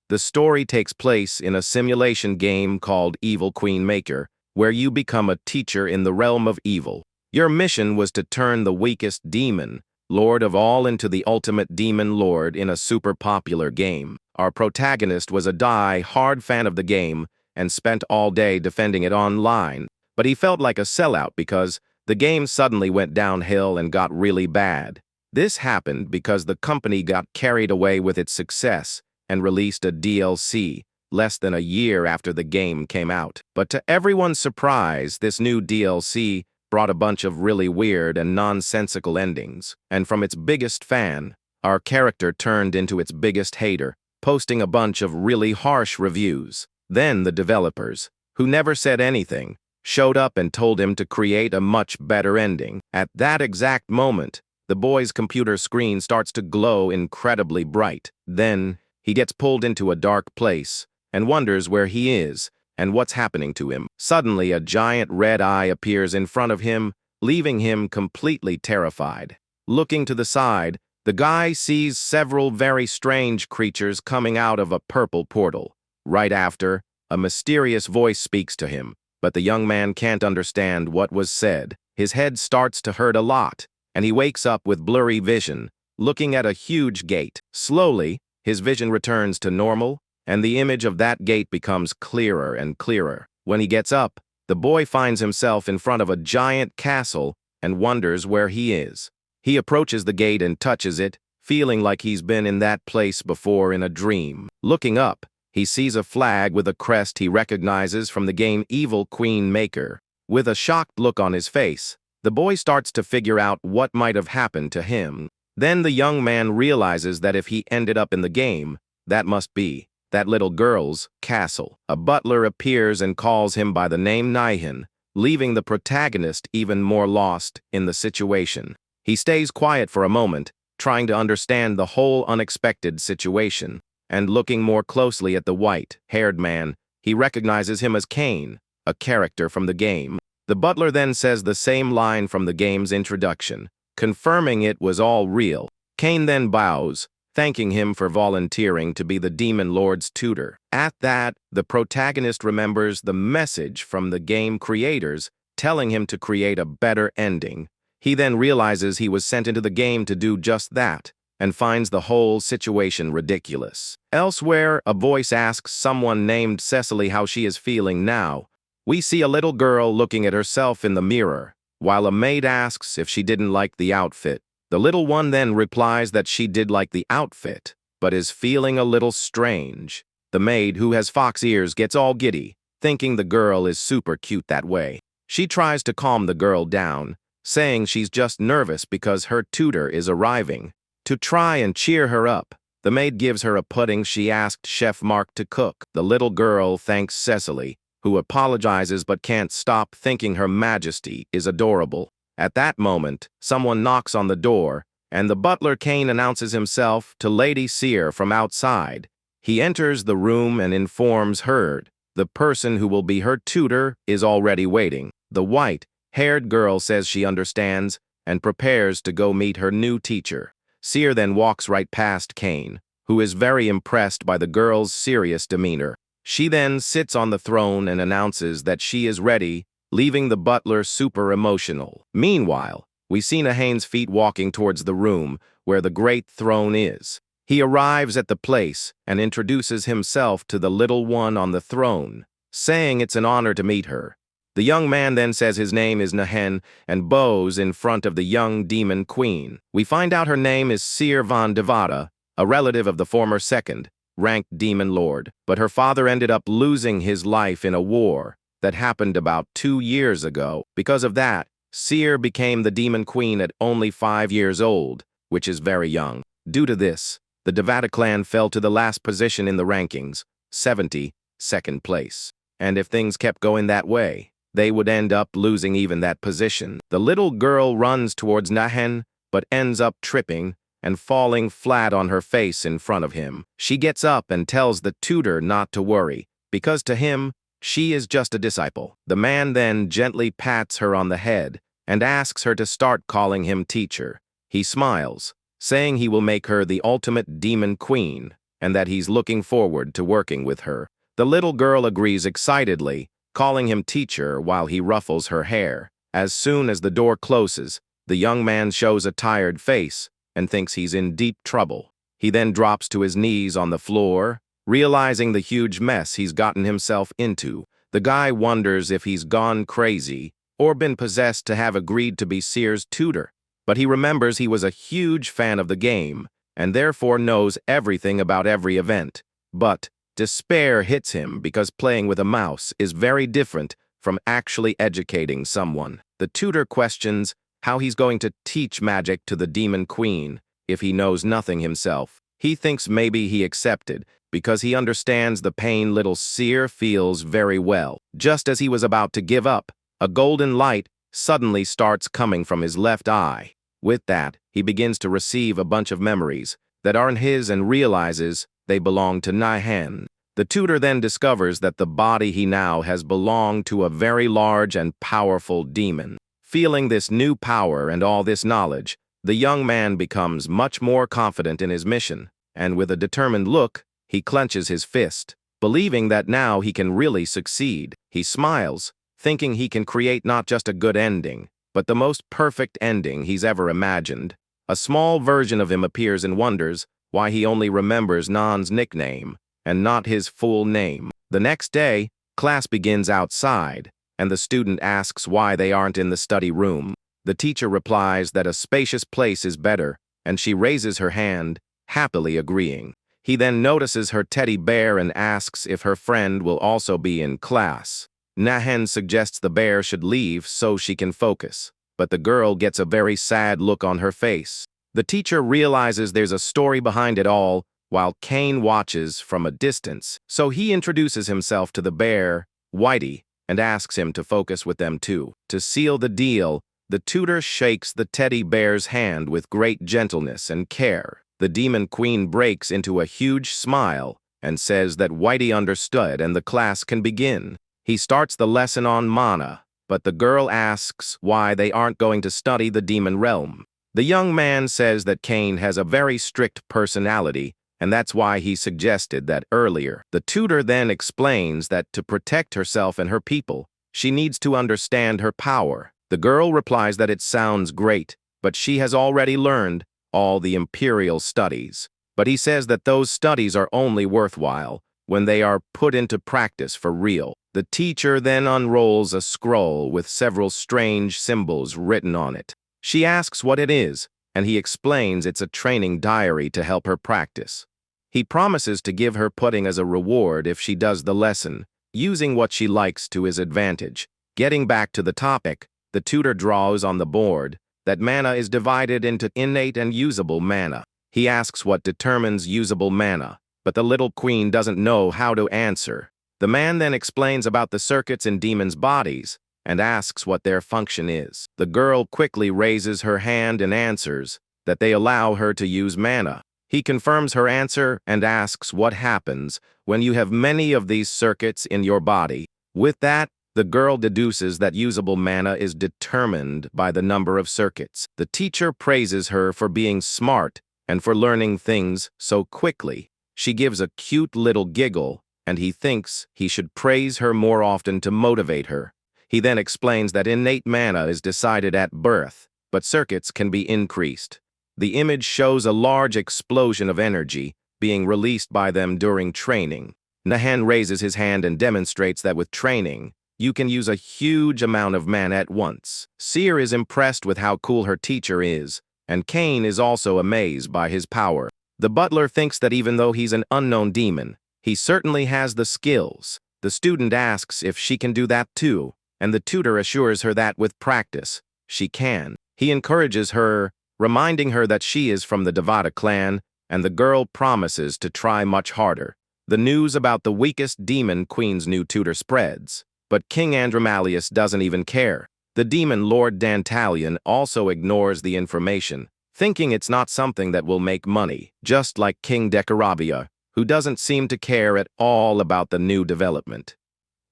The story takes place in a simulation game called Evil Queen Maker, where you become a teacher in the realm of evil. Your mission was to turn the weakest demon, Lord of all, into the ultimate demon lord in a super popular game. Our protagonist was a die-hard fan of the game and spent all day defending it online, but he felt like a sellout because the game suddenly went downhill and got really bad. This happened because the company got carried away with its success and released a DLC less than a year after the game came out. But to everyone's surprise, this new DLC brought a bunch of really weird and nonsensical endings. And from its biggest fan, our character turned into its biggest hater, posting a bunch of really harsh reviews. Then the developers, who never said anything, showed up and told him to create a much better ending. At that exact moment, the boy's computer screen starts to glow incredibly bright. Then he gets pulled into a dark place and wonders where he is and what's happening to him. Suddenly, a giant red eye appears in front of him, leaving him completely terrified. Looking to the side, the guy sees several very strange creatures coming out of a purple portal. Right after, a mysterious voice speaks to him, but the young man can't understand what was said. His head starts to hurt a lot, and he wakes up with blurry vision, looking at a huge gate. Slowly, his vision returns to normal, and the image of that gate becomes clearer and clearer. When he gets up, the boy finds himself in front of a giant castle and wonders where he is. He approaches the gate and touches it, feeling like he's been in that place before in a dream. Looking up, he sees a flag with a crest he recognizes from the game Evil Queen Maker. With a shocked look on his face, the boy starts to figure out what might have happened to him. Then the young man realizes that if he ended up in the game, that must be that little girl's castle. A butler appears and calls him by the name Nihan, leaving the protagonist even more lost in the situation. He stays quiet for a moment, trying to understand the whole unexpected situation, and looking more closely at the white-haired man, he recognizes him as Cain, a character from the game. The butler then says the same line from the game's introduction, confirming it was all real. Cain then bows, thanking him for volunteering to be the Demon Lord's tutor. At that, the protagonist remembers the message from the game creators telling him to create a better ending. He then realizes he was sent into the game to do just that, and finds the whole situation ridiculous. Elsewhere, a voice asks someone named Cecily how she is feeling now. We see a little girl looking at herself in the mirror, while a maid asks if she didn't like the outfit. The little one then replies that she did like the outfit, but is feeling a little strange. The maid, who has fox ears, gets all giddy, thinking the girl is super cute that way. She tries to calm the girl down, saying she's just nervous because her tutor is arriving. To try and cheer her up, the maid gives her a pudding she asked Chef Mark to cook. The little girl thanks Cecily, who apologizes but can't stop thinking Her Majesty is adorable. At that moment, someone knocks on the door, and the butler Cain announces himself to Lady Seer from outside. He enters the room and informs her the person who will be her tutor is already waiting. The white-haired girl says she understands and prepares to go meet her new teacher. Seer then walks right past Cain, who is very impressed by the girl's serious demeanor. She then sits on the throne and announces that she is ready, leaving the butler super emotional. Meanwhile, we see Nahane's feet walking towards the room where the great throne is. He arrives at the place and introduces himself to the little one on the throne, saying it's an honor to meet her. The young man then says his name is Nahen and bows in front of the young demon queen. We find out her name is Seer van Devada, a relative of the former second-ranked demon lord, but her father ended up losing his life in a war that happened about 2 years ago. Because of that, Seer became the demon queen at only 5 years old, which is very young. Due to this, the Devada clan fell to the last position in the rankings, 72nd place. And if things kept going that way, they would end up losing even that position. The little girl runs towards Nahen, but ends up tripping and falling flat on her face in front of him. She gets up and tells the tutor not to worry, because to him, she is just a disciple. The man then gently pats her on the head and asks her to start calling him teacher. He smiles, saying he will make her the ultimate demon queen. and that he's looking forward to working with her. The little girl agrees excitedly, calling him teacher while he ruffles her hair. As soon as the door closes, the young man shows a tired face and thinks he's in deep trouble. He then drops to his knees on the floor, realizing the huge mess he's gotten himself into. The guy wonders if he's gone crazy or been possessed to have agreed to be Seer's tutor, but he remembers he was a huge fan of the game and therefore knows everything about every event. But despair hits him because playing with a mouse is very different from actually educating someone. The tutor questions how he's going to teach magic to the demon queen if he knows nothing himself. He thinks maybe he accepted because he understands the pain little Seer feels very well. Just as he was about to give up, a golden light suddenly starts coming from his left eye. With that, he begins to receive a bunch of memories that aren't his and realizes they belong to Nahen. The tutor then discovers that the body he now has belonged to a very large and powerful demon. Feeling this new power and all this knowledge, the young man becomes much more confident in his mission, and with a determined look, he clenches his fist. Believing that now he can really succeed, he smiles, thinking he can create not just a good ending, but the most perfect ending he's ever imagined. A small version of him appears and wonders why he only remembers Nan's nickname and not his full name. The next day, class begins outside, and the student asks why they aren't in the study room. The teacher replies that a spacious place is better, and she raises her hand, happily agreeing. He then notices her teddy bear and asks if her friend will also be in class. Nahen suggests the bear should leave so she can focus, but the girl gets a very sad look on her face. The teacher realizes there's a story behind it all, while Kane watches from a distance, so he introduces himself to the bear, Whitey, and asks him to focus with them too. To seal the deal, the tutor shakes the teddy bear's hand with great gentleness and care. The demon queen breaks into a huge smile and says that Whitey understood and the class can begin. He starts the lesson on mana, but the girl asks why they aren't going to study the demon realm. The young man says that Kane has a very strict personality, and that's why he suggested that earlier. The tutor then explains that to protect herself and her people, she needs to understand her power. The girl replies that it sounds great, but she has already learned all the imperial studies. But he says that those studies are only worthwhile when they are put into practice for real. The teacher then unrolls a scroll with several strange symbols written on it. She asks what it is, and he explains it's a training diary to help her practice. He promises to give her pudding as a reward if she does the lesson, using what she likes to his advantage. Getting back to the topic, the tutor draws on the board that mana is divided into innate and usable mana. He asks what determines usable mana, but the little queen doesn't know how to answer. The man then explains about the circuits in demons' bodies and asks what their function is. The girl quickly raises her hand and answers that they allow her to use mana. He confirms her answer and asks what happens when you have many of these circuits in your body. With that, the girl deduces that usable mana is determined by the number of circuits. The teacher praises her for being smart and for learning things so quickly. She gives a cute little giggle, and he thinks he should praise her more often to motivate her. He then explains that innate mana is decided at birth, but circuits can be increased. The image shows a large explosion of energy being released by them during training. Nahen raises his hand and demonstrates that with training, you can use a huge amount of mana at once. Seer is impressed with how cool her teacher is, and Kane is also amazed by his power. The butler thinks that even though he's an unknown demon, he certainly has the skills. The student asks if she can do that too, and the tutor assures her that with practice, she can. He encourages her, reminding her that she is from the Devata clan, and the girl promises to try much harder. The news about the weakest demon queen's new tutor spreads, but King Andromalius doesn't even care. The demon Lord Dantalion also ignores the information, thinking it's not something that will make money, just like King Decarabia, who doesn't seem to care at all about the new development.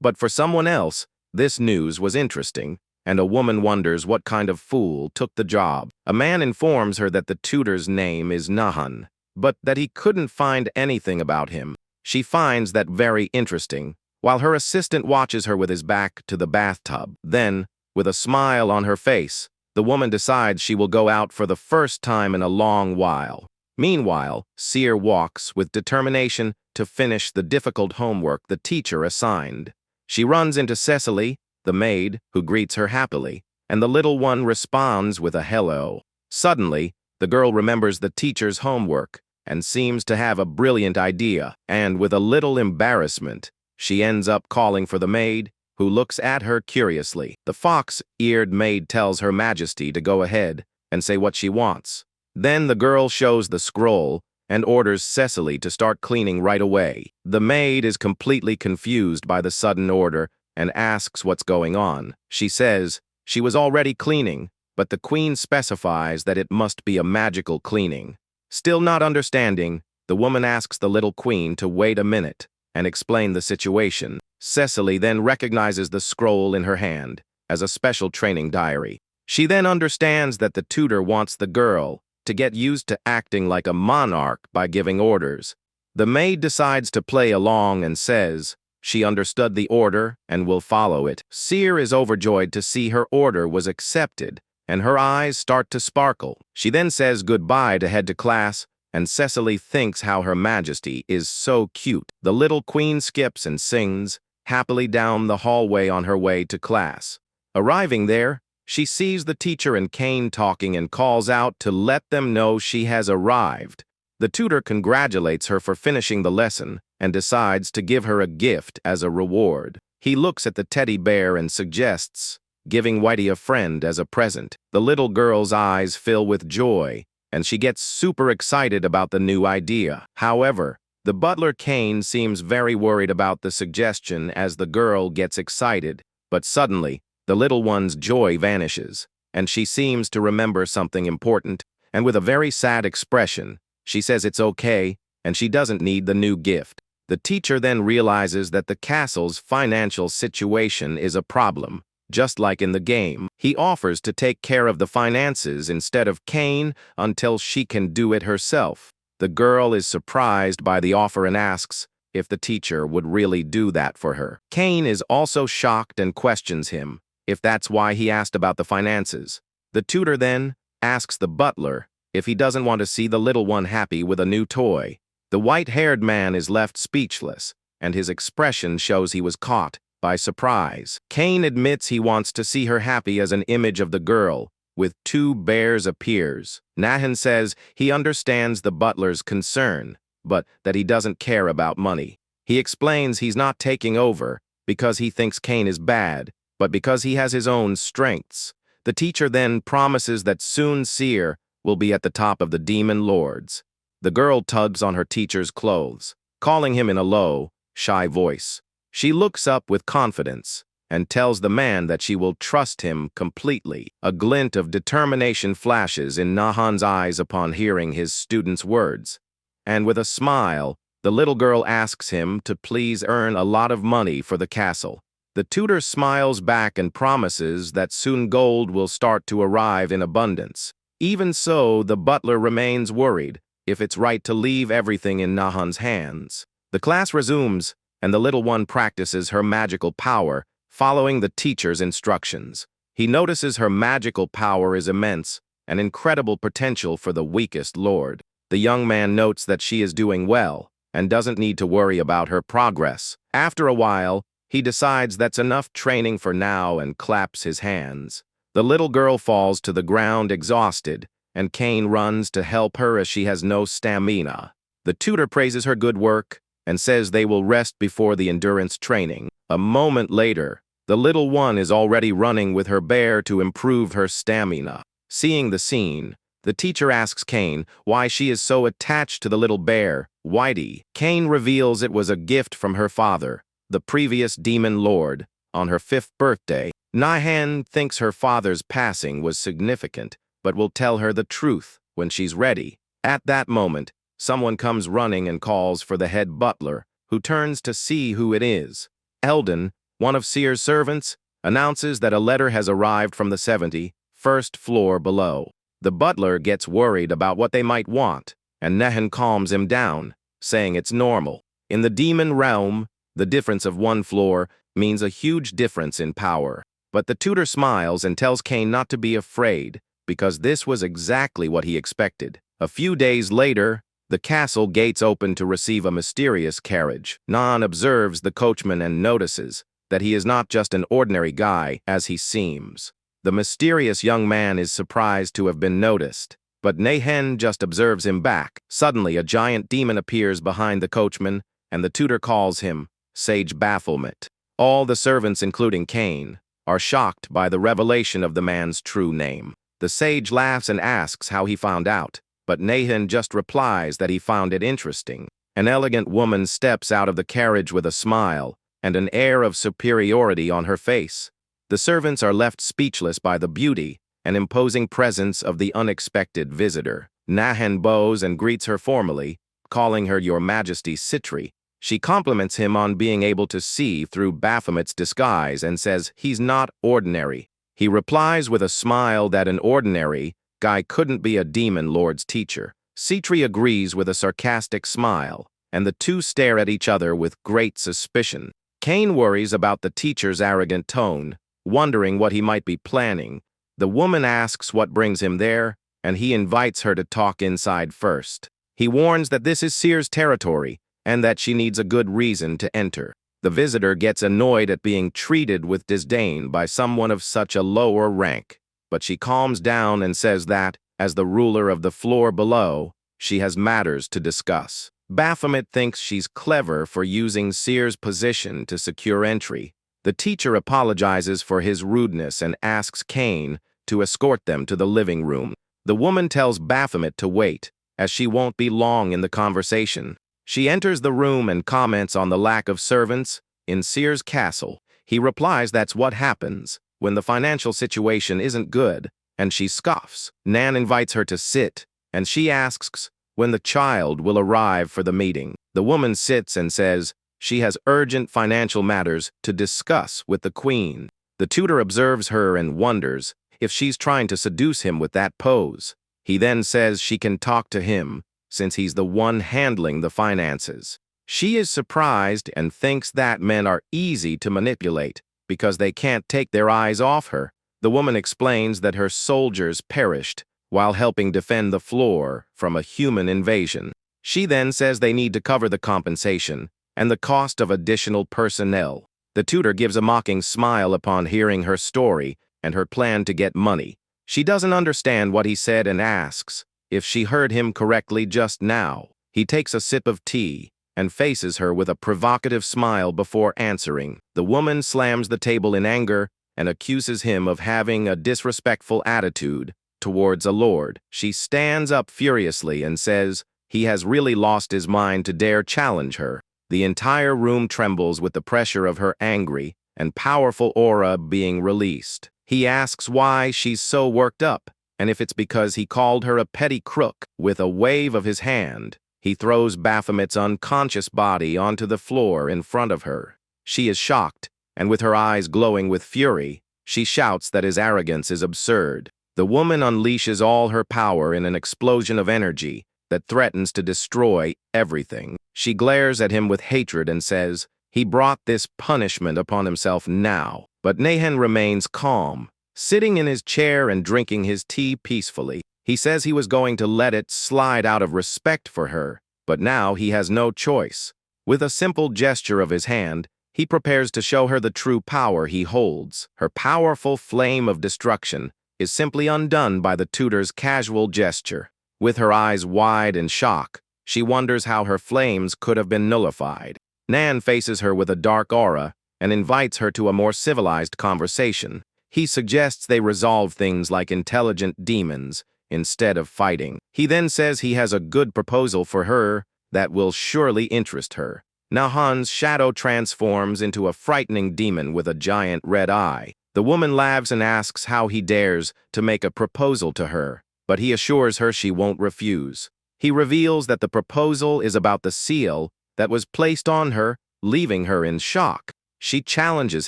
But for someone else, this news was interesting, and a woman wonders what kind of fool took the job. A man informs her that the tutor's name is Nahan, but that he couldn't find anything about him. She finds that very interesting, while her assistant watches her with his back to the bathtub. Then, with a smile on her face, the woman decides she will go out for the first time in a long while. Meanwhile, Seer walks with determination to finish the difficult homework the teacher assigned. She runs into Cecily, the maid, who greets her happily, and the little one responds with a hello. Suddenly, the girl remembers the teacher's homework and seems to have a brilliant idea, and with a little embarrassment, she ends up calling for the maid, who looks at her curiously. The fox-eared maid tells Her Majesty to go ahead and say what she wants. Then the girl shows the scroll and orders Cecily to start cleaning right away. The maid is completely confused by the sudden order and asks what's going on. She says she was already cleaning, but the queen specifies that it must be a magical cleaning. Still not understanding, the woman asks the little queen to wait a minute and explain the situation. Cecily then recognizes the scroll in her hand as a special training diary. She then understands that the tutor wants the girl to get used to acting like a monarch by giving orders. The maid decides to play along and says she understood the order and will follow it. Seer is overjoyed to see her order was accepted, and her eyes start to sparkle. She then says goodbye to head to class, and Cecily thinks how Her Majesty is so cute. The little queen skips and sings happily down the hallway on her way to class. Arriving there, she sees the teacher and Kane talking and calls out to let them know she has arrived. The tutor congratulates her for finishing the lesson and decides to give her a gift as a reward. He looks at the teddy bear and suggests giving Whitey a friend as a present. The little girl's eyes fill with joy, and she gets super excited about the new idea. However, the butler Kane seems very worried about the suggestion as the girl gets excited, but suddenly, the little one's joy vanishes, and she seems to remember something important, and with a very sad expression, she says it's okay, and she doesn't need the new gift. The teacher then realizes that the castle's financial situation is a problem, just like in the game. He offers to take care of the finances instead of Kane until she can do it herself. The girl is surprised by the offer and asks if the teacher would really do that for her. Kane is also shocked and questions him if that's why he asked about the finances. The tutor then asks the butler if he doesn't want to see the little one happy with a new toy. The white-haired man is left speechless, and his expression shows he was caught by surprise. Kane admits he wants to see her happy as an image of the girl, with two bears appears. Nahan says he understands the butler's concern, but that he doesn't care about money. He explains he's not taking over because he thinks Kane is bad, but because he has his own strengths. The teacher then promises that soon Seer will be at the top of the demon lords. The girl tugs on her teacher's clothes, calling him in a low, shy voice. She looks up with confidence and tells the man that she will trust him completely. A glint of determination flashes in Nahan's eyes upon hearing his student's words, and with a smile, the little girl asks him to please earn a lot of money for the castle. The tutor smiles back and promises that soon gold will start to arrive in abundance. Even so, the butler remains worried if it's right to leave everything in Nahan's hands. The class resumes, and the little one practices her magical power, following the teacher's instructions. He notices her magical power is immense, an incredible potential for the weakest lord. The young man notes that she is doing well, and doesn't need to worry about her progress. After a while, he decides that's enough training for now and claps his hands. The little girl falls to the ground exhausted, and Kane runs to help her as she has no stamina. The tutor praises her good work and says they will rest before the endurance training. A moment later, the little one is already running with her bear to improve her stamina. Seeing the scene, the teacher asks Kane why she is so attached to the little bear, Whitey. Kane reveals it was a gift from her father, the previous demon lord, on her 5th birthday. Nahan thinks her father's passing was significant, but will tell her the truth when she's ready. At that moment, someone comes running and calls for the head butler, who turns to see who it is. Eldon, one of Seer's servants, announces that a letter has arrived from the 71st floor below. The butler gets worried about what they might want, and Nehen calms him down, saying it's normal. In the demon realm, the difference of one floor means a huge difference in power. But the tutor smiles and tells Cain not to be afraid, because this was exactly what he expected. A few days later, the castle gates open to receive a mysterious carriage. Nan observes the coachman and notices that he is not just an ordinary guy as he seems. The mysterious young man is surprised to have been noticed, but Nehen just observes him back. Suddenly, a giant demon appears behind the coachman, and the tutor calls him Sage Bafflement. All the servants, including Cain, are shocked by the revelation of the man's true name. The sage laughs and asks how he found out, but Nehen just replies that he found it interesting. An elegant woman steps out of the carriage with a smile and an air of superiority on her face. The servants are left speechless by the beauty and imposing presence of the unexpected visitor. Nehen bows and greets her formally, calling her Your Majesty Citri. She compliments him on being able to see through Baphomet's disguise and says he's not ordinary. He replies with a smile that an ordinary guy couldn't be a demon lord's teacher. Citri agrees with a sarcastic smile, and the two stare at each other with great suspicion. Cain worries about the teacher's arrogant tone, wondering what he might be planning. The woman asks what brings him there, and he invites her to talk inside first. He warns that this is Seer's territory, and that she needs a good reason to enter. The visitor gets annoyed at being treated with disdain by someone of such a lower rank, but she calms down and says that, as the ruler of the floor below, she has matters to discuss. Baphomet thinks she's clever for using Seer's position to secure entry. The teacher apologizes for his rudeness and asks Cain to escort them to the living room. The woman tells Baphomet to wait, as she won't be long in the conversation. She enters the room and comments on the lack of servants in Seer's castle. He replies that's what happens when the financial situation isn't good, and she scoffs. Nan invites her to sit, and she asks when the child will arrive for the meeting. The woman sits and says she has urgent financial matters to discuss with the queen. The tutor observes her and wonders if she's trying to seduce him with that pose. He then says she can talk to him, since he's the one handling the finances. She is surprised and thinks that men are easy to manipulate because they can't take their eyes off her. The woman explains that her soldiers perished while helping defend the floor from a human invasion. She then says they need to cover the compensation and the cost of additional personnel. The tutor gives a mocking smile upon hearing her story and her plan to get money. She doesn't understand what he said and asks if she heard him correctly just now. He takes a sip of tea and faces her with a provocative smile before answering. The woman slams the table in anger and accuses him of having a disrespectful attitude towards a lord. She stands up furiously and says he has really lost his mind to dare challenge her. The entire room trembles with the pressure of her angry and powerful aura being released. He asks why she's so worked up, and if it's because he called her a petty crook. With a wave of his hand, he throws Baphomet's unconscious body onto the floor in front of her. She is shocked, and with her eyes glowing with fury, she shouts that his arrogance is absurd. The woman unleashes all her power in an explosion of energy that threatens to destroy everything. She glares at him with hatred and says he brought this punishment upon himself now. But Nehen remains calm, sitting in his chair and drinking his tea peacefully. He says he was going to let it slide out of respect for her, but now he has no choice. With a simple gesture of his hand, he prepares to show her the true power he holds. Her powerful flame of destruction is simply undone by the tutor's casual gesture. With her eyes wide in shock, she wonders how her flames could have been nullified. Nan faces her with a dark aura and invites her to a more civilized conversation. He suggests they resolve things like intelligent demons instead of fighting. He then says he has a good proposal for her that will surely interest her. Nahan's shadow transforms into a frightening demon with a giant red eye. The woman laughs and asks how he dares to make a proposal to her, but he assures her she won't refuse. He reveals that the proposal is about the seal that was placed on her, leaving her in shock. She challenges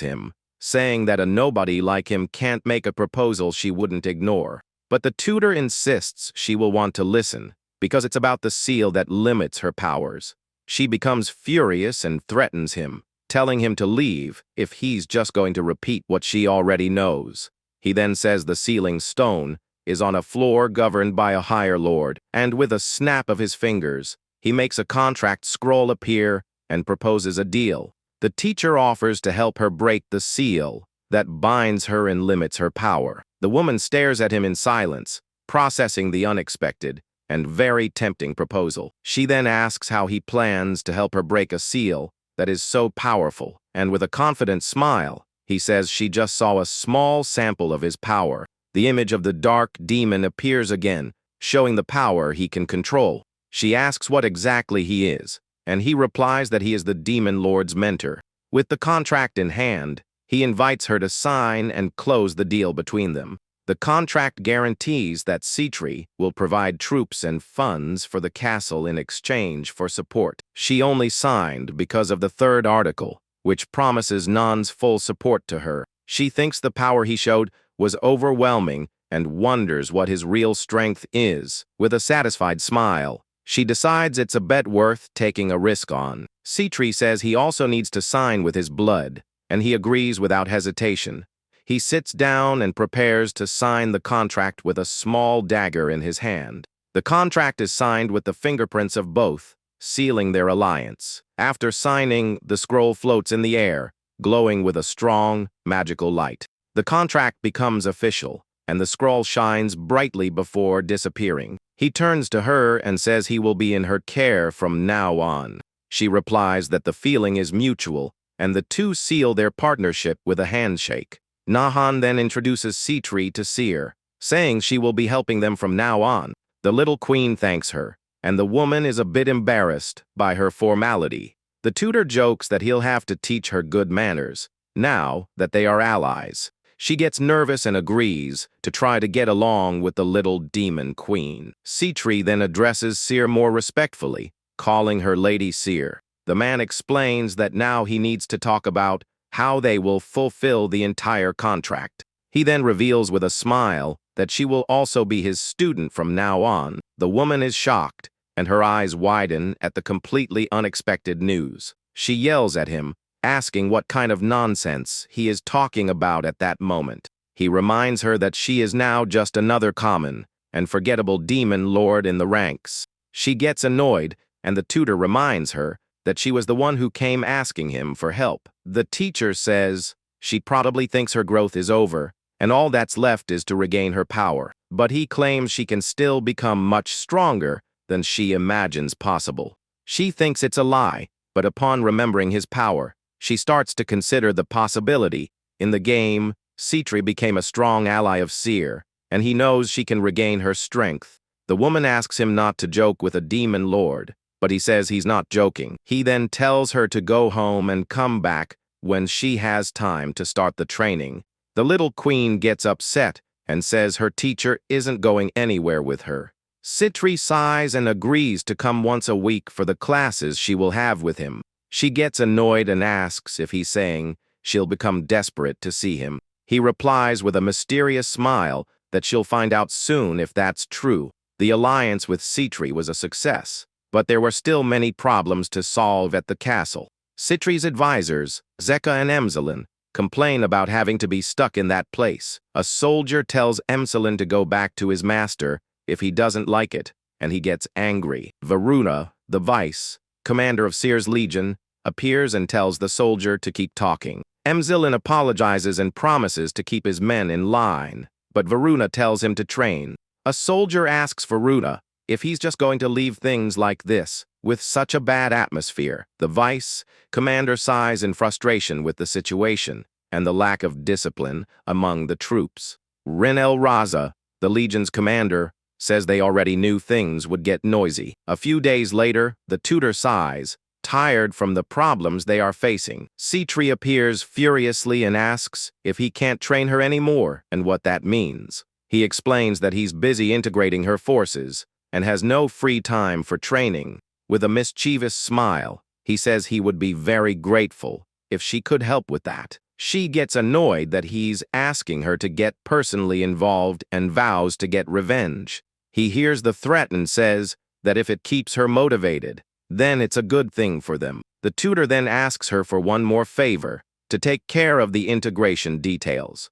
him, saying that a nobody like him can't make a proposal she wouldn't ignore. But the tutor insists she will want to listen, because it's about the seal that limits her powers. She becomes furious and threatens him, telling him to leave if he's just going to repeat what she already knows. He then says the sealing stone is on a floor governed by a higher lord, and with a snap of his fingers, he makes a contract scroll appear and proposes a deal. The teacher offers to help her break the seal that binds her and limits her power. The woman stares at him in silence, processing the unexpected and very tempting proposal. She then asks how he plans to help her break a seal that is so powerful, and with a confident smile, he says she just saw a small sample of his power. The image of the dark demon appears again, showing the power he can control. She asks what exactly he is, and he replies that he is the demon lord's mentor. With the contract in hand, he invites her to sign and close the deal between them. The contract guarantees that Citri will provide troops and funds for the castle in exchange for support. She only signed because of the third article, which promises Nan's full support to her. She thinks the power he showed was overwhelming and wonders what his real strength is. With a satisfied smile, she decides it's a bet worth taking a risk on. Citri says he also needs to sign with his blood, and he agrees without hesitation. He sits down and prepares to sign the contract with a small dagger in his hand. The contract is signed with the fingerprints of both, sealing their alliance. After signing, the scroll floats in the air, glowing with a strong, magical light. The contract becomes official, and the scroll shines brightly before disappearing. He turns to her and says he will be in her care from now on. She replies that the feeling is mutual, and the two seal their partnership with a handshake. Nahan then introduces Citri to Seer, saying she will be helping them from now on. The little queen thanks her, and the woman is a bit embarrassed by her formality. The tutor jokes that he'll have to teach her good manners, now that they are allies. She gets nervous and agrees to try to get along with the little demon queen. Citri then addresses Seer more respectfully, calling her Lady Seer. The man explains that now he needs to talk about how they will fulfill the entire contract. He then reveals with a smile that she will also be his student from now on. The woman is shocked, and her eyes widen at the completely unexpected news. She yells at him, asking what kind of nonsense he is talking about at that moment. He reminds her that she is now just another common and forgettable demon lord in the ranks. She gets annoyed, and the tutor reminds her that she was the one who came asking him for help. The teacher says she probably thinks her growth is over, and all that's left is to regain her power. But he claims she can still become much stronger than she imagines possible. She thinks it's a lie, but upon remembering his power, she starts to consider the possibility. In the game, Citri became a strong ally of Seer, and he knows she can regain her strength. The woman asks him not to joke with a demon lord, but he says he's not joking. He then tells her to go home and come back when she has time to start the training. The little queen gets upset and says her teacher isn't going anywhere with her. Citri sighs and agrees to come once a week for the classes she will have with him. She gets annoyed and asks if he's saying she'll become desperate to see him. He replies with a mysterious smile that she'll find out soon if that's true. The alliance with Citri was a success, but there were still many problems to solve at the castle. Citri's advisors, Zeka and Emselin, complain about having to be stuck in that place. A soldier tells Emselin to go back to his master if he doesn't like it, and he gets angry. Varuna, the vice commander of Seer's legion, appears and tells the soldier to keep talking. Emselin apologizes and promises to keep his men in line, but Varuna tells him to train. A soldier asks Varuna if he's just going to leave things like this, with such a bad atmosphere. The vice commander sighs in frustration with the situation and the lack of discipline among the troops. Rin El Raza, the legion's commander, says they already knew things would get noisy. A few days later, the tutor sighs, tired from the problems they are facing. Citri appears furiously and asks if he can't train her anymore and what that means. He explains that he's busy integrating her forces and has no free time for training. With a mischievous smile, he says he would be very grateful if she could help with that. She gets annoyed that he's asking her to get personally involved and vows to get revenge. He hears the threat and says that if it keeps her motivated, then it's a good thing for them. The tutor then asks her for one more favor, to take care of the integration details.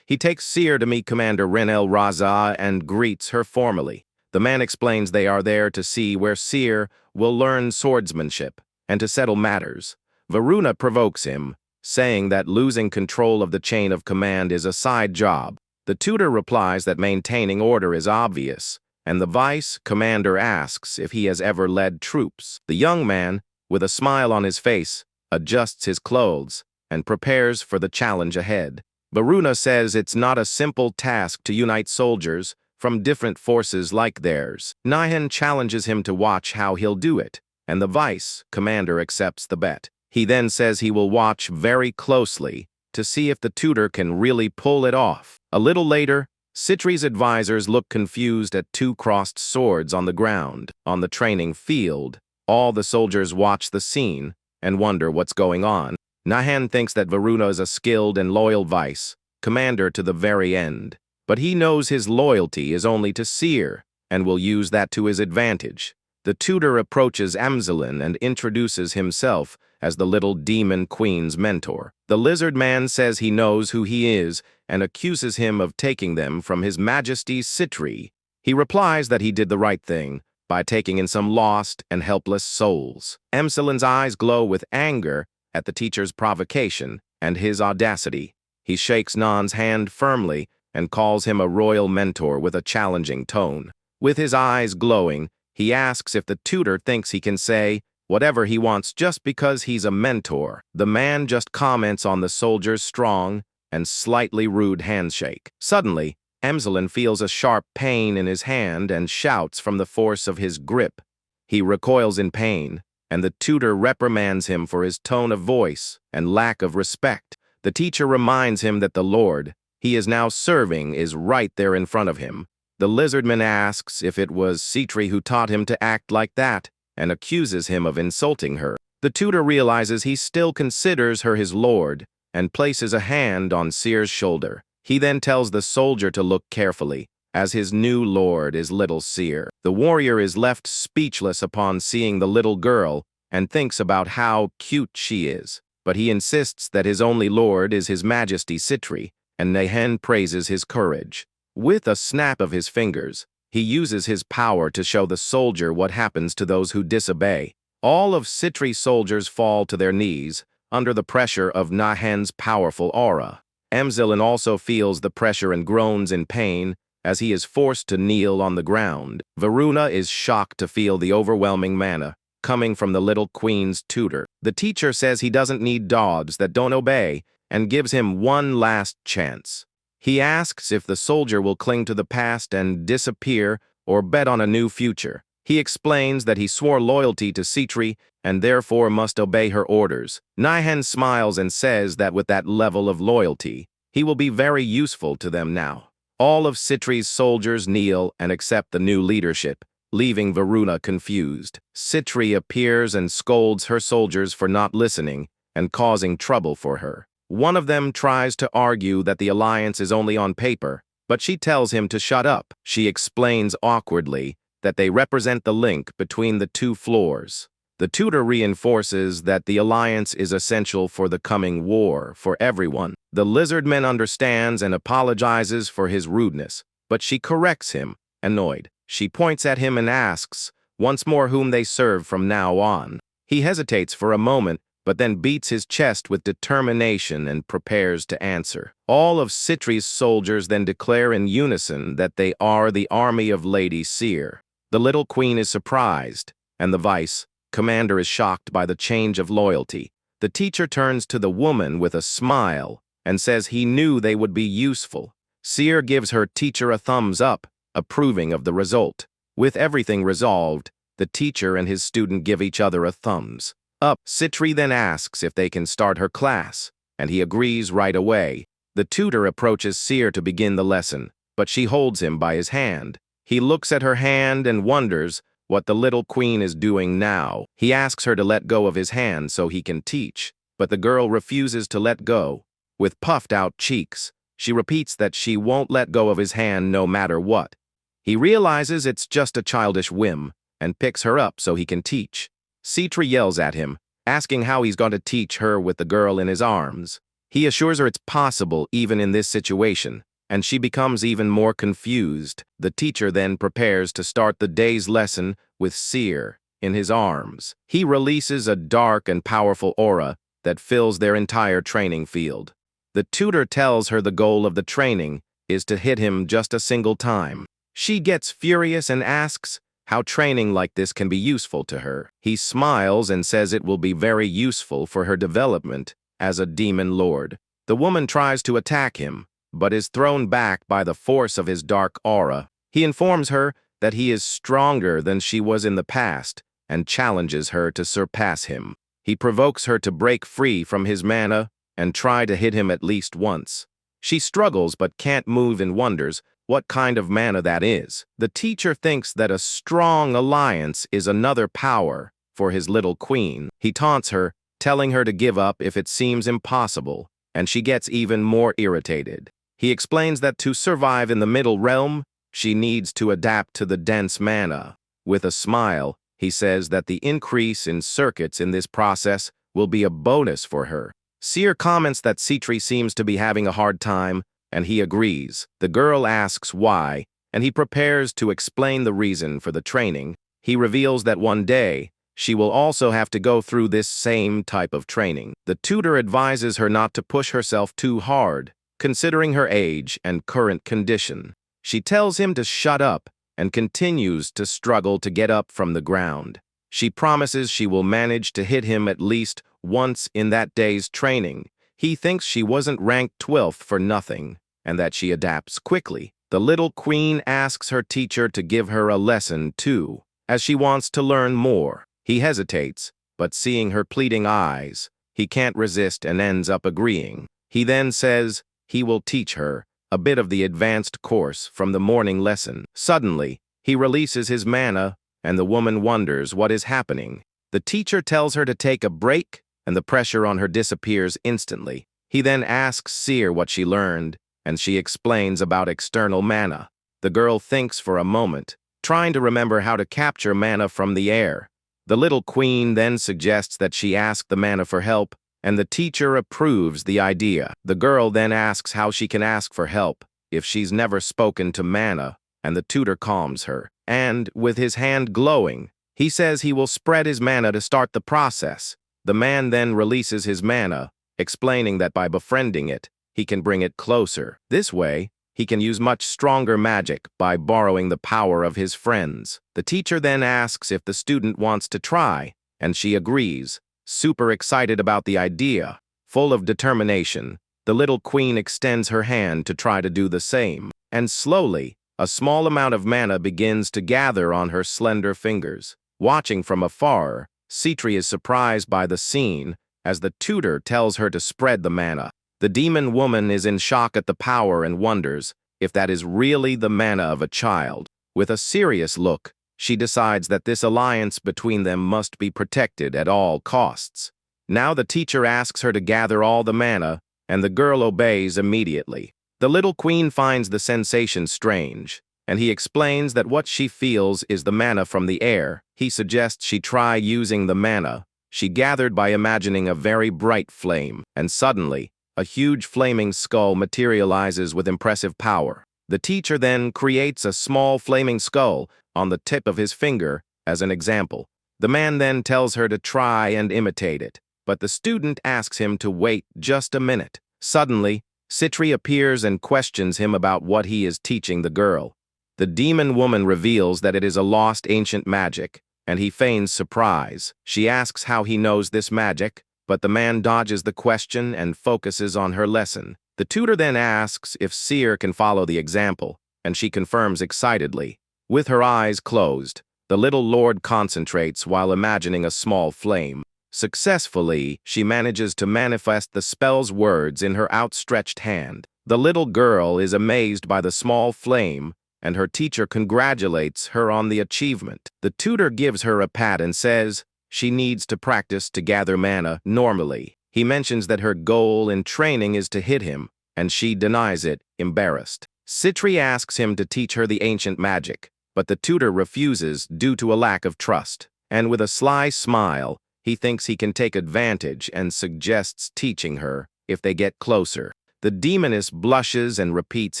He takes Seer to meet Commander Renel Raza and greets her formally. The man explains they are there to see where Seer will learn swordsmanship and to settle matters. Varuna provokes him, saying that losing control of the chain of command is a side job. The tutor replies that maintaining order is obvious, and the vice commander asks if he has ever led troops. The young man, with a smile on his face, adjusts his clothes and prepares for the challenge ahead. Varuna says it's not a simple task to unite soldiers from different forces like theirs. Nahan challenges him to watch how he'll do it, and the vice commander accepts the bet. He then says he will watch very closely to see if the tutor can really pull it off. A little later, Citri's advisors look confused at two crossed swords on the ground. On the training field, all the soldiers watch the scene and wonder what's going on. Nahan thinks that Varuna is a skilled and loyal vice commander to the very end, but he knows his loyalty is only to Seer and will use that to his advantage. The tutor approaches Amzelin and introduces himself as the little demon queen's mentor. The lizard man says he knows who he is and accuses him of taking them from His Majesty Citri. He replies that he did the right thing by taking in some lost and helpless souls. Amzelin's eyes glow with anger at the teacher's provocation and his audacity. He shakes Nan's hand firmly and calls him a royal mentor with a challenging tone. With his eyes glowing, he asks if the tutor thinks he can say whatever he wants just because he's a mentor. The man just comments on the soldier's strong and slightly rude handshake. Suddenly, Amzelin feels a sharp pain in his hand and shouts from the force of his grip. He recoils in pain, and the tutor reprimands him for his tone of voice and lack of respect. The teacher reminds him that the Lord he is now serving is right there in front of him. The lizardman asks if it was Citri who taught him to act like that and accuses him of insulting her. The tutor realizes he still considers her his lord and places a hand on Seer's shoulder. He then tells the soldier to look carefully, as his new lord is little Seer. The warrior is left speechless upon seeing the little girl and thinks about how cute she is, but he insists that his only lord is His Majesty Citri, and Nahan praises his courage. With a snap of his fingers, he uses his power to show the soldier what happens to those who disobey. All of Citri's soldiers fall to their knees under the pressure of Nahan's powerful aura. Amzelin also feels the pressure and groans in pain as he is forced to kneel on the ground. Varuna is shocked to feel the overwhelming mana coming from the little queen's tutor. The teacher says he doesn't need dogs that don't obey and gives him one last chance. He asks if the soldier will cling to the past and disappear or bet on a new future. He explains that he swore loyalty to Citri and therefore must obey her orders. Nahan smiles and says that with that level of loyalty, he will be very useful to them now. All of Citri's soldiers kneel and accept the new leadership, leaving Varuna confused. Citri appears and scolds her soldiers for not listening and causing trouble for her. One of them tries to argue that the alliance is only on paper, but she tells him to shut up. She explains awkwardly that they represent the link between the two floors. The tutor reinforces that the alliance is essential for the coming war for everyone. The lizardman understands and apologizes for his rudeness, but she corrects him, annoyed. She points at him and asks once more whom they serve from now on. He hesitates for a moment, but then beats his chest with determination and prepares to answer. All of Citri's soldiers then declare in unison that they are the army of Lady Seer. The little queen is surprised, and the vice commander is shocked by the change of loyalty. The teacher turns to the woman with a smile and says he knew they would be useful. Seer gives her teacher a thumbs up, approving of the result. With everything resolved, the teacher and his student give each other a thumbs up. Citri then asks if they can start her class, and he agrees right away. The tutor approaches Seer to begin the lesson, but she holds him by his hand. He looks at her hand and wonders what the little queen is doing now. He asks her to let go of his hand so he can teach, but the girl refuses to let go. With puffed-out cheeks, she repeats that she won't let go of his hand no matter what. He realizes it's just a childish whim, and picks her up so he can teach. Citri yells at him, asking how he's going to teach her with the girl in his arms. He assures her it's possible even in this situation, and she becomes even more confused. The teacher then prepares to start the day's lesson with Seer in his arms. He releases a dark and powerful aura that fills their entire training field. The tutor tells her the goal of the training is to hit him just a single time. She gets furious and asks how training like this can be useful to her. He smiles and says it will be very useful for her development as a demon lord. The woman tries to attack him, but is thrown back by the force of his dark aura. He informs her that he is stronger than she was in the past and challenges her to surpass him. He provokes her to break free from his mana and try to hit him at least once. She struggles but can't move and wonders what kind of mana that is. The teacher thinks that a strong alliance is another power for his little queen. He taunts her, telling her to give up if it seems impossible, and she gets even more irritated. He explains that to survive in the middle realm, she needs to adapt to the dense mana. With a smile, he says that the increase in circuits in this process will be a bonus for her. Seer comments that Citri seems to be having a hard time, and he agrees. The girl asks why, and he prepares to explain the reason for the training. He reveals that one day, she will also have to go through this same type of training. The tutor advises her not to push herself too hard, considering her age and current condition. She tells him to shut up and continues to struggle to get up from the ground. She promises she will manage to hit him at least once in that day's training. He thinks she wasn't ranked 12th for nothing, and that she adapts quickly. The little queen asks her teacher to give her a lesson too, as she wants to learn more. He hesitates, but seeing her pleading eyes, he can't resist and ends up agreeing. He then says he will teach her a bit of the advanced course from the morning lesson. Suddenly, he releases his mana, and the woman wonders what is happening. The teacher tells her to take a break, and the pressure on her disappears instantly. He then asks Seer what she learned, and she explains about external mana. The girl thinks for a moment, trying to remember how to capture mana from the air. The little queen then suggests that she ask the mana for help, and the teacher approves the idea. The girl then asks how she can ask for help if she's never spoken to mana, and the tutor calms her. And, with his hand glowing, he says he will spread his mana to start the process. The man then releases his mana, explaining that by befriending it, he can bring it closer. This way, he can use much stronger magic by borrowing the power of his friends. The teacher then asks if the student wants to try, and she agrees, super excited about the idea. Full of determination, the little queen extends her hand to try to do the same, and slowly, a small amount of mana begins to gather on her slender fingers. Watching from afar, Citri is surprised by the scene as the tutor tells her to spread the mana. The demon woman is in shock at the power and wonders if that is really the mana of a child. With a serious look, she decides that this alliance between them must be protected at all costs. Now the teacher asks her to gather all the mana, and the girl obeys immediately. The little queen finds the sensation strange, and he explains that what she feels is the mana from the air. He suggests she try using the mana she gathered by imagining a very bright flame, and suddenly, a huge flaming skull materializes with impressive power. The teacher then creates a small flaming skull on the tip of his finger as an example. The man then tells her to try and imitate it, but the student asks him to wait just a minute. Suddenly, Citri appears and questions him about what he is teaching the girl. The demon woman reveals that it is a lost ancient magic, and he feigns surprise. She asks how he knows this magic, but the man dodges the question and focuses on her lesson. The tutor then asks if Seer can follow the example, and she confirms excitedly. With her eyes closed, the little lord concentrates while imagining a small flame. Successfully, she manages to manifest the spell's words in her outstretched hand. The little girl is amazed by the small flame, and her teacher congratulates her on the achievement. The tutor gives her a pat and says she needs to practice to gather mana normally. He mentions that her goal in training is to hit him, and she denies it, embarrassed. Citri asks him to teach her the ancient magic, but the tutor refuses due to a lack of trust. And with a sly smile, he thinks he can take advantage and suggests teaching her if they get closer. The demoness blushes and repeats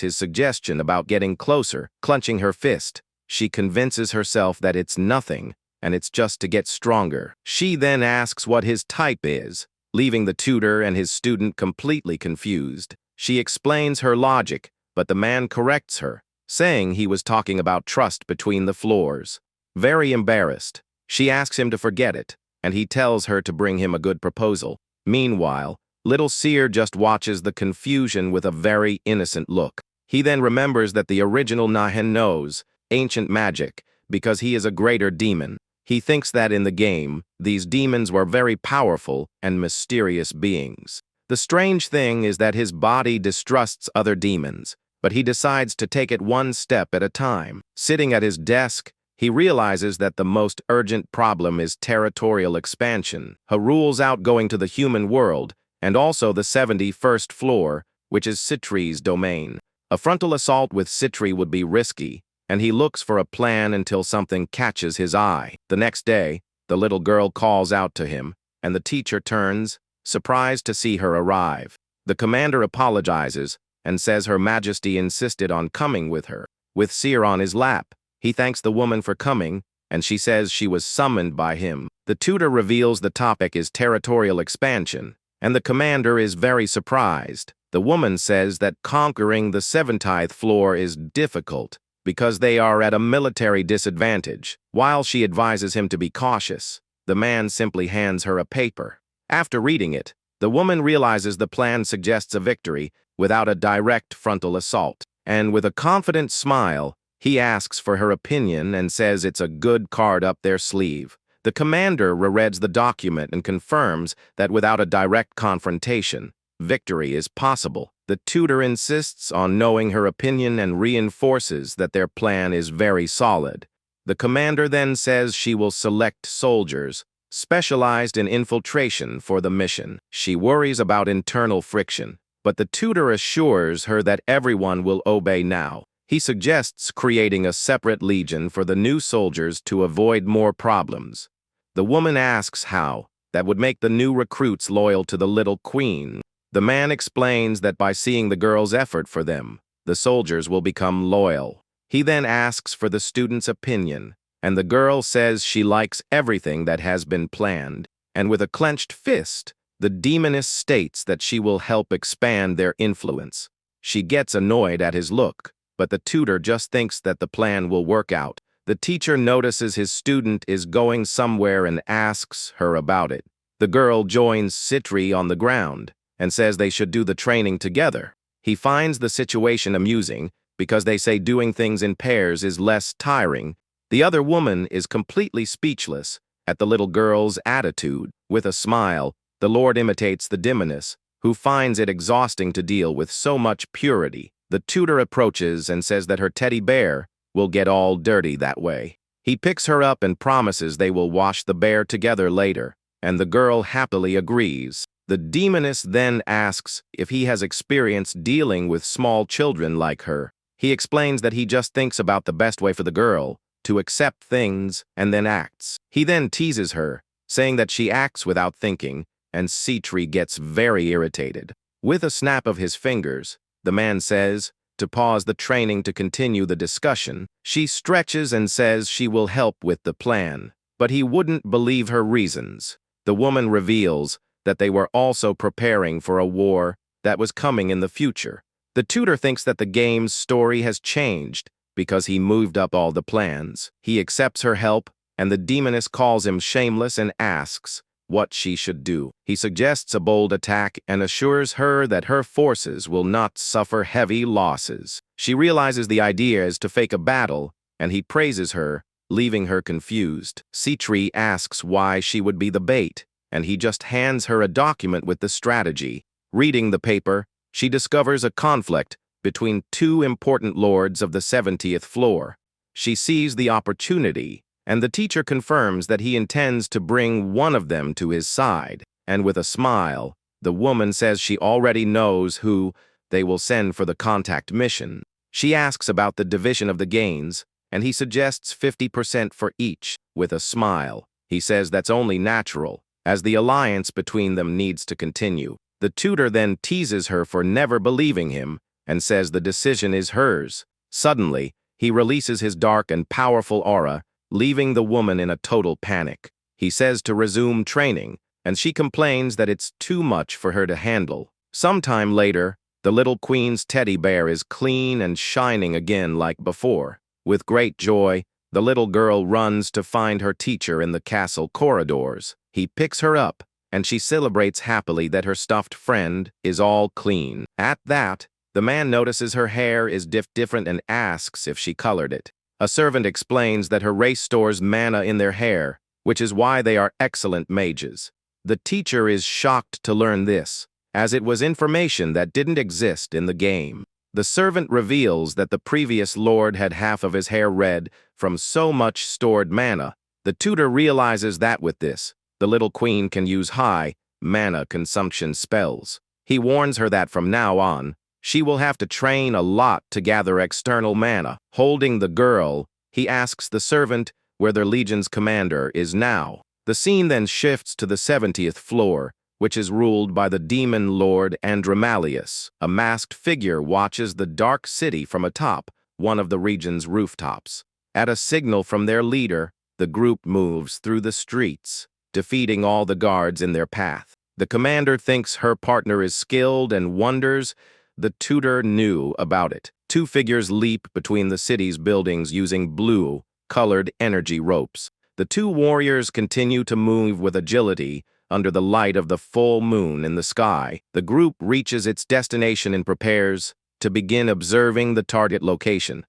his suggestion about getting closer, clenching her fist. She convinces herself that it's nothing, and it's just to get stronger. She then asks what his type is, leaving the tutor and his student completely confused. She explains her logic, but the man corrects her, saying he was talking about trust between the floors. Very embarrassed, she asks him to forget it, and he tells her to bring him a good proposal. Meanwhile, little Seer just watches the confusion with a very innocent look. He then remembers that the original Nahen knows ancient magic because he is a greater demon. He thinks that in the game, these demons were very powerful and mysterious beings. The strange thing is that his body distrusts other demons, but he decides to take it one step at a time. Sitting at his desk, he realizes that the most urgent problem is territorial expansion. He rules out going to the human world, and also the 71st floor, which is Citri's domain. A frontal assault with Citri would be risky, and he looks for a plan until something catches his eye. The next day, the little girl calls out to him, and the teacher turns, surprised to see her arrive. The commander apologizes and says Her Majesty insisted on coming with her. With Seer on his lap, he thanks the woman for coming, and she says she was summoned by him. The tutor reveals the topic is territorial expansion, and the commander is very surprised. The woman says that conquering the 70th floor is difficult because they are at a military disadvantage. While she advises him to be cautious, the man simply hands her a paper. After reading it, the woman realizes the plan suggests a victory without a direct frontal assault. And with a confident smile, he asks for her opinion and says it's a good card up their sleeve. The commander rereads the document and confirms that without a direct confrontation, victory is possible. The tutor insists on knowing her opinion and reinforces that their plan is very solid. The commander then says she will select soldiers specialized in infiltration for the mission. She worries about internal friction, but the tutor assures her that everyone will obey now. He suggests creating a separate legion for the new soldiers to avoid more problems. The woman asks how that would make the new recruits loyal to the little queen. The man explains that by seeing the girl's effort for them, the soldiers will become loyal. He then asks for the student's opinion, and the girl says she likes everything that has been planned. And with a clenched fist, the demoness states that she will help expand their influence. She gets annoyed at his look, but the tutor just thinks that the plan will work out. The teacher notices his student is going somewhere and asks her about it. The girl joins Citri on the ground and says they should do the training together. He finds the situation amusing because they say doing things in pairs is less tiring. The other woman is completely speechless at the little girl's attitude. With a smile, the Lord imitates the demoness, who finds it exhausting to deal with so much purity. The tutor approaches and says that her teddy bear will get all dirty that way. He picks her up and promises they will wash the bear together later, and the girl happily agrees. The demoness then asks if he has experience dealing with small children like her. He explains that he just thinks about the best way for the girl to accept things and then acts. He then teases her, saying that she acts without thinking, and Citri gets very irritated. With a snap of his fingers, the man says to pause the training to continue the discussion. She stretches and says she will help with the plan, but he wouldn't believe her reasons. The woman reveals that they were also preparing for a war that was coming in the future. The tutor thinks that the game's story has changed because he moved up all the plans. He accepts her help, and the demoness calls him shameless and asks what she should do. He suggests a bold attack and assures her that her forces will not suffer heavy losses. She realizes the idea is to fake a battle, and he praises her, leaving her confused. Citri asks why she would be the bait, and he just hands her a document with the strategy. Reading the paper, she discovers a conflict between two important lords of the 70th floor. She sees the opportunity, and the teacher confirms that he intends to bring one of them to his side. And with a smile, the woman says she already knows who they will send for the contact mission. She asks about the division of the gains, and he suggests 50% for each, with a smile. He says that's only natural, as the alliance between them needs to continue. The tutor then teases her for never believing him, and says the decision is hers. Suddenly, he releases his dark and powerful aura, leaving the woman in a total panic. He says to resume training, and she complains that it's too much for her to handle. Sometime later, the little queen's teddy bear is clean and shining again like before. With great joy, the little girl runs to find her teacher in the castle corridors. He picks her up, and she celebrates happily that her stuffed friend is all clean. At that, the man notices her hair is different and asks if she colored it. A servant explains that her race stores mana in their hair, which is why they are excellent mages. The teacher is shocked to learn this, as it was information that didn't exist in the game. The servant reveals that the previous lord had half of his hair red from so much stored mana. The tutor realizes that with this, the little queen can use high mana consumption spells. He warns her that from now on, she will have to train a lot to gather external mana. Holding the girl, he asks the servant where their legion's commander is now. The scene then shifts to the 70th floor, which is ruled by the demon lord Andromalius. A masked figure watches the dark city from atop one of the region's rooftops. At a signal from their leader, the group moves through the streets, defeating all the guards in their path. The commander thinks her partner is skilled and wonders the tutor knew about it. Two figures leap between the city's buildings using blue-colored energy ropes. The two warriors continue to move with agility under the light of the full moon in the sky. The group reaches its destination and prepares to begin observing the target location.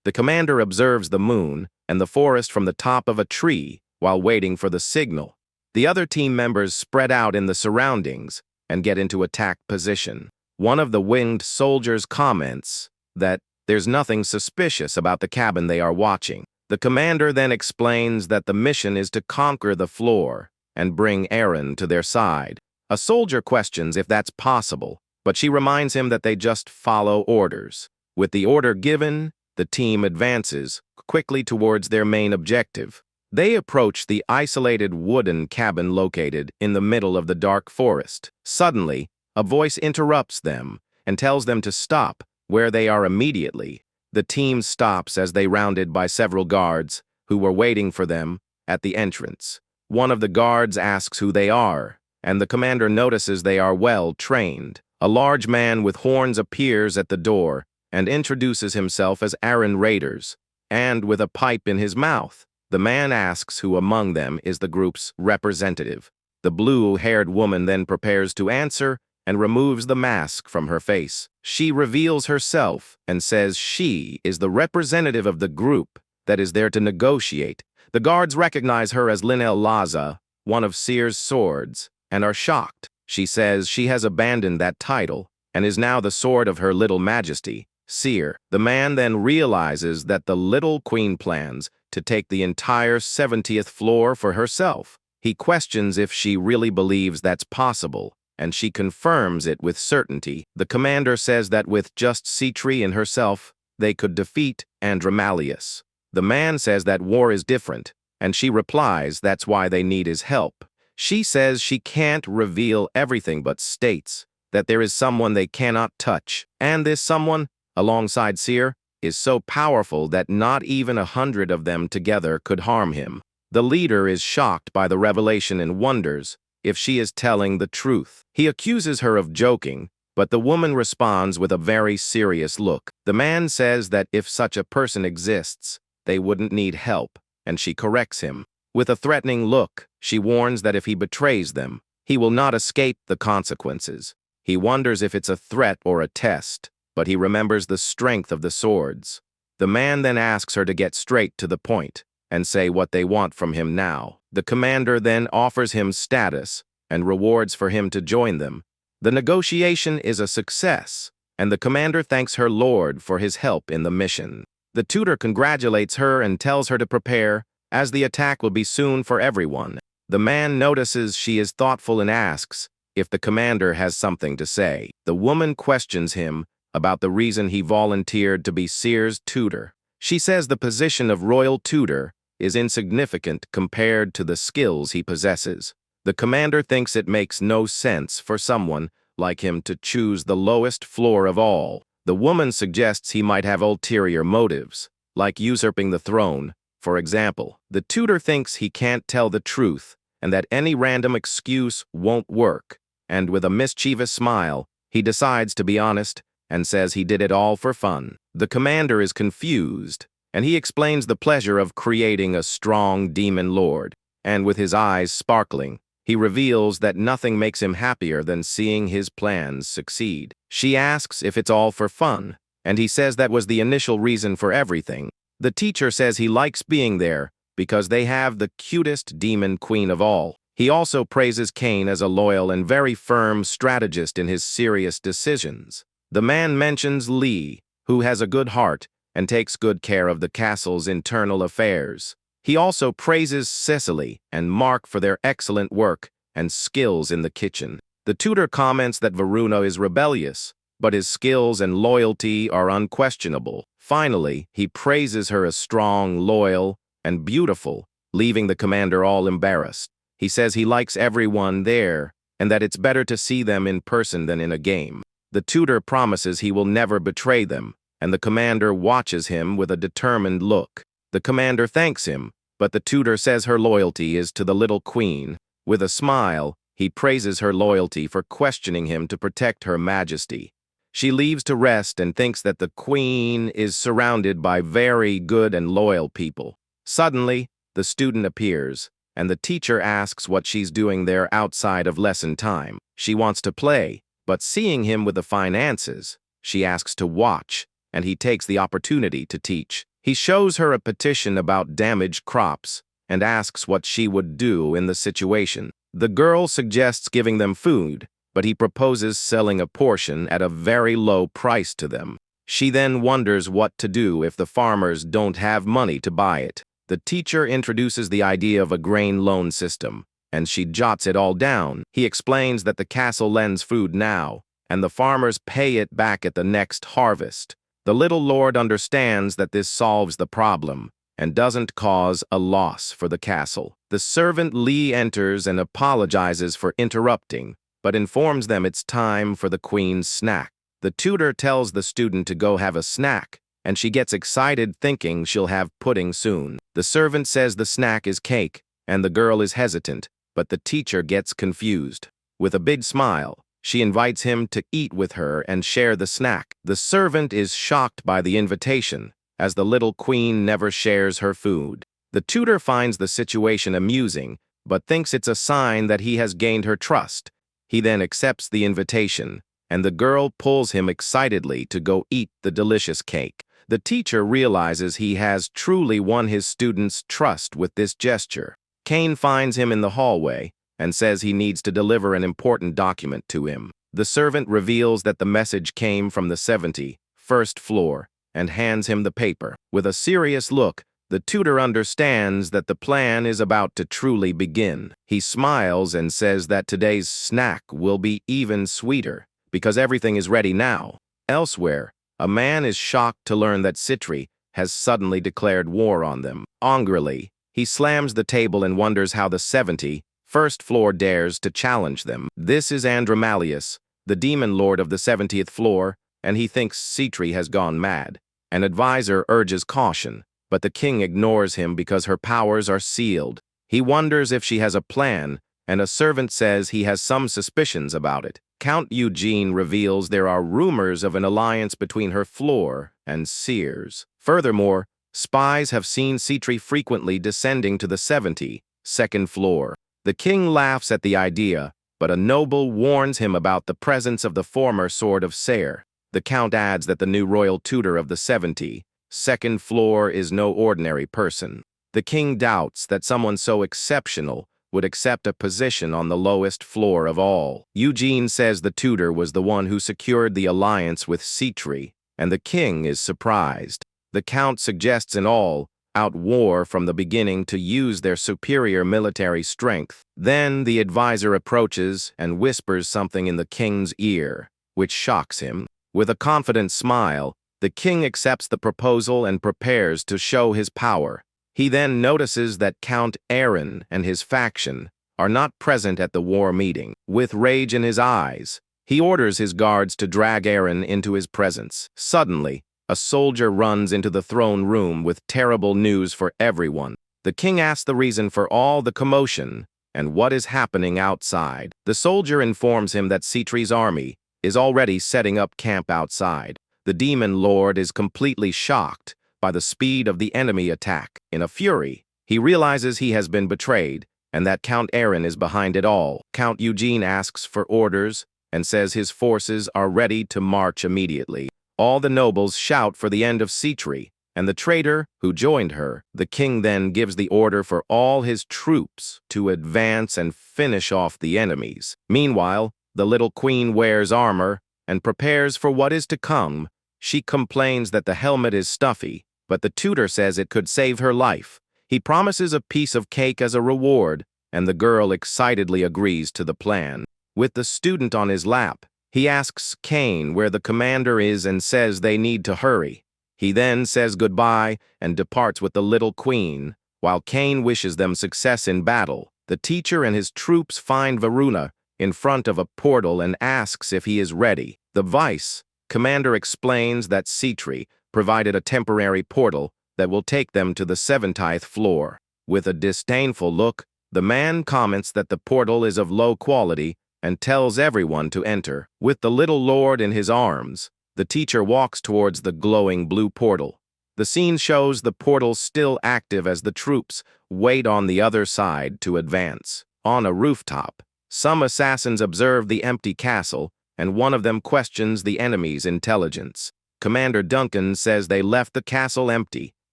The commander observes the moon and the forest from the top of a tree while waiting for the signal. The other team members spread out in the surroundings and get into attack position. One of the winged soldiers comments that there's nothing suspicious about the cabin they are watching. The commander then explains that the mission is to conquer the floor and bring Aaron to their side. A soldier questions if that's possible, but she reminds him that they just follow orders. With the order given, the team advances quickly towards their main objective. They approach the isolated wooden cabin located in the middle of the dark forest. Suddenly, a voice interrupts them and tells them to stop where they are immediately. The team stops as they rounded by several guards who were waiting for them at the entrance. One of the guards asks who they are, and the commander notices they are well trained. A large man with horns appears at the door and introduces himself as Aaron Raiders, and with a pipe in his mouth. The man asks who among them is the group's representative. The blue-haired woman then prepares to answer and removes the mask from her face. She reveals herself and says she is the representative of the group that is there to negotiate. The guards recognize her as Linnell Laza, one of Seer's swords, and are shocked. She says she has abandoned that title and is now the sword of her little majesty, Seer. The man then realizes that the little queen plans to take the entire 70th floor for herself. He questions if she really believes that's possible, and she confirms it with certainty. The commander says that with just Citri and herself, they could defeat Andromalius. The man says that war is different, and she replies that's why they need his help. She says she can't reveal everything but states that there is someone they cannot touch, and this someone, alongside Seer, is so powerful that not even 100 of them together could harm him. The leader is shocked by the revelation and wonders if she is telling the truth. He accuses her of joking, but the woman responds with a very serious look. The man says that if such a person exists, they wouldn't need help, and she corrects him. With a threatening look, she warns that if he betrays them, he will not escape the consequences. He wonders if it's a threat or a test, but he remembers the strength of the swords. The man then asks her to get straight to the point and say what they want from him now. The commander then offers him status and rewards for him to join them. The negotiation is a success, and the commander thanks her lord for his help in the mission. The tutor congratulates her and tells her to prepare, as the attack will be soon for everyone. The man notices she is thoughtful and asks if the commander has something to say. The woman questions him about the reason he volunteered to be Seer's tutor. She says the position of royal tutor is insignificant compared to the skills he possesses. The commander thinks it makes no sense for someone like him to choose the lowest floor of all. The woman suggests he might have ulterior motives, like usurping the throne. For example, the tutor thinks he can't tell the truth and that any random excuse won't work, and with a mischievous smile, he decides to be honest and says he did it all for fun. The commander is confused, and he explains the pleasure of creating a strong demon lord, and with his eyes sparkling, he reveals that nothing makes him happier than seeing his plans succeed. She asks if it's all for fun, and he says that was the initial reason for everything. The teacher says he likes being there because they have the cutest demon queen of all. He also praises Cain as a loyal and very firm strategist in his serious decisions. The man mentions Lee, who has a good heart and takes good care of the castle's internal affairs. He also praises Cecily and Mark for their excellent work and skills in the kitchen. The tutor comments that Varuna is rebellious, but his skills and loyalty are unquestionable. Finally, he praises her as strong, loyal, and beautiful, leaving the commander all embarrassed. He says he likes everyone there and that it's better to see them in person than in a game. The tutor promises he will never betray them, and the commander watches him with a determined look. The commander thanks him, but the tutor says her loyalty is to the little queen. With a smile, he praises her loyalty for questioning him to protect her majesty. She leaves to rest and thinks that the queen is surrounded by very good and loyal people. Suddenly, the student appears, and the teacher asks what she's doing there outside of lesson time. She wants to play, but seeing him with the finances, she asks to watch, and he takes the opportunity to teach. He shows her a petition about damaged crops and asks what she would do in the situation. The girl suggests giving them food, but he proposes selling a portion at a very low price to them. She then wonders what to do if the farmers don't have money to buy it. The teacher introduces the idea of a grain loan system, and she jots it all down. He explains that the castle lends food now, and the farmers pay it back at the next harvest. The little lord understands that this solves the problem and doesn't cause a loss for the castle. The servant Lee enters and apologizes for interrupting, but informs them it's time for the queen's snack. The tutor tells the student to go have a snack, and she gets excited thinking she'll have pudding soon. The servant says the snack is cake, and the girl is hesitant, but the teacher gets confused. With a big smile, she invites him to eat with her and share the snack. The servant is shocked by the invitation, as the little queen never shares her food. The tutor finds the situation amusing, but thinks it's a sign that he has gained her trust. He then accepts the invitation, and the girl pulls him excitedly to go eat the delicious cake. The teacher realizes he has truly won his student's trust with this gesture. Cain finds him in the hallway and says he needs to deliver an important document to him. The servant reveals that the message came from the 71st floor and hands him the paper. With a serious look, the tutor understands that the plan is about to truly begin. He smiles and says that today's snack will be even sweeter because everything is ready now. Elsewhere, a man is shocked to learn that Citri has suddenly declared war on them. Angrily, he slams the table and wonders how the 71st floor dares to challenge them. This is Andromalius, the demon lord of the 70th floor, and he thinks Citri has gone mad. An advisor urges caution, but the king ignores him because her powers are sealed. He wonders if she has a plan, and a servant says he has some suspicions about it. Count Eugene reveals there are rumors of an alliance between her floor and Sears. Furthermore, spies have seen Citri frequently descending to the 72nd floor. The king laughs at the idea, but a noble warns him about the presence of the former Sword of Sayre. The count adds that the new royal tutor of the 72nd floor is no ordinary person. The king doubts that someone so exceptional would accept a position on the lowest floor of all. Eugene says the tutor was the one who secured the alliance with Citri, and the king is surprised. The count suggests an all-out war from the beginning to use their superior military strength. Then the advisor approaches and whispers something in the king's ear, which shocks him. With a confident smile, The king accepts the proposal and prepares to show his power. He then notices that Count Aaron and his faction are not present at the war meeting. With rage in his eyes, he orders his guards to drag Aaron into his presence. Suddenly, a soldier runs into the throne room with terrible news for everyone. The king asks the reason for all the commotion and what is happening outside. The soldier informs him that Sitri's army is already setting up camp outside. The demon lord is completely shocked by the speed of the enemy attack. In a fury, he realizes he has been betrayed and that Count Aaron is behind it all. Count Eugene asks for orders and says his forces are ready to march immediately. All the nobles shout for the end of Sitri and the traitor who joined her. The king then gives the order for all his troops to advance and finish off the enemies. Meanwhile, the little queen wears armor and prepares for what is to come. She complains that the helmet is stuffy, but the tutor says it could save her life. He promises a piece of cake as a reward, and the girl excitedly agrees to the plan. With the student on his lap, he asks Cain where the commander is and says they need to hurry. He then says goodbye and departs with the little queen, while Cain wishes them success in battle. The teacher and his troops find Varuna in front of a portal and asks if he is ready. The vice commander explains that Sitri provided a temporary portal that will take them to the 70th floor. With a disdainful look, the man comments that the portal is of low quality and tells everyone to enter. With the little lord in his arms, the teacher walks towards the glowing blue portal. The scene shows the portal still active as the troops wait on the other side to advance. On a rooftop, some assassins observe the empty castle, and one of them questions the enemy's intelligence. Commander Duncan says they left the castle empty,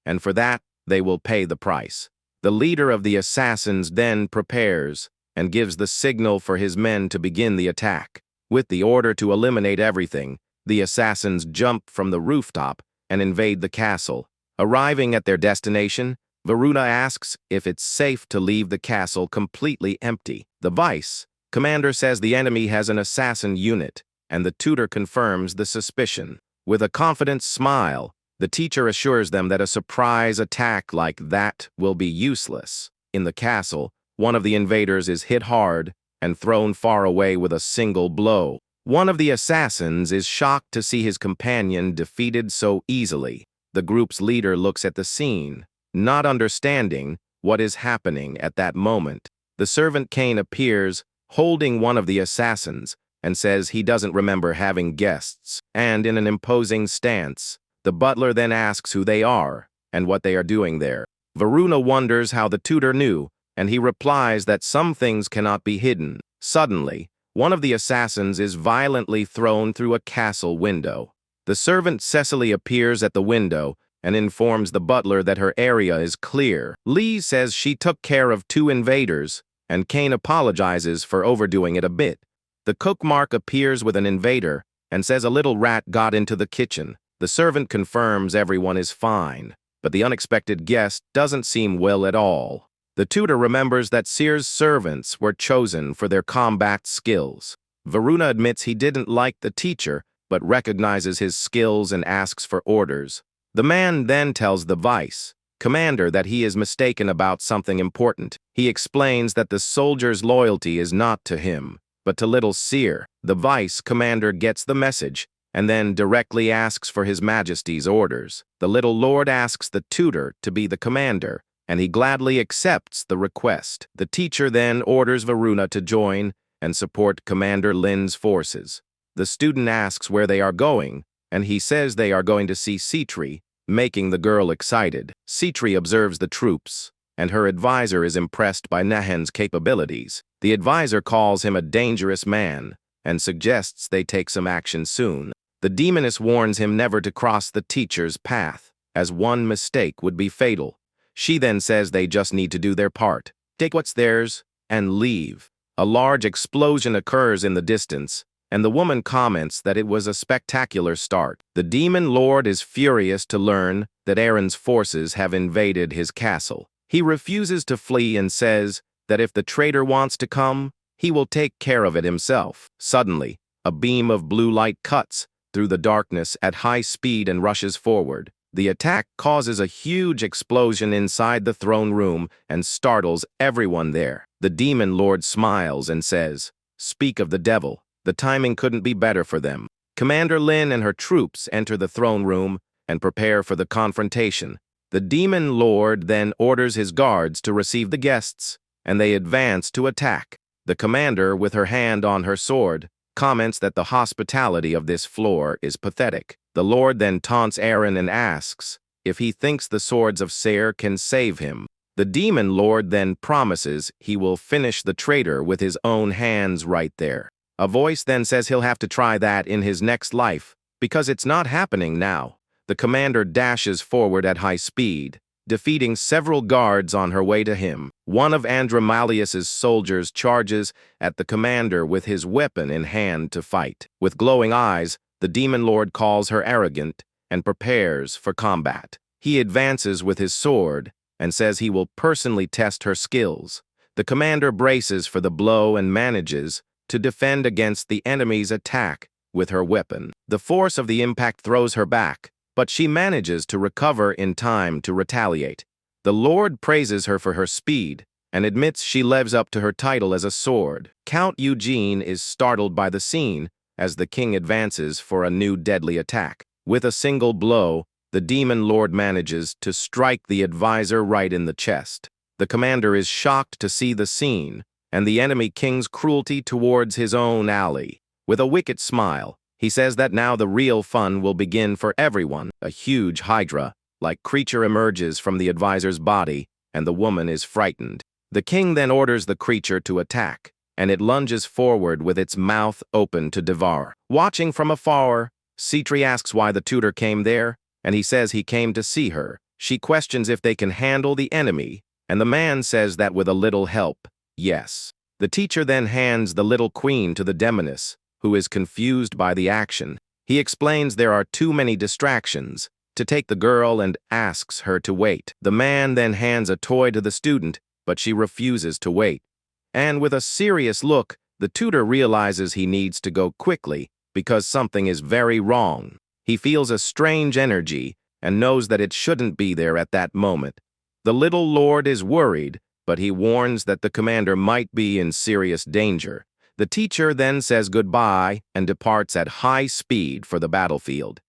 and for that, they will pay the price. The leader of the assassins then prepares and gives the signal for his men to begin the attack. With the order to eliminate everything, the assassins jump from the rooftop and invade the castle. Arriving at their destination, Varuna asks if it's safe to leave the castle completely empty. The vice commander says the enemy has an assassin unit, and the tutor confirms the suspicion. With a confident smile, the teacher assures them that a surprise attack like that will be useless. In the castle, one of the invaders is hit hard and thrown far away with a single blow. One of the assassins is shocked to see his companion defeated so easily. The group's leader looks at the scene, not understanding what is happening at that moment. The servant Cain appears, holding one of the assassins, and says he doesn't remember having guests. And in an imposing stance, the butler then asks who they are and what they are doing there. Varuna wonders how the tutor knew, and he replies that some things cannot be hidden. Suddenly, one of the assassins is violently thrown through a castle window. The servant Cecily appears at the window and informs the butler that her area is clear. Lee says she took care of 2 invaders, and Cain apologizes for overdoing it a bit. The cook Mark appears with an invader and says a little rat got into the kitchen. The servant confirms everyone is fine, but the unexpected guest doesn't seem well at all. The tutor remembers that Seer's servants were chosen for their combat skills. Varuna admits he didn't like the teacher, but recognizes his skills and asks for orders. The man then tells the vice commander that he is mistaken about something important. He explains that the soldier's loyalty is not to him, but to little Seer. The vice commander gets the message and then directly asks for His Majesty's orders. The little lord asks the tutor to be the commander, and he gladly accepts the request. The teacher then orders Varuna to join and support Commander Lin's forces. The student asks where they are going, and he says they are going to see Sitri, making the girl excited. Sitri observes the troops, and her advisor is impressed by Nahen's capabilities. The advisor calls him a dangerous man and suggests they take some action soon. The demoness warns him never to cross the teacher's path, as one mistake would be fatal. She then says they just need to do their part, take what's theirs, and leave. A large explosion occurs in the distance, and the woman comments that it was a spectacular start. The demon lord is furious to learn that Aaron's forces have invaded his castle. He refuses to flee and says that if the traitor wants to come, he will take care of it himself. Suddenly, a beam of blue light cuts through the darkness at high speed and rushes forward. The attack causes a huge explosion inside the throne room and startles everyone there. The demon lord smiles and says, "Speak of the devil. The timing couldn't be better for them." Commander Lin and her troops enter the throne room and prepare for the confrontation. The demon lord then orders his guards to receive the guests, and they advance to attack. The commander, with her hand on her sword, comments that the hospitality of this floor is pathetic. The Lord then taunts Aaron and asks if he thinks the swords of Seir can save him. The demon lord then promises he will finish the traitor with his own hands right there. A voice then says he'll have to try that in his next life, because it's not happening now. The commander dashes forward at high speed, defeating several guards on her way to him. One of Andromalius's soldiers charges at the commander with his weapon in hand to fight. With glowing eyes, the demon lord calls her arrogant and prepares for combat. He advances with his sword and says he will personally test her skills. The commander braces for the blow and manages to defend against the enemy's attack with her weapon. The force of the impact throws her back, but she manages to recover in time to retaliate. The Lord praises her for her speed and admits she lives up to her title as a sword. Count Eugene is startled by the scene as the king advances for a new deadly attack. With a single blow, the demon lord manages to strike the advisor right in the chest. The commander is shocked to see the scene and the enemy king's cruelty towards his own ally. With a wicked smile, he says that now the real fun will begin for everyone. A huge hydra-like creature emerges from the advisor's body, and the woman is frightened. The king then orders the creature to attack, and it lunges forward with its mouth open to devour. Watching from afar, Citri asks why the tutor came there, and he says he came to see her. She questions if they can handle the enemy, and the man says that with a little help, yes. The teacher then hands the little queen to the demoness, who is confused by the action. He explains there are too many distractions to take the girl and asks her to wait. The man then hands a toy to the student, but she refuses to wait. And with a serious look, the tutor realizes he needs to go quickly because something is very wrong. He feels a strange energy and knows that it shouldn't be there at that moment. The little lord is worried, but he warns that the commander might be in serious danger. The teacher then says goodbye and departs at high speed for the battlefield.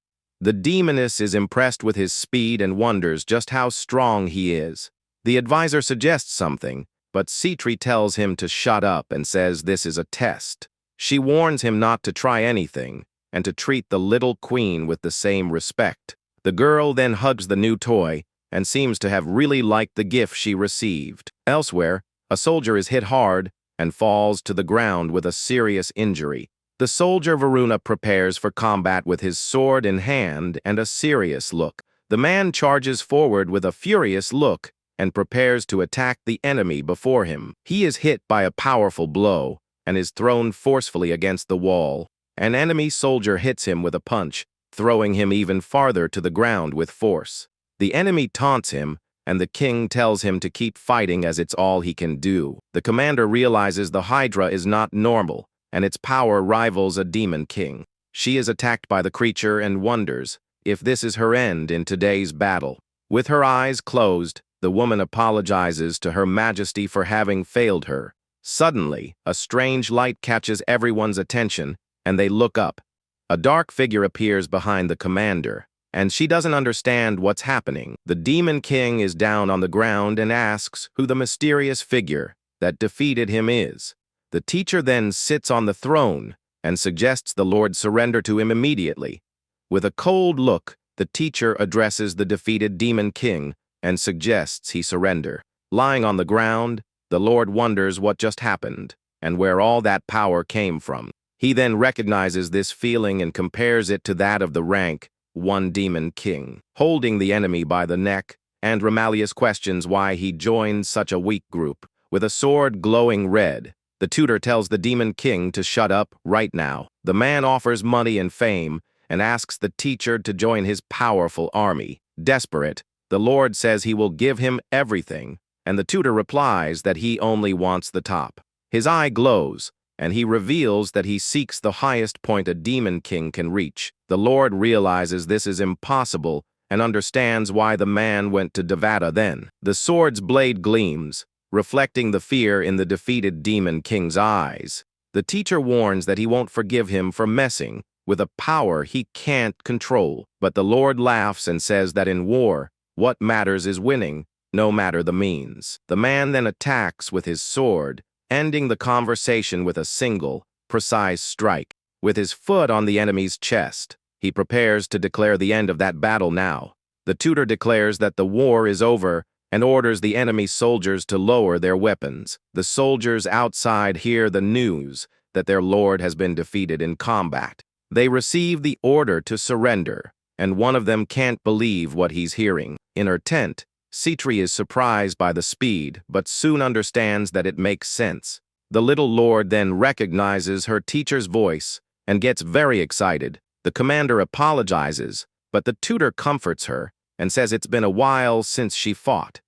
The demoness is impressed with his speed and wonders just how strong he is. The advisor suggests something, but Citri tells him to shut up and says this is a test. She warns him not to try anything and to treat the little queen with the same respect. The girl then hugs the new toy and seems to have really liked the gift she received. Elsewhere, a soldier is hit hard and falls to the ground with a serious injury. The soldier Varuna prepares for combat with his sword in hand and a serious look. The man charges forward with a furious look and prepares to attack the enemy before him. He is hit by a powerful blow and is thrown forcefully against the wall. An enemy soldier hits him with a punch, throwing him even farther to the ground with force. The enemy taunts him, and the king tells him to keep fighting as it's all he can do. The commander realizes the Hydra is not normal, and its power rivals a demon king. She is attacked by the creature and wonders if this is her end in today's battle. With her eyes closed, the woman apologizes to Her Majesty for having failed her. Suddenly, a strange light catches everyone's attention, and they look up. A dark figure appears behind the commander, and she doesn't understand what's happening. The demon king is down on the ground and asks who the mysterious figure that defeated him is. The teacher then sits on the throne and suggests the Lord surrender to him immediately. With a cold look, the teacher addresses the defeated demon king and suggests he surrender. Lying on the ground, the Lord wonders what just happened and where all that power came from. He then recognizes this feeling and compares it to that of the rank one demon king. Holding the enemy by the neck, Andromalius questions why he joined such a weak group. With a sword glowing red, the tutor tells the demon king to shut up right now. The man offers money and fame and asks the teacher to join his powerful army. Desperate, the Lord says he will give him everything, and the tutor replies that he only wants the top. His eye glows, and he reveals that he seeks the highest point a demon king can reach. The Lord realizes this is impossible and understands why the man went to Devata then. The sword's blade gleams, reflecting the fear in the defeated demon king's eyes. The teacher warns that he won't forgive him for messing with a power he can't control. But the Lord laughs and says that in war, what matters is winning, no matter the means. The man then attacks with his sword, ending the conversation with a single, precise strike. With his foot on the enemy's chest, he prepares to declare the end of that battle now. The tutor declares that the war is over and orders the enemy soldiers to lower their weapons. The soldiers outside hear the news that their lord has been defeated in combat. They receive the order to surrender, and one of them can't believe what he's hearing. In her tent, Citri is surprised by the speed, but soon understands that it makes sense. The little lord then recognizes her teacher's voice and gets very excited. The commander apologizes, but the tutor comforts her and says it's been a while since she fought.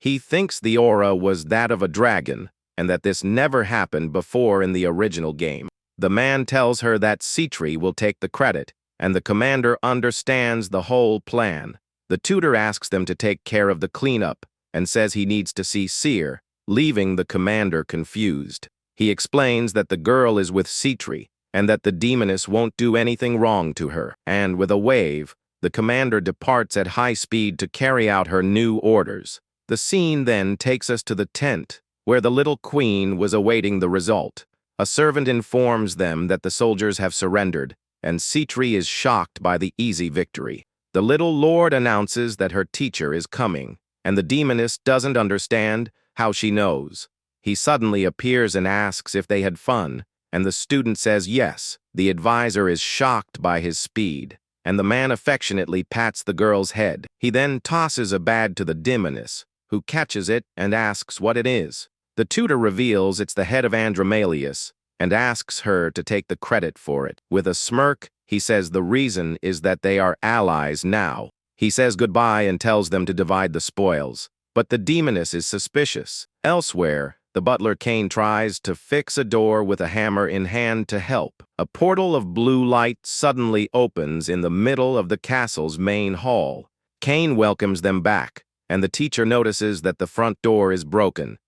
He thinks the aura was that of a dragon and that this never happened before in the original game. The man tells her that Citri will take the credit, and the commander understands the whole plan. The tutor asks them to take care of the cleanup and says he needs to see Seer, leaving the commander confused. He explains that the girl is with Citri and that the demoness won't do anything wrong to her, and with a wave, the commander departs at high speed to carry out her new orders. The scene then takes us to the tent, where the little queen was awaiting the result. A servant informs them that the soldiers have surrendered, and Citri is shocked by the easy victory. The little lord announces that her teacher is coming, and the demoness doesn't understand how she knows. He suddenly appears and asks if they had fun, and the student says yes. The advisor is shocked by his speed, and the man affectionately pats the girl's head. He then tosses a bag to the demoness, who catches it and asks what it is. The tutor reveals it's the head of Andromalius and asks her to take the credit for it. With a smirk, he says the reason is that they are allies now. He says goodbye and tells them to divide the spoils. But the demoness is suspicious. Elsewhere, the butler Cain tries to fix a door with a hammer in hand to help. A portal of blue light suddenly opens in the middle of the castle's main hall. Cain welcomes them back, and the teacher notices that the front door is broken.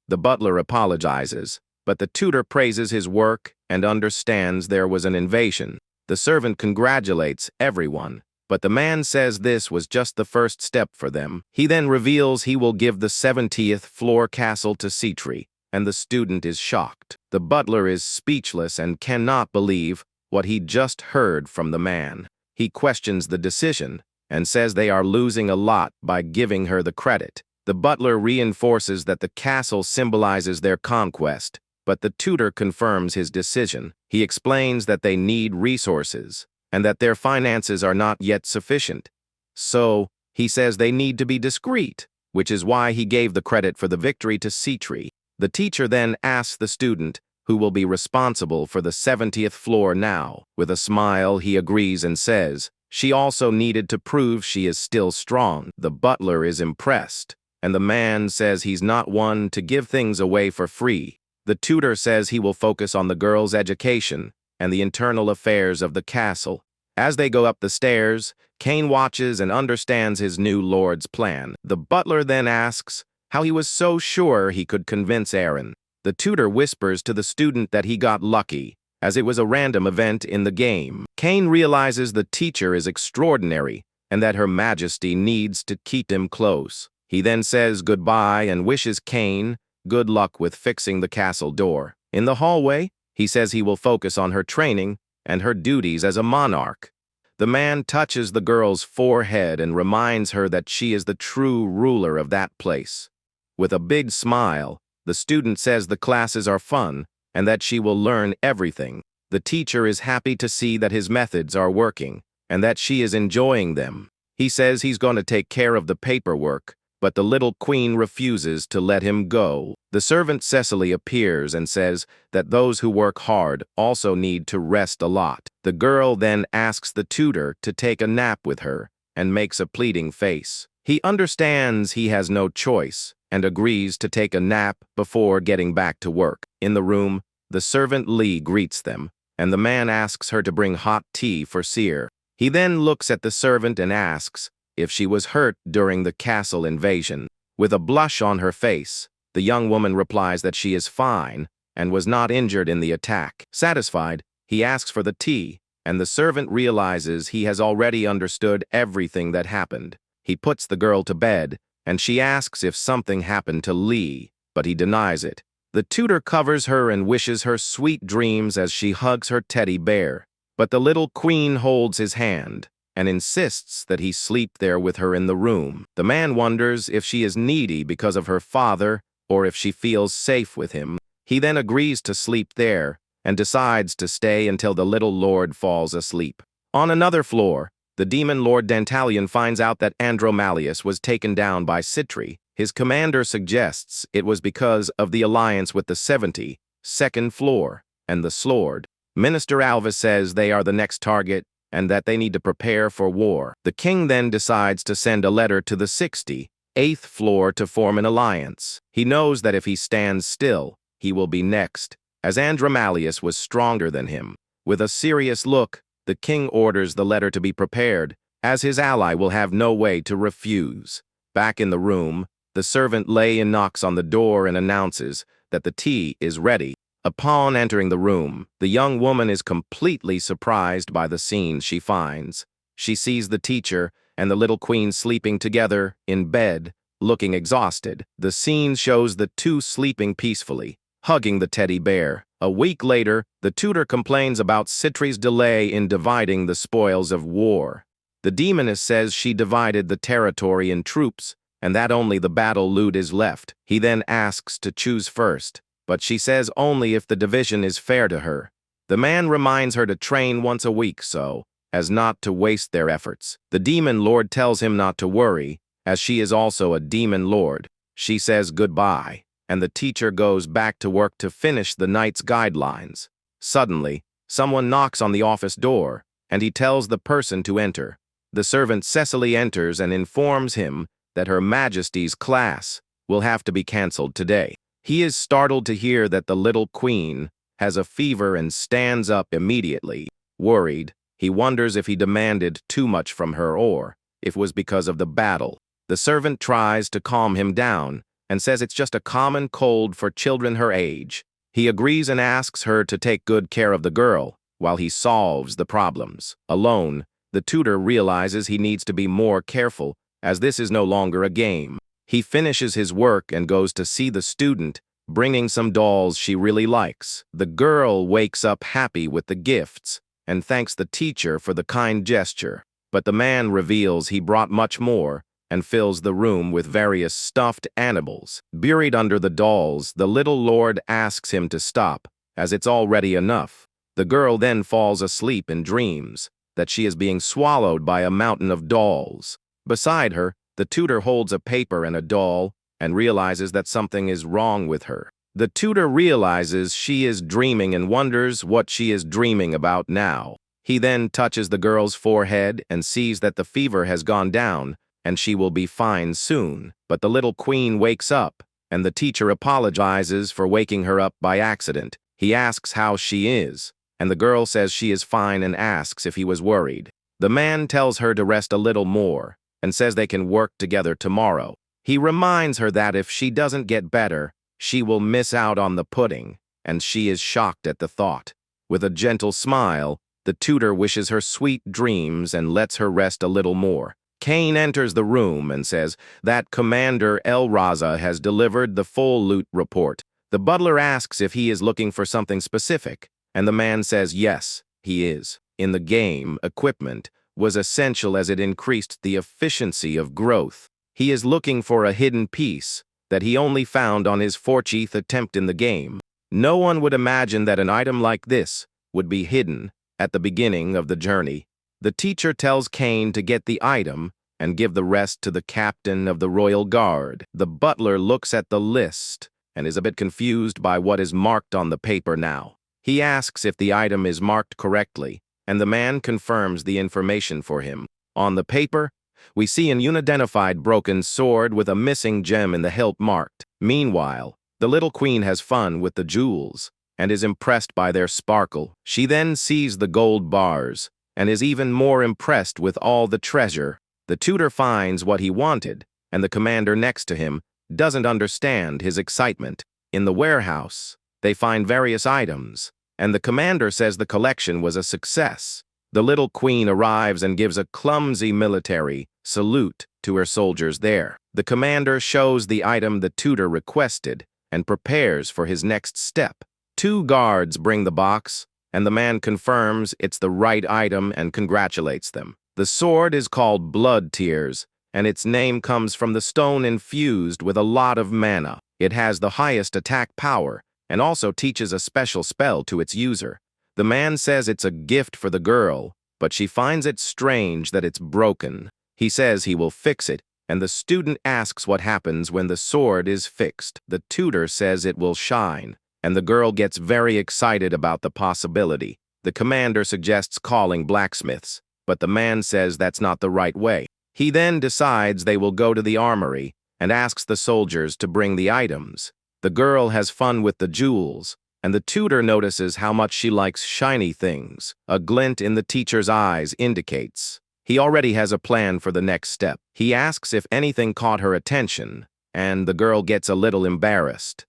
The butler apologizes, but the tutor praises his work and understands there was an invasion. The servant congratulates everyone, but the man says this was just the first step for them. He then reveals he will give the 70th floor castle to Citri, and the student is shocked. The butler is speechless and cannot believe what he just heard from the man. He questions the decision and says they are losing a lot by giving her the credit. The butler reinforces that the castle symbolizes their conquest, but the tutor confirms his decision. He explains that they need resources and that their finances are not yet sufficient. So, he says they need to be discreet, which is why he gave the credit for the victory to Citri. The teacher then asks the student who will be responsible for the 70th floor now. With a smile, he agrees and says she also needed to prove she is still strong. The butler is impressed, and the man says he's not one to give things away for free. The tutor says he will focus on the girl's education and the internal affairs of the castle. As they go up the stairs, Cain watches and understands his new lord's plan. The butler then asks how he was so sure he could convince Aaron. The tutor whispers to the student that he got lucky, as it was a random event in the game. Cain realizes the teacher is extraordinary and that Her Majesty needs to keep him close. He then says goodbye and wishes Cain good luck with fixing the castle door. In the hallway, he says he will focus on her training and her duties as a monarch. The man touches the girl's forehead and reminds her that she is the true ruler of that place. With a big smile, the student says the classes are fun and that she will learn everything. The teacher is happy to see that his methods are working and that she is enjoying them. He says he's going to take care of the paperwork, but the little queen refuses to let him go. The servant Cecily appears and says that those who work hard also need to rest a lot. The girl then asks the tutor to take a nap with her and makes a pleading face. He understands he has no choice and agrees to take a nap before getting back to work. In the room, The servant Lee greets them, and the man asks her to bring hot tea for Seer. He then looks at the servant and asks if she was hurt during the castle invasion. With a blush on her face, the young woman replies that she is fine and was not injured in the attack. Satisfied, he asks for the tea, and the servant realizes he has already understood everything that happened. He puts the girl to bed, and she asks if something happened to Lee, but he denies it. The tutor covers her and wishes her sweet dreams as she hugs her teddy bear, but the little queen holds his hand and insists that he sleep there with her in the room. The man wonders if she is needy because of her father or if she feels safe with him. He then agrees to sleep there and decides to stay until the little lord falls asleep. On another floor, the demon Lord Dantalion finds out that Andromalius was taken down by Citri. His commander suggests it was because of the alliance with the 72nd floor and the Slord. Minister Alva says they are the next target and that they need to prepare for war. The king then decides to send a letter to the 68th floor to form an alliance. He knows that if he stands still, he will be next, as Andromalius was stronger than him. With a serious look, the king orders the letter to be prepared, as his ally will have no way to refuse. Back in the room, the servant Leyen knocks on the door and announces that the tea is ready. Upon entering the room, the young woman is completely surprised by the scene she finds. She sees the teacher and the little queen sleeping together in bed, looking exhausted. The scene shows the two sleeping peacefully, hugging the teddy bear. A week later, the tutor complains about Citri's delay in dividing the spoils of war. The demoness says she divided the territory in troops, and that only the battle loot is left. He then asks to choose first, but she says only if the division is fair to her. The man reminds her to train once a week so as not to waste their efforts. The demon lord tells him not to worry, as she is also a demon lord. She says goodbye, and the teacher goes back to work to finish the night's guidelines. Suddenly, someone knocks on the office door, and he tells the person to enter. The servant Cecily enters and informs him that Her Majesty's class will have to be cancelled today. He is startled to hear that the little queen has a fever and stands up immediately. Worried, he wonders if he demanded too much from her or if it was because of the battle. The servant tries to calm him down and says it's just a common cold for children her age. He agrees and asks her to take good care of the girl while he solves the problems. Alone, the tutor realizes he needs to be more careful as this is no longer a game. He finishes his work and goes to see the student, bringing some dolls she really likes. The girl wakes up happy with the gifts and thanks the teacher for the kind gesture. But the man reveals he brought much more and fills the room with various stuffed animals. Buried under the dolls, the little lord asks him to stop, as it's already enough. The girl then falls asleep and dreams that she is being swallowed by a mountain of dolls. Beside her, the tutor holds a paper and a doll and realizes that something is wrong with her. The tutor realizes she is dreaming and wonders what she is dreaming about now. He then touches the girl's forehead and sees that the fever has gone down and she will be fine soon. But the little queen wakes up and the teacher apologizes for waking her up by accident. He asks how she is, and the girl says she is fine and asks if he was worried. The man tells her to rest a little more and says they can work together tomorrow. He reminds her that if she doesn't get better, she will miss out on the pudding, and she is shocked at the thought. With a gentle smile, the tutor wishes her sweet dreams and lets her rest a little more. Kane enters the room and says that Commander El Raza has delivered the full loot report. The butler asks if he is looking for something specific, and the man says yes, he is. In the game, equipment was essential as it increased the efficiency of growth. He is looking for a hidden piece that he only found on his 40th attempt in the game. No one would imagine that an item like this would be hidden at the beginning of the journey. The teacher tells Kane to get the item and give the rest to the captain of the Royal Guard. The butler looks at the list and is a bit confused by what is marked on the paper now. He asks if the item is marked correctly, and the man confirms the information for him. On the paper, we see an unidentified broken sword with a missing gem in the hilt marked. Meanwhile, the little queen has fun with the jewels and is impressed by their sparkle. She then sees the gold bars and is even more impressed with all the treasure. The tutor finds what he wanted, and the commander next to him doesn't understand his excitement. In the warehouse, they find various items, and the commander says the collection was a success. The little queen arrives and gives a clumsy military salute to her soldiers there. The commander shows the item the tutor requested and prepares for his next step. 2 guards bring the box, and the man confirms it's the right item and congratulates them. The sword is called Blood Tears, and its name comes from the stone infused with a lot of mana. It has the highest attack power and also teaches a special spell to its user. The man says it's a gift for the girl, but she finds it strange that it's broken. He says he will fix it, and the student asks what happens when the sword is fixed. The tutor says it will shine, and the girl gets very excited about the possibility. The commander suggests calling blacksmiths, but the man says that's not the right way. He then decides they will go to the armory and asks the soldiers to bring the items. The girl has fun with the jewels, and the tutor notices how much she likes shiny things. A glint in the teacher's eyes indicates he already has a plan for the next step. He asks if anything caught her attention, and the girl gets a little embarrassed.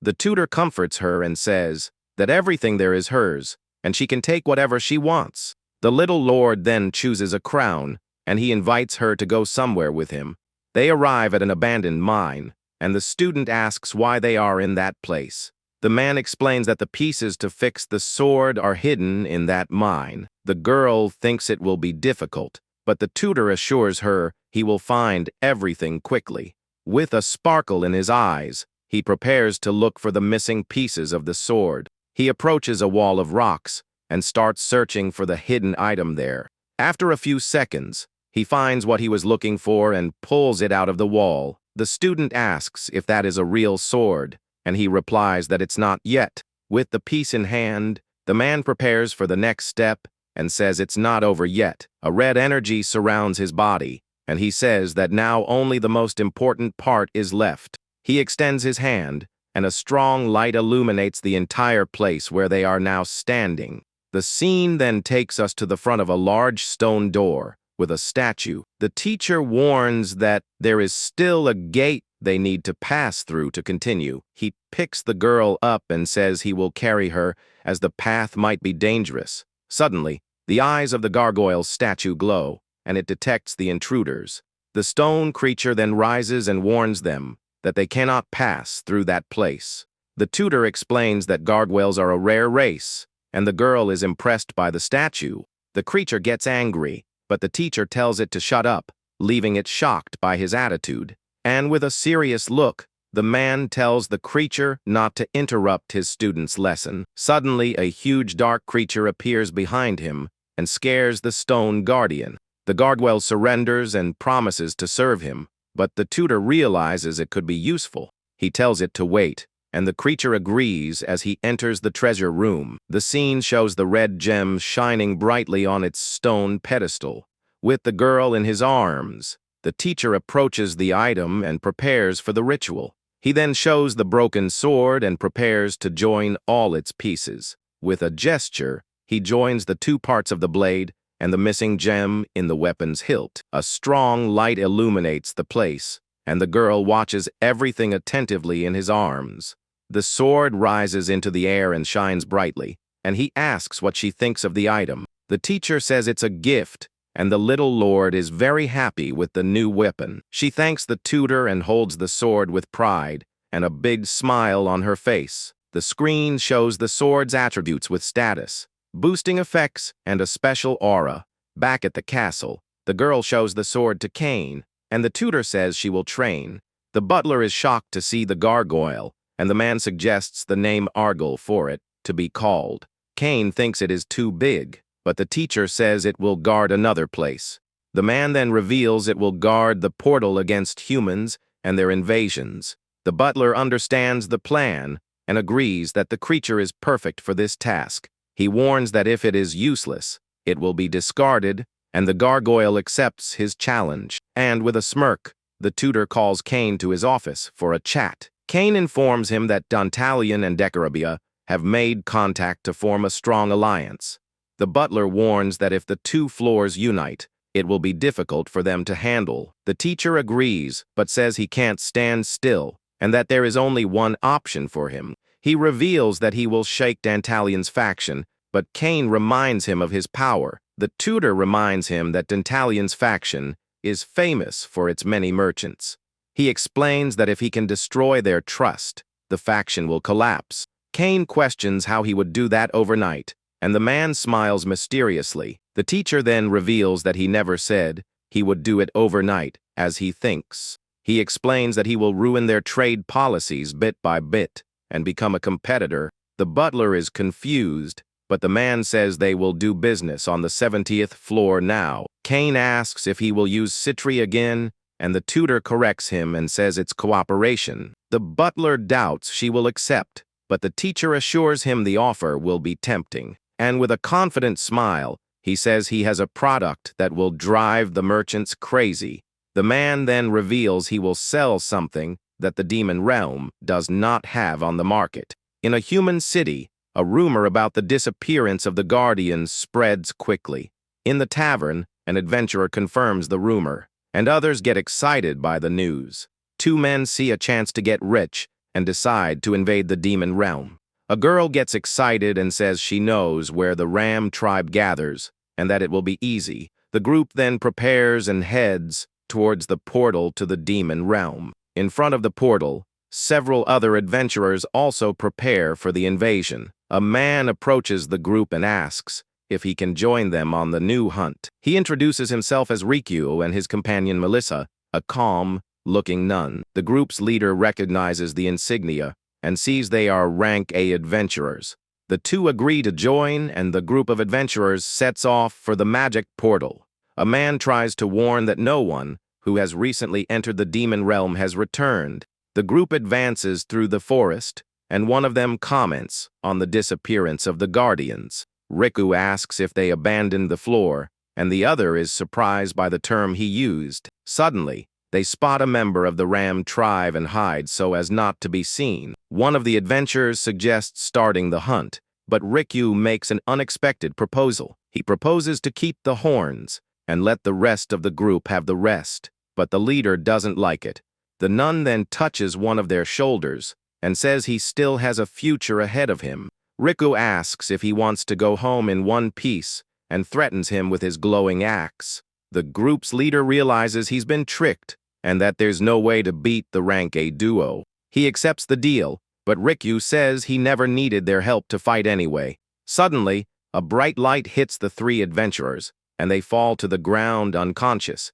The tutor comforts her and says that everything there is hers, and she can take whatever she wants. The little lord then chooses a crown, and he invites her to go somewhere with him. They arrive at an abandoned mine, and the student asks why they are in that place. The man explains that the pieces to fix the sword are hidden in that mine. The girl thinks it will be difficult, but the tutor assures her he will find everything quickly. With a sparkle in his eyes, he prepares to look for the missing pieces of the sword. He approaches a wall of rocks and starts searching for the hidden item there. After a few seconds, he finds what he was looking for and pulls it out of the wall. The student asks if that is a real sword, and he replies that it's not yet. With the piece in hand, the man prepares for the next step and says it's not over yet. A red energy surrounds his body, and he says that now only the most important part is left. He extends his hand, and a strong light illuminates the entire place where they are now standing. The scene then takes us to the front of a large stone door with a statue. The teacher warns that there is still a gate they need to pass through to continue. He picks the girl up and says he will carry her as the path might be dangerous. Suddenly, the eyes of the gargoyle statue glow, and it detects the intruders. The stone creature then rises and warns them that they cannot pass through that place. The tutor explains that gargoyles are a rare race, and the girl is impressed by the statue. The creature gets angry, but the teacher tells it to shut up, leaving it shocked by his attitude. And with a serious look, the man tells the creature not to interrupt his student's lesson. Suddenly, a huge dark creature appears behind him and scares the stone guardian. The gargoyle surrenders and promises to serve him, but the tutor realizes it could be useful. He tells it to wait, and the creature agrees as he enters the treasure room. The scene shows the red gem shining brightly on its stone pedestal. With the girl in his arms, the teacher approaches the item and prepares for the ritual. He then shows the broken sword and prepares to join all its pieces. With a gesture, he joins the 2 parts of the blade and the missing gem in the weapon's hilt. A strong light illuminates the place, and the girl watches everything attentively in his arms. The sword rises into the air and shines brightly, and he asks what she thinks of the item. The teacher says it's a gift, and the little lord is very happy with the new weapon. She thanks the tutor and holds the sword with pride and a big smile on her face. The screen shows the sword's attributes with status, boosting effects, and a special aura. Back at the castle, the girl shows the sword to Kane, and the tutor says she will train. The butler is shocked to see the gargoyle, and the man suggests the name Argyle for it to be called. Kane thinks it is too big, but the teacher says it will guard another place. The man then reveals it will guard the portal against humans and their invasions. The butler understands the plan and agrees that the creature is perfect for this task. He warns that if it is useless, it will be discarded, and the gargoyle accepts his challenge. And with a smirk, the tutor calls Kane to his office for a chat. Kane informs him that Dantalion and Decarabia have made contact to form a strong alliance. The butler warns that if the two floors unite, it will be difficult for them to handle. The teacher agrees, but says he can't stand still, and that there is only one option for him. He reveals that he will shake Dantalion's faction, but Kane reminds him of his power. The tutor reminds him that Dantalion's faction is famous for its many merchants. He explains that if he can destroy their trust, the faction will collapse. Kane questions how he would do that overnight, and the man smiles mysteriously. The teacher then reveals that he never said he would do it overnight, as he thinks. He explains that he will ruin their trade policies bit by bit and become a competitor. The butler is confused, but the man says they will do business on the 70th floor now. Kane asks if he will use Citri again, and the tutor corrects him and says it's cooperation. The butler doubts she will accept, but the teacher assures him the offer will be tempting. And with a confident smile, he says he has a product that will drive the merchants crazy. The man then reveals he will sell something that the demon realm does not have on the market. In a human city, a rumor about the disappearance of the guardians spreads quickly. In the tavern, an adventurer confirms the rumor, and others get excited by the news. Two men see a chance to get rich and decide to invade the demon realm. A girl gets excited and says she knows where the Ram tribe gathers and that it will be easy. The group then prepares and heads towards the portal to the demon realm. In front of the portal, several other adventurers also prepare for the invasion. A man approaches the group and asks if he can join them on the new hunt. He introduces himself as Riku and his companion Melissa, a calm-looking nun. The group's leader recognizes the insignia and sees they are rank A adventurers. The two agree to join, and the group of adventurers sets off for the magic portal. A man tries to warn that no one who has recently entered the demon realm has returned. The group advances through the forest, and one of them comments on the disappearance of the guardians. Riku asks if they abandoned the floor, and the other is surprised by the term he used. Suddenly, they spot a member of the Ram tribe and hide so as not to be seen. One of the adventurers suggests starting the hunt, but Riku makes an unexpected proposal. He proposes to keep the horns and let the rest of the group have the rest, but the leader doesn't like it. The nun then touches one of their shoulders and says he still has a future ahead of him. Riku asks if he wants to go home in one piece and threatens him with his glowing axe. The group's leader realizes he's been tricked and that there's no way to beat the rank A duo. He accepts the deal, but Riku says he never needed their help to fight anyway. Suddenly, a bright light hits the three adventurers, and they fall to the ground unconscious.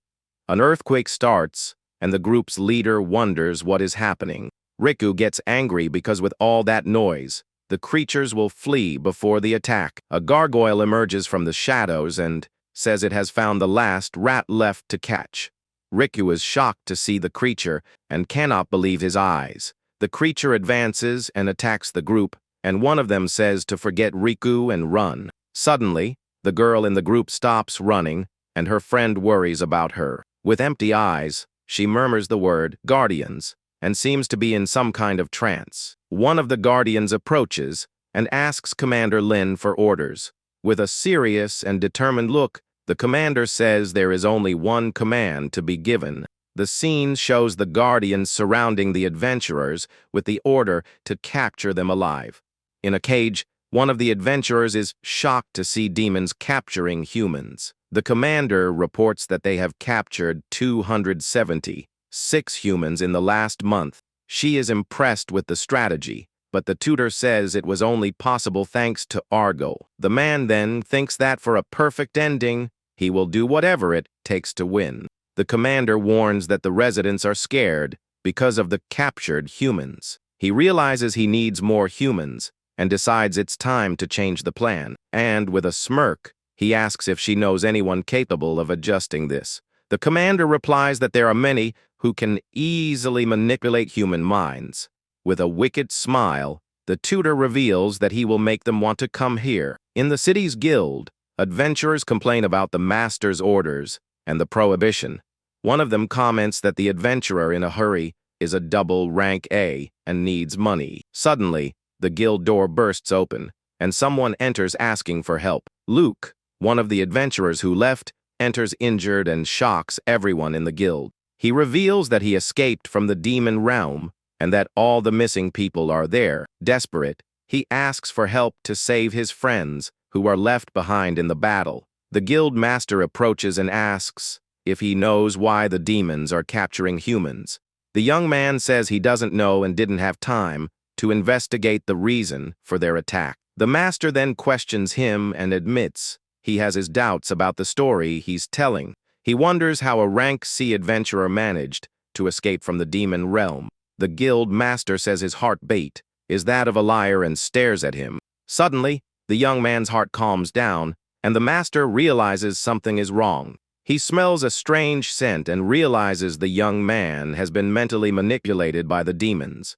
An earthquake starts, and the group's leader wonders what is happening. Riku gets angry because with all that noise, the creatures will flee before the attack. A gargoyle emerges from the shadows and says it has found the last rat left to catch. Riku is shocked to see the creature and cannot believe his eyes. The creature advances and attacks the group, and one of them says to forget Riku and run. Suddenly, the girl in the group stops running, and her friend worries about her. With empty eyes, she murmurs the word guardians and seems to be in some kind of trance. One of the guardians approaches and asks Commander Lin for orders. With a serious and determined look, the commander says there is only one command to be given. The scene shows the guardians surrounding the adventurers with the order to capture them alive. In a cage, one of the adventurers is shocked to see demons capturing humans. The commander reports that they have captured 276 humans in the last month. She is impressed with the strategy, but the tutor says it was only possible thanks to Argo. The man then thinks that for a perfect ending, he will do whatever it takes to win. The commander warns that the residents are scared because of the captured humans. He realizes he needs more humans and decides it's time to change the plan. And with a smirk, he asks if she knows anyone capable of adjusting this. The commander replies that there are many who can easily manipulate human minds. With a wicked smile, the tutor reveals that he will make them want to come here. In the city's guild, adventurers complain about the master's orders and the prohibition. One of them comments that the adventurer in a hurry is a double rank A and needs money. Suddenly, the guild door bursts open, and someone enters asking for help. Luke, one of the adventurers who left, enters injured and shocks everyone in the guild. He reveals that he escaped from the demon realm and that all the missing people are there. Desperate, he asks for help to save his friends who are left behind in the battle. The guild master approaches and asks if he knows why the demons are capturing humans. The young man says he doesn't know and didn't have time to investigate the reason for their attack. The master then questions him and admits he has his doubts about the story he's telling. He wonders how a rank C adventurer managed to escape from the demon realm. The guild master says his heartbeat is that of a liar and stares at him. Suddenly, the young man's heart calms down, and the master realizes something is wrong. He smells a strange scent and realizes the young man has been mentally manipulated by the demons.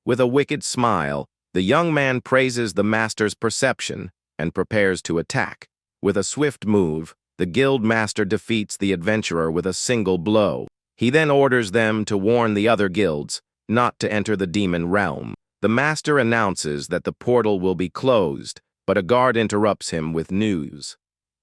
With a wicked smile, the young man praises the master's perception and prepares to attack. With a swift move, the guild master defeats the adventurer with a single blow. He then orders them to warn the other guilds not to enter the demon realm. The master announces that the portal will be closed, but a guard interrupts him with news.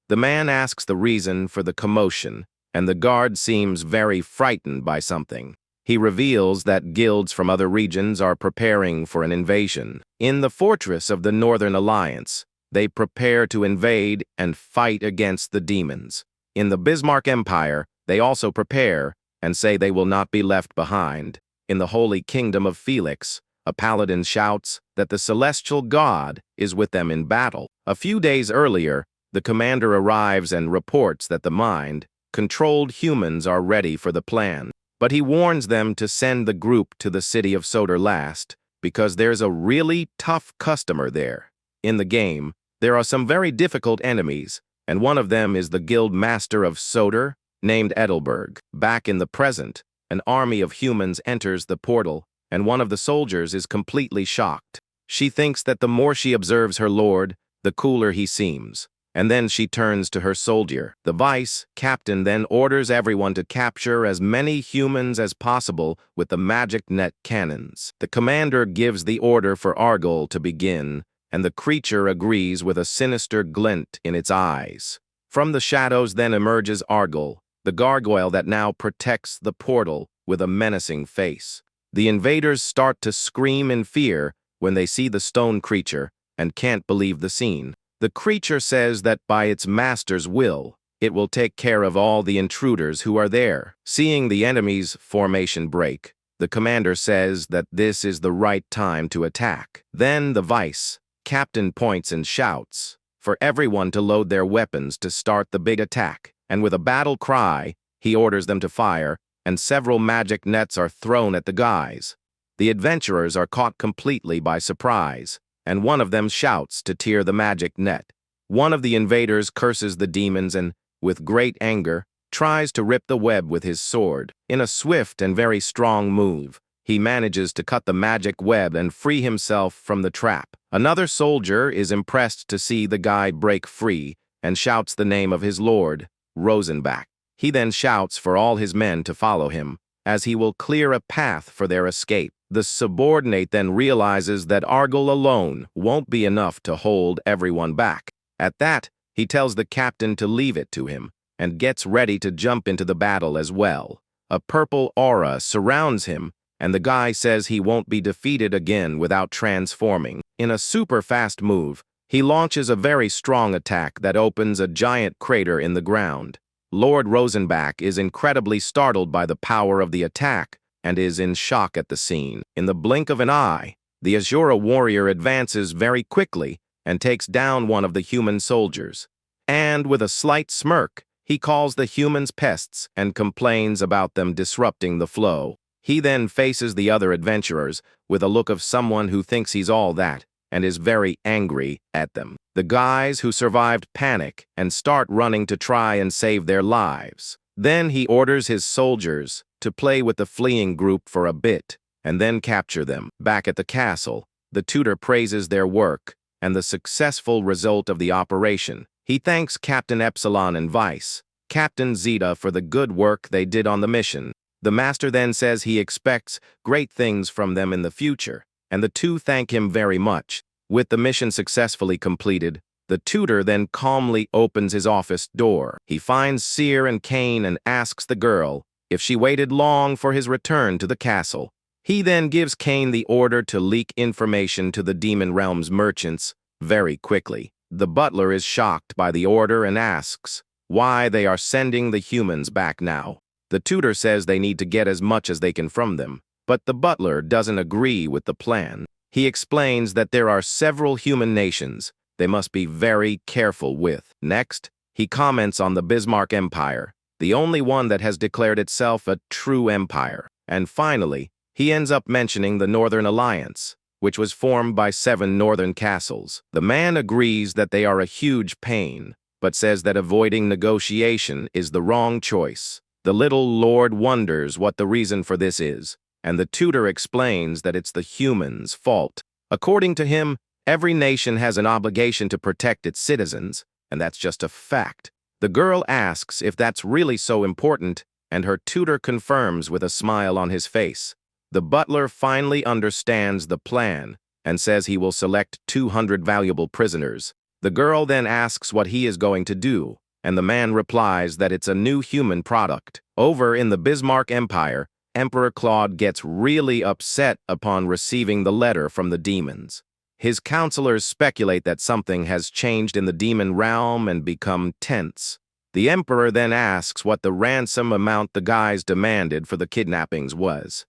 The man asks the reason for the commotion, and the guard seems very frightened by something. He reveals that guilds from other regions are preparing for an invasion. In the fortress of the Northern Alliance, they prepare to invade and fight against the demons. In the Bismarck Empire, they also prepare and say they will not be left behind. In the Holy Kingdom of Felix, a paladin shouts that the celestial god is with them in battle. A few days earlier, the commander arrives and reports that the mind-controlled humans are ready for the plan. But he warns them to send the group to the city of Soder last because there's a really tough customer there. In the game, there are some very difficult enemies, and one of them is the guild master of Soder, named Edelberg. Back in the present, an army of humans enters the portal, and one of the soldiers is completely shocked. She thinks that the more she observes her lord, the cooler he seems. And then she turns to her soldier. The vice captain then orders everyone to capture as many humans as possible with the magic net cannons. The commander gives the order for Argyle to begin, and the creature agrees with a sinister glint in its eyes. From the shadows then emerges Argyle, the gargoyle that now protects the portal with a menacing face. The invaders start to scream in fear when they see the stone creature and can't believe the scene. The creature says that by its master's will, it will take care of all the intruders who are there. Seeing the enemy's formation break, the commander says that this is the right time to attack. Then the vice captain points and shouts for everyone to load their weapons to start the big attack. And with a battle cry, he orders them to fire, and several magic nets are thrown at the guys. The adventurers are caught completely by surprise, and one of them shouts to tear the magic net. One of the invaders curses the demons and, with great anger, tries to rip the web with his sword. In a swift and very strong move, he manages to cut the magic web and free himself from the trap. Another soldier is impressed to see the guy break free and shouts the name of his lord, Rosenbach. He then shouts for all his men to follow him, as he will clear a path for their escape. The subordinate then realizes that Argyle alone won't be enough to hold everyone back. At that, he tells the captain to leave it to him, and gets ready to jump into the battle as well. A purple aura surrounds him, and the guy says he won't be defeated again without transforming. In a super fast move, he launches a very strong attack that opens a giant crater in the ground. Lord Rosenbach is incredibly startled by the power of the attack and is in shock at the scene. In the blink of an eye, the Asura warrior advances very quickly and takes down one of the human soldiers. And with a slight smirk, he calls the humans pests and complains about them disrupting the flow. He then faces the other adventurers with a look of someone who thinks he's all that and is very angry at them. The guys who survived panic and start running to try and save their lives. Then he orders his soldiers to play with the fleeing group for a bit and then capture them. Back at the castle, the tutor praises their work and the successful result of the operation. He thanks Captain Epsilon and Vice Captain Zeta for the good work they did on the mission. The master then says he expects great things from them in the future, and the two thank him very much. With the mission successfully completed, the tutor then calmly opens his office door. He finds Seer and Cain and asks the girl if she waited long for his return to the castle. He then gives Cain the order to leak information to the Demon Realm's merchants very quickly. The butler is shocked by the order and asks why they are sending the humans back now. The tutor says they need to get as much as they can from them, but the butler doesn't agree with the plan. He explains that there are several human nations they must be very careful with. Next, he comments on the Bismarck Empire, the only one that has declared itself a true empire. And finally, he ends up mentioning the Northern Alliance, which was formed by 7 northern castles. The man agrees that they are a huge pain, but says that avoiding negotiation is the wrong choice. The little lord wonders what the reason for this is, and the tutor explains that it's the humans' fault. According to him, every nation has an obligation to protect its citizens, and that's just a fact. The girl asks if that's really so important, and her tutor confirms with a smile on his face. The butler finally understands the plan and says he will select 200 valuable prisoners. The girl then asks what he is going to do, and the man replies that it's a new human product. Over in the Bismarck Empire, Emperor Claude gets really upset upon receiving the letter from the demons. His counselors speculate that something has changed in the demon realm and become tense. The emperor then asks what the ransom amount the guys demanded for the kidnappings was.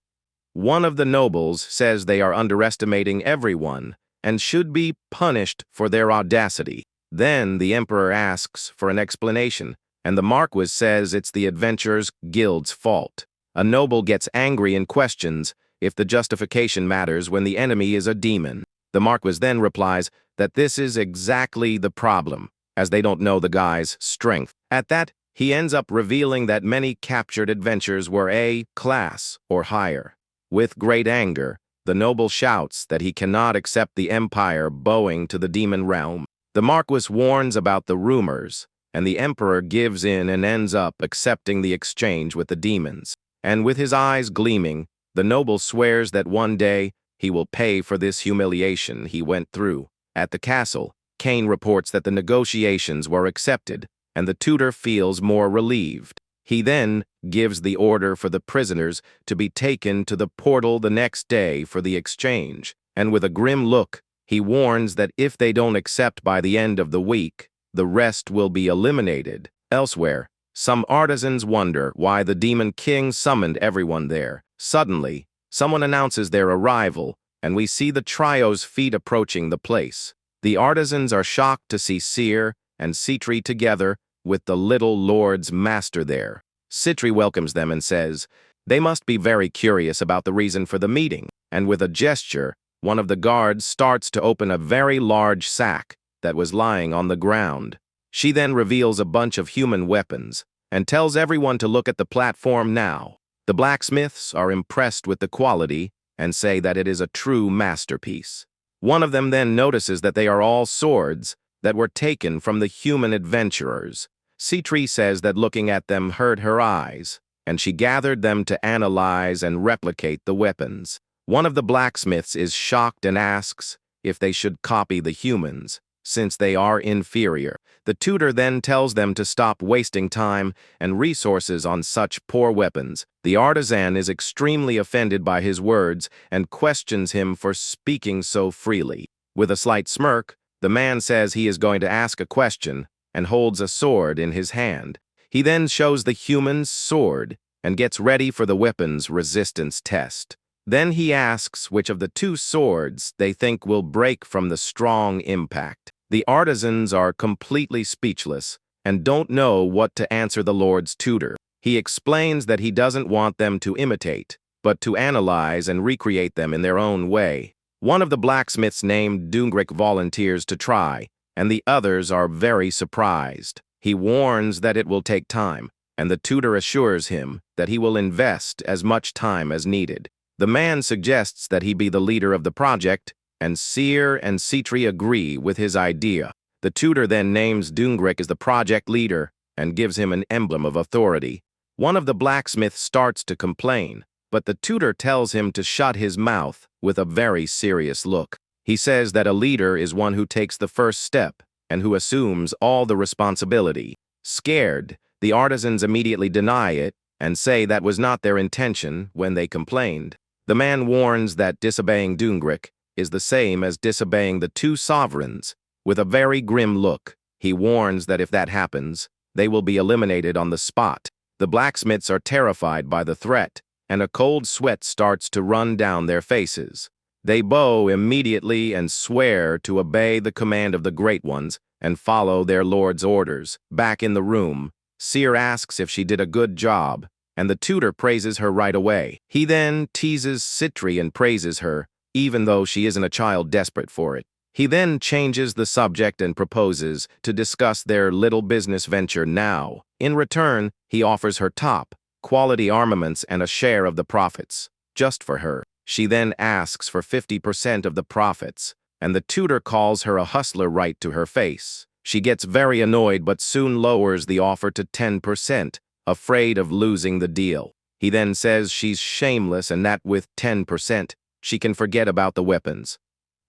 One of the nobles says they are underestimating everyone and should be punished for their audacity. Then the emperor asks for an explanation, and the marquis says it's the Adventurers Guild's fault. A noble gets angry and questions if the justification matters when the enemy is a demon. The marquis then replies that this is exactly the problem, as they don't know the guy's strength. At that, he ends up revealing that many captured adventurers were A class or higher. With great anger, the noble shouts that he cannot accept the empire bowing to the demon realm. The marquis warns about the rumors, and the emperor gives in and ends up accepting the exchange with the demons. And with his eyes gleaming, the noble swears that one day he will pay for this humiliation he went through. At the castle, Cain reports that the negotiations were accepted, and the tutor feels more relieved. He then gives the order for the prisoners to be taken to the portal the next day for the exchange, and with a grim look, he warns that if they don't accept by the end of the week, the rest will be eliminated. Elsewhere, some artisans wonder why the Demon King summoned everyone there. Suddenly, someone announces their arrival, and we see the trio's feet approaching the place. The artisans are shocked to see Seer and Citri together with the little lord's master there. Citri welcomes them and says they must be very curious about the reason for the meeting, and with a gesture, one of the guards starts to open a very large sack that was lying on the ground. She then reveals a bunch of human weapons and tells everyone to look at the platform now. The blacksmiths are impressed with the quality and say that it is a true masterpiece. One of them then notices that they are all swords that were taken from the human adventurers. Citri says that looking at them hurt her eyes, and she gathered them to analyze and replicate the weapons. One of the blacksmiths is shocked and asks if they should copy the humans, since they are inferior. The tutor then tells them to stop wasting time and resources on such poor weapons. The artisan is extremely offended by his words and questions him for speaking so freely. With a slight smirk, the man says he is going to ask a question and holds a sword in his hand. He then shows the human's sword and gets ready for the weapon's resistance test. Then he asks which of the 2 swords they think will break from the strong impact. The artisans are completely speechless and don't know what to answer the Lord's tutor. He explains that he doesn't want them to imitate, but to analyze and recreate them in their own way. One of the blacksmiths named Dungrik volunteers to try, and the others are very surprised. He warns that it will take time, and the tutor assures him that he will invest as much time as needed. The man suggests that he be the leader of the project, and Seer and Citri agree with his idea. The tutor then names Dungrik as the project leader and gives him an emblem of authority. One of the blacksmiths starts to complain, but the tutor tells him to shut his mouth with a very serious look. He says that a leader is one who takes the first step and who assumes all the responsibility. Scared, the artisans immediately deny it and say that was not their intention when they complained. The man warns that disobeying Dungrik is the same as disobeying the two sovereigns. With a very grim look, he warns that if that happens, they will be eliminated on the spot. The blacksmiths are terrified by the threat, and a cold sweat starts to run down their faces. They bow immediately and swear to obey the command of the Great Ones and follow their lord's orders. Back in the room, Seer asks if she did a good job, and the tutor praises her right away. He then teases Citri and praises her, even though she isn't a child desperate for it. He then changes the subject and proposes to discuss their little business venture now. In return, he offers her top-quality armaments and a share of the profits, just for her. She then asks for 50% of the profits, and the tutor calls her a hustler right to her face. She gets very annoyed but soon lowers the offer to 10%, afraid of losing the deal. He then says she's shameless and that with 10%, she can forget about the weapons.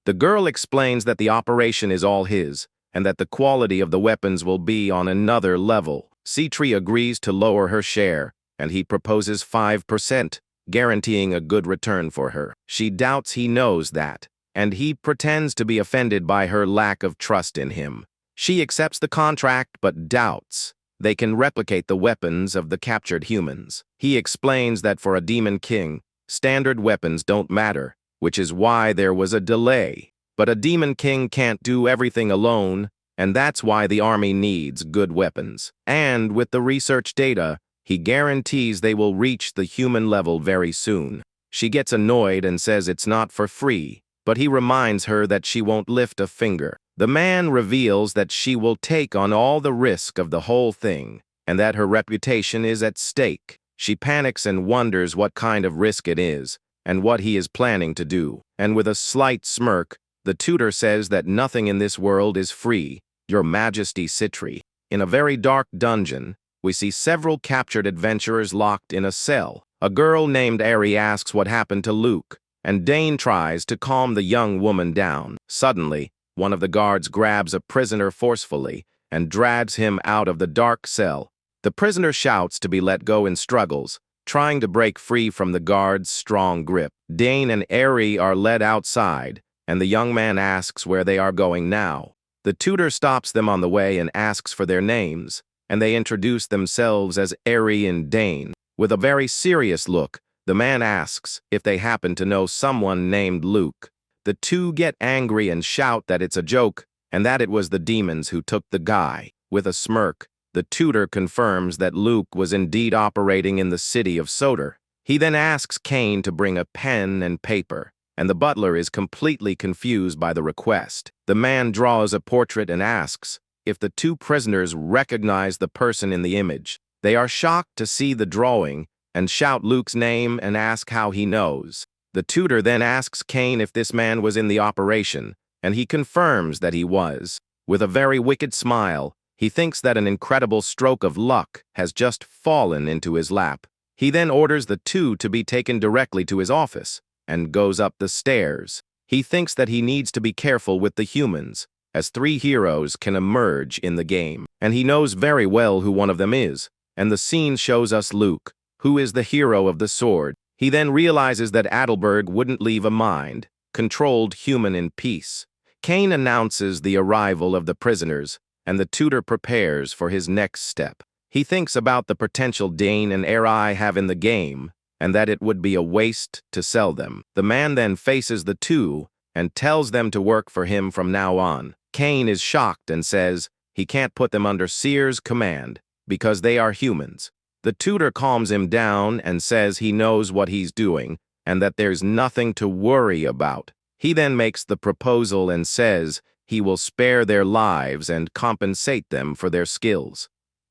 The girl explains that the operation is all his, and that the quality of the weapons will be on another level. Citri agrees to lower her share, and he proposes 5%, guaranteeing a good return for her. She doubts he knows that, and he pretends to be offended by her lack of trust in him. She accepts the contract but doubts they can replicate the weapons of the captured humans. He explains that for a demon king, standard weapons don't matter, which is why there was a delay. But a demon king can't do everything alone, and that's why the army needs good weapons. And with the research data, he guarantees they will reach the human level very soon. She gets annoyed and says it's not for free, but he reminds her that she won't lift a finger. The man reveals that she will take on all the risk of the whole thing, and that her reputation is at stake. She panics and wonders what kind of risk it is, and what he is planning to do. And with a slight smirk, the tutor says that nothing in this world is free, Your Majesty Citri. In a very dark dungeon, we see several captured adventurers locked in a cell. A girl named Ari asks what happened to Luke, and Dane tries to calm the young woman down. Suddenly, one of the guards grabs a prisoner forcefully and drags him out of the dark cell. The prisoner shouts to be let go and struggles, trying to break free from the guard's strong grip. Dane and Ari are led outside, and the young man asks where they are going now. The tutor stops them on the way and asks for their names, and they introduce themselves as Ari and Dane. With a very serious look, the man asks if they happen to know someone named Luke. The two get angry and shout that it's a joke, and that it was the demons who took the guy. With a smirk, the tutor confirms that Luke was indeed operating in the city of Sodor. He then asks Kane to bring a pen and paper, and the butler is completely confused by the request. The man draws a portrait and asks if the two prisoners recognize the person in the image. They are shocked to see the drawing and shout Luke's name and ask how he knows. The tutor then asks Kane if this man was in the operation, and he confirms that he was. With a very wicked smile, he thinks that an incredible stroke of luck has just fallen into his lap. He then orders the two to be taken directly to his office and goes up the stairs. He thinks that he needs to be careful with the humans, as 3 heroes can emerge in the game, and he knows very well who one of them is, and the scene shows us Luke, who is the hero of the sword. He then realizes that Adelberg wouldn't leave a mind-controlled human in peace. Kane announces the arrival of the prisoners, and the tutor prepares for his next step. He thinks about the potential Dane and Ari have in the game, and that it would be a waste to sell them. The man then faces the two and tells them to work for him from now on. Kane is shocked and says he can't put them under Seer's command because they are humans. The tutor calms him down and says he knows what he's doing and that there's nothing to worry about. He then makes the proposal and says he will spare their lives and compensate them for their skills.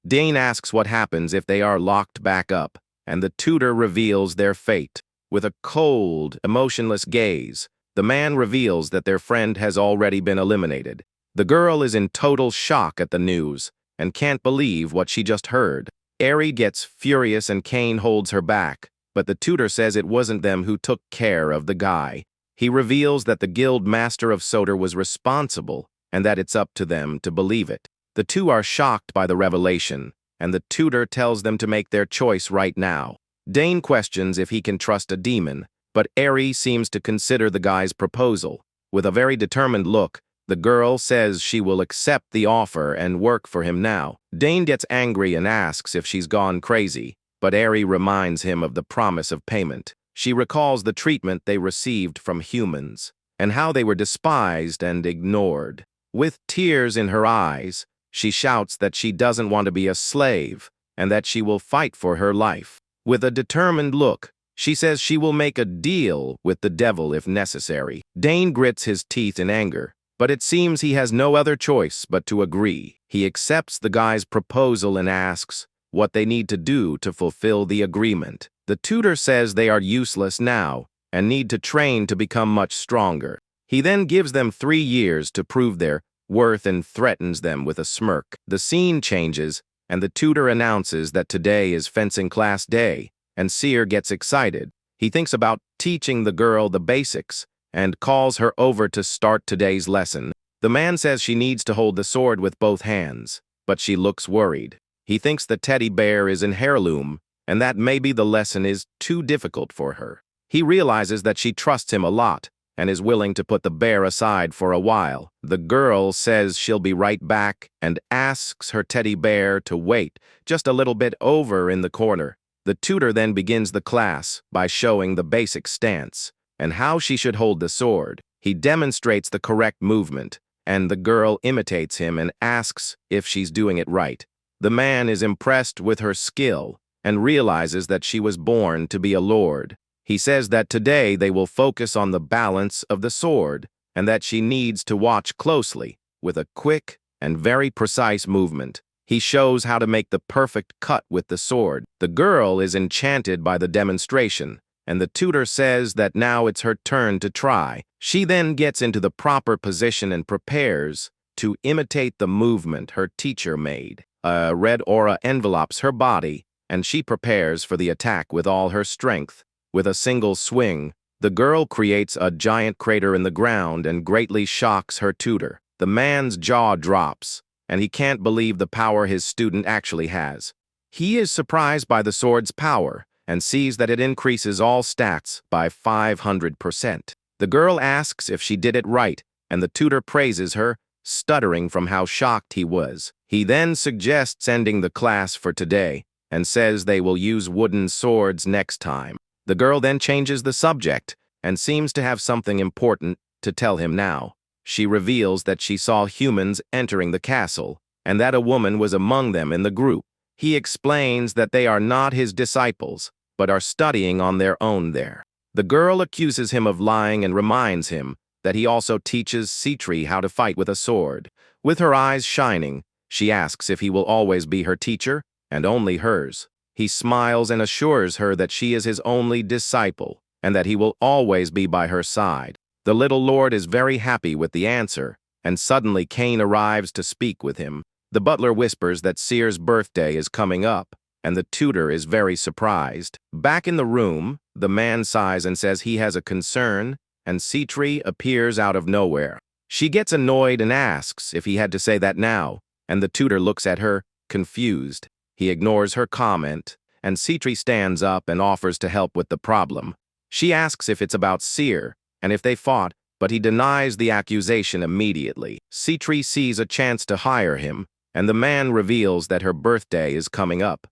Dane asks what happens if they are locked back up, and the tutor reveals their fate. With a cold, emotionless gaze, the man reveals that their friend has already been eliminated. The girl is in total shock at the news and can't believe what she just heard. Ari gets furious and Kane holds her back, but the tutor says it wasn't them who took care of the guy. He reveals that the guild master of Soder was responsible and that it's up to them to believe it. The two are shocked by the revelation, and the tutor tells them to make their choice right now. Dane questions if he can trust a demon, but Eri seems to consider the guy's proposal. With a very determined look, the girl says she will accept the offer and work for him now. Dane gets angry and asks if she's gone crazy, but Eri reminds him of the promise of payment. She recalls the treatment they received from humans, and how they were despised and ignored. With tears in her eyes, she shouts that she doesn't want to be a slave, and that she will fight for her life. With a determined look, she says she will make a deal with the devil if necessary. Dane grits his teeth in anger, but it seems he has no other choice but to agree. He accepts the guy's proposal and asks what they need to do to fulfill the agreement. The tutor says they are useless now and need to train to become much stronger. He then gives them 3 years to prove their worth and threatens them with a smirk. The scene changes, and the tutor announces that today is fencing class day, and Seer gets excited. He thinks about teaching the girl the basics and calls her over to start today's lesson. The man says she needs to hold the sword with both hands, but she looks worried. He thinks the teddy bear is an heirloom, and that maybe the lesson is too difficult for her. He realizes that she trusts him a lot and is willing to put the bear aside for a while. The girl says she'll be right back and asks her teddy bear to wait just a little bit over in the corner. The tutor then begins the class by showing the basic stance and how she should hold the sword. He demonstrates the correct movement, and the girl imitates him and asks if she's doing it right. The man is impressed with her skill and realizes that she was born to be a lord. He says that today they will focus on the balance of the sword and that she needs to watch closely with a quick and very precise movement. He shows how to make the perfect cut with the sword. The girl is enchanted by the demonstration, and the tutor says that now it's her turn to try. She then gets into the proper position and prepares to imitate the movement her teacher made. A red aura envelopes her body, and she prepares for the attack with all her strength. With a single swing, the girl creates a giant crater in the ground and greatly shocks her tutor. The man's jaw drops, and he can't believe the power his student actually has. He is surprised by the sword's power and sees that it increases all stats by 500%. The girl asks if she did it right, and the tutor praises her, stuttering from how shocked he was. He then suggests ending the class for today and says they will use wooden swords next time. The girl then changes the subject and seems to have something important to tell him now. She reveals that she saw humans entering the castle and that a woman was among them in the group. He explains that they are not his disciples, but are studying on their own there. The girl accuses him of lying and reminds him that he also teaches Citri how to fight with a sword. With her eyes shining, she asks if he will always be her teacher and only hers. He smiles and assures her that she is his only disciple and that he will always be by her side. The little lord is very happy with the answer, and suddenly Cain arrives to speak with him. The butler whispers that Seer's birthday is coming up, and the tutor is very surprised. Back in the room, the man sighs and says he has a concern, and Citri appears out of nowhere. She gets annoyed and asks if he had to say that now, and the tutor looks at her, confused. He ignores her comment, and Citri stands up and offers to help with the problem. She asks if it's about Seer, and if they fought, but he denies the accusation immediately. Citri sees a chance to hire him, and the man reveals that her birthday is coming up.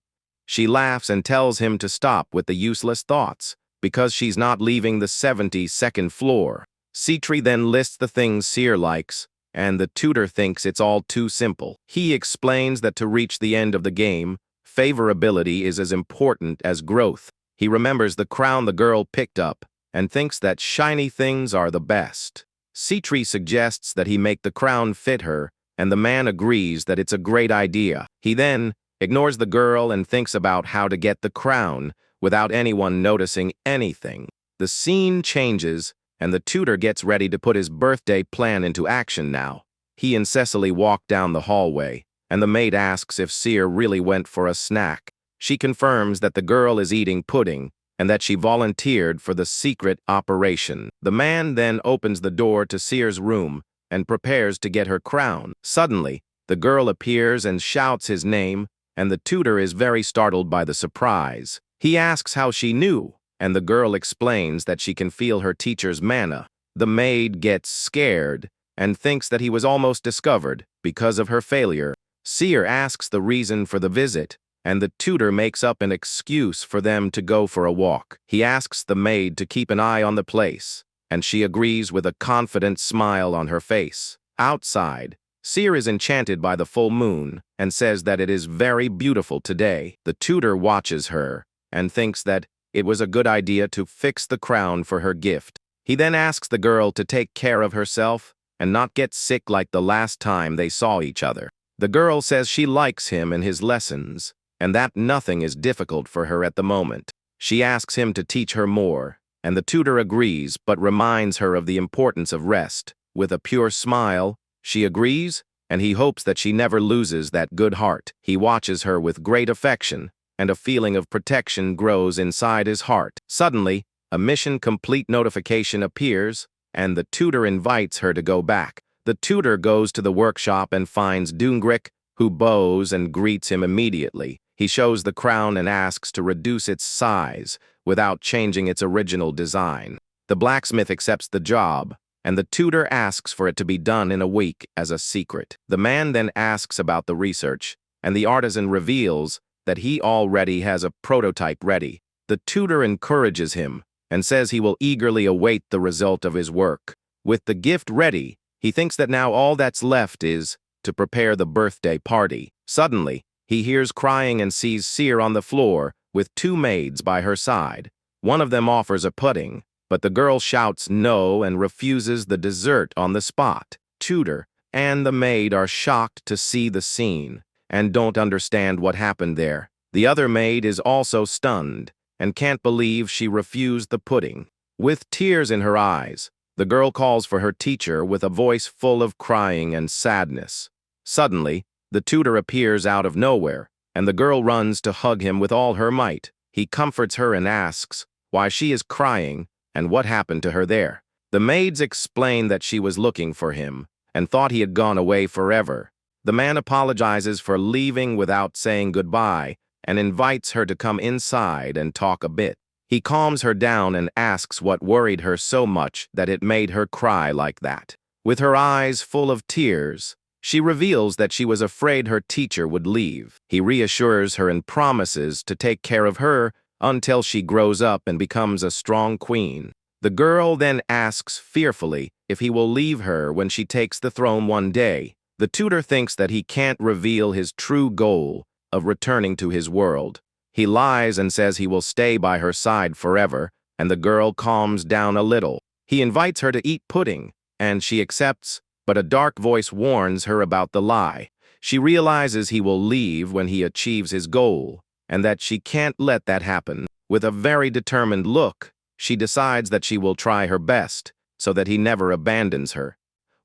She laughs and tells him to stop with the useless thoughts, because she's not leaving the 72nd floor. Citri then lists the things Seer likes, and the tutor thinks it's all too simple. He explains that to reach the end of the game, favorability is as important as growth. He remembers the crown the girl picked up and thinks that shiny things are the best. Citri suggests that he make the crown fit her, and the man agrees that it's a great idea. He then ignores the girl and thinks about how to get the crown without anyone noticing anything. The scene changes, and the tutor gets ready to put his birthday plan into action now. He and Cecily walk down the hallway, and the maid asks if Seer really went for a snack. She confirms that the girl is eating pudding, and that she volunteered for the secret operation. The man then opens the door to Seer's room and prepares to get her crown. Suddenly, the girl appears and shouts his name, and the tutor is very startled by the surprise. He asks how she knew, and the girl explains that she can feel her teacher's mana. The maid gets scared and thinks that he was almost discovered because of her failure. Seer asks the reason for the visit, and the tutor makes up an excuse for them to go for a walk. He asks the maid to keep an eye on the place, and she agrees with a confident smile on her face. Outside, Seer is enchanted by the full moon and says that it is very beautiful today. The tutor watches her and thinks that it was a good idea to fix the crown for her gift. He then asks the girl to take care of herself and not get sick like the last time they saw each other. The girl says she likes him and his lessons, and that nothing is difficult for her at the moment. She asks him to teach her more, and the tutor agrees but reminds her of the importance of rest. With a pure smile, she agrees, and he hopes that she never loses that good heart. He watches her with great affection, and a feeling of protection grows inside his heart. Suddenly, a mission complete notification appears, and the tutor invites her to go back. The tutor goes to the workshop and finds Dronzer, who bows and greets him immediately. He shows the crown and asks to reduce its size without changing its original design. The blacksmith accepts the job, and the tutor asks for it to be done in a week as a secret. The man then asks about the research, and the artisan reveals that he already has a prototype ready. The tutor encourages him and says he will eagerly await the result of his work. With the gift ready, he thinks that now all that's left is to prepare the birthday party. Suddenly, he hears crying and sees Seer on the floor with two maids by her side. One of them offers a pudding, but the girl shouts no and refuses the dessert on the spot. Tutor and the maid are shocked to see the scene and don't understand what happened there. The other maid is also stunned and can't believe she refused the pudding. With tears in her eyes, the girl calls for her teacher with a voice full of crying and sadness. Suddenly, the tutor appears out of nowhere, and the girl runs to hug him with all her might. He comforts her and asks why she is crying and what happened to her there. The maids explain that she was looking for him and thought he had gone away forever. The man apologizes for leaving without saying goodbye and invites her to come inside and talk a bit. He calms her down and asks what worried her so much that it made her cry like that. With her eyes full of tears, she reveals that she was afraid her teacher would leave. He reassures her and promises to take care of her until she grows up and becomes a strong queen. The girl then asks fearfully if he will leave her when she takes the throne one day. The tutor thinks that he can't reveal his true goal of returning to his world. He lies and says he will stay by her side forever, and the girl calms down a little. He invites her to eat pudding, and she accepts, but a dark voice warns her about the lie. She realizes he will leave when he achieves his goal, and that she can't let that happen. With a very determined look, she decides that she will try her best so that he never abandons her.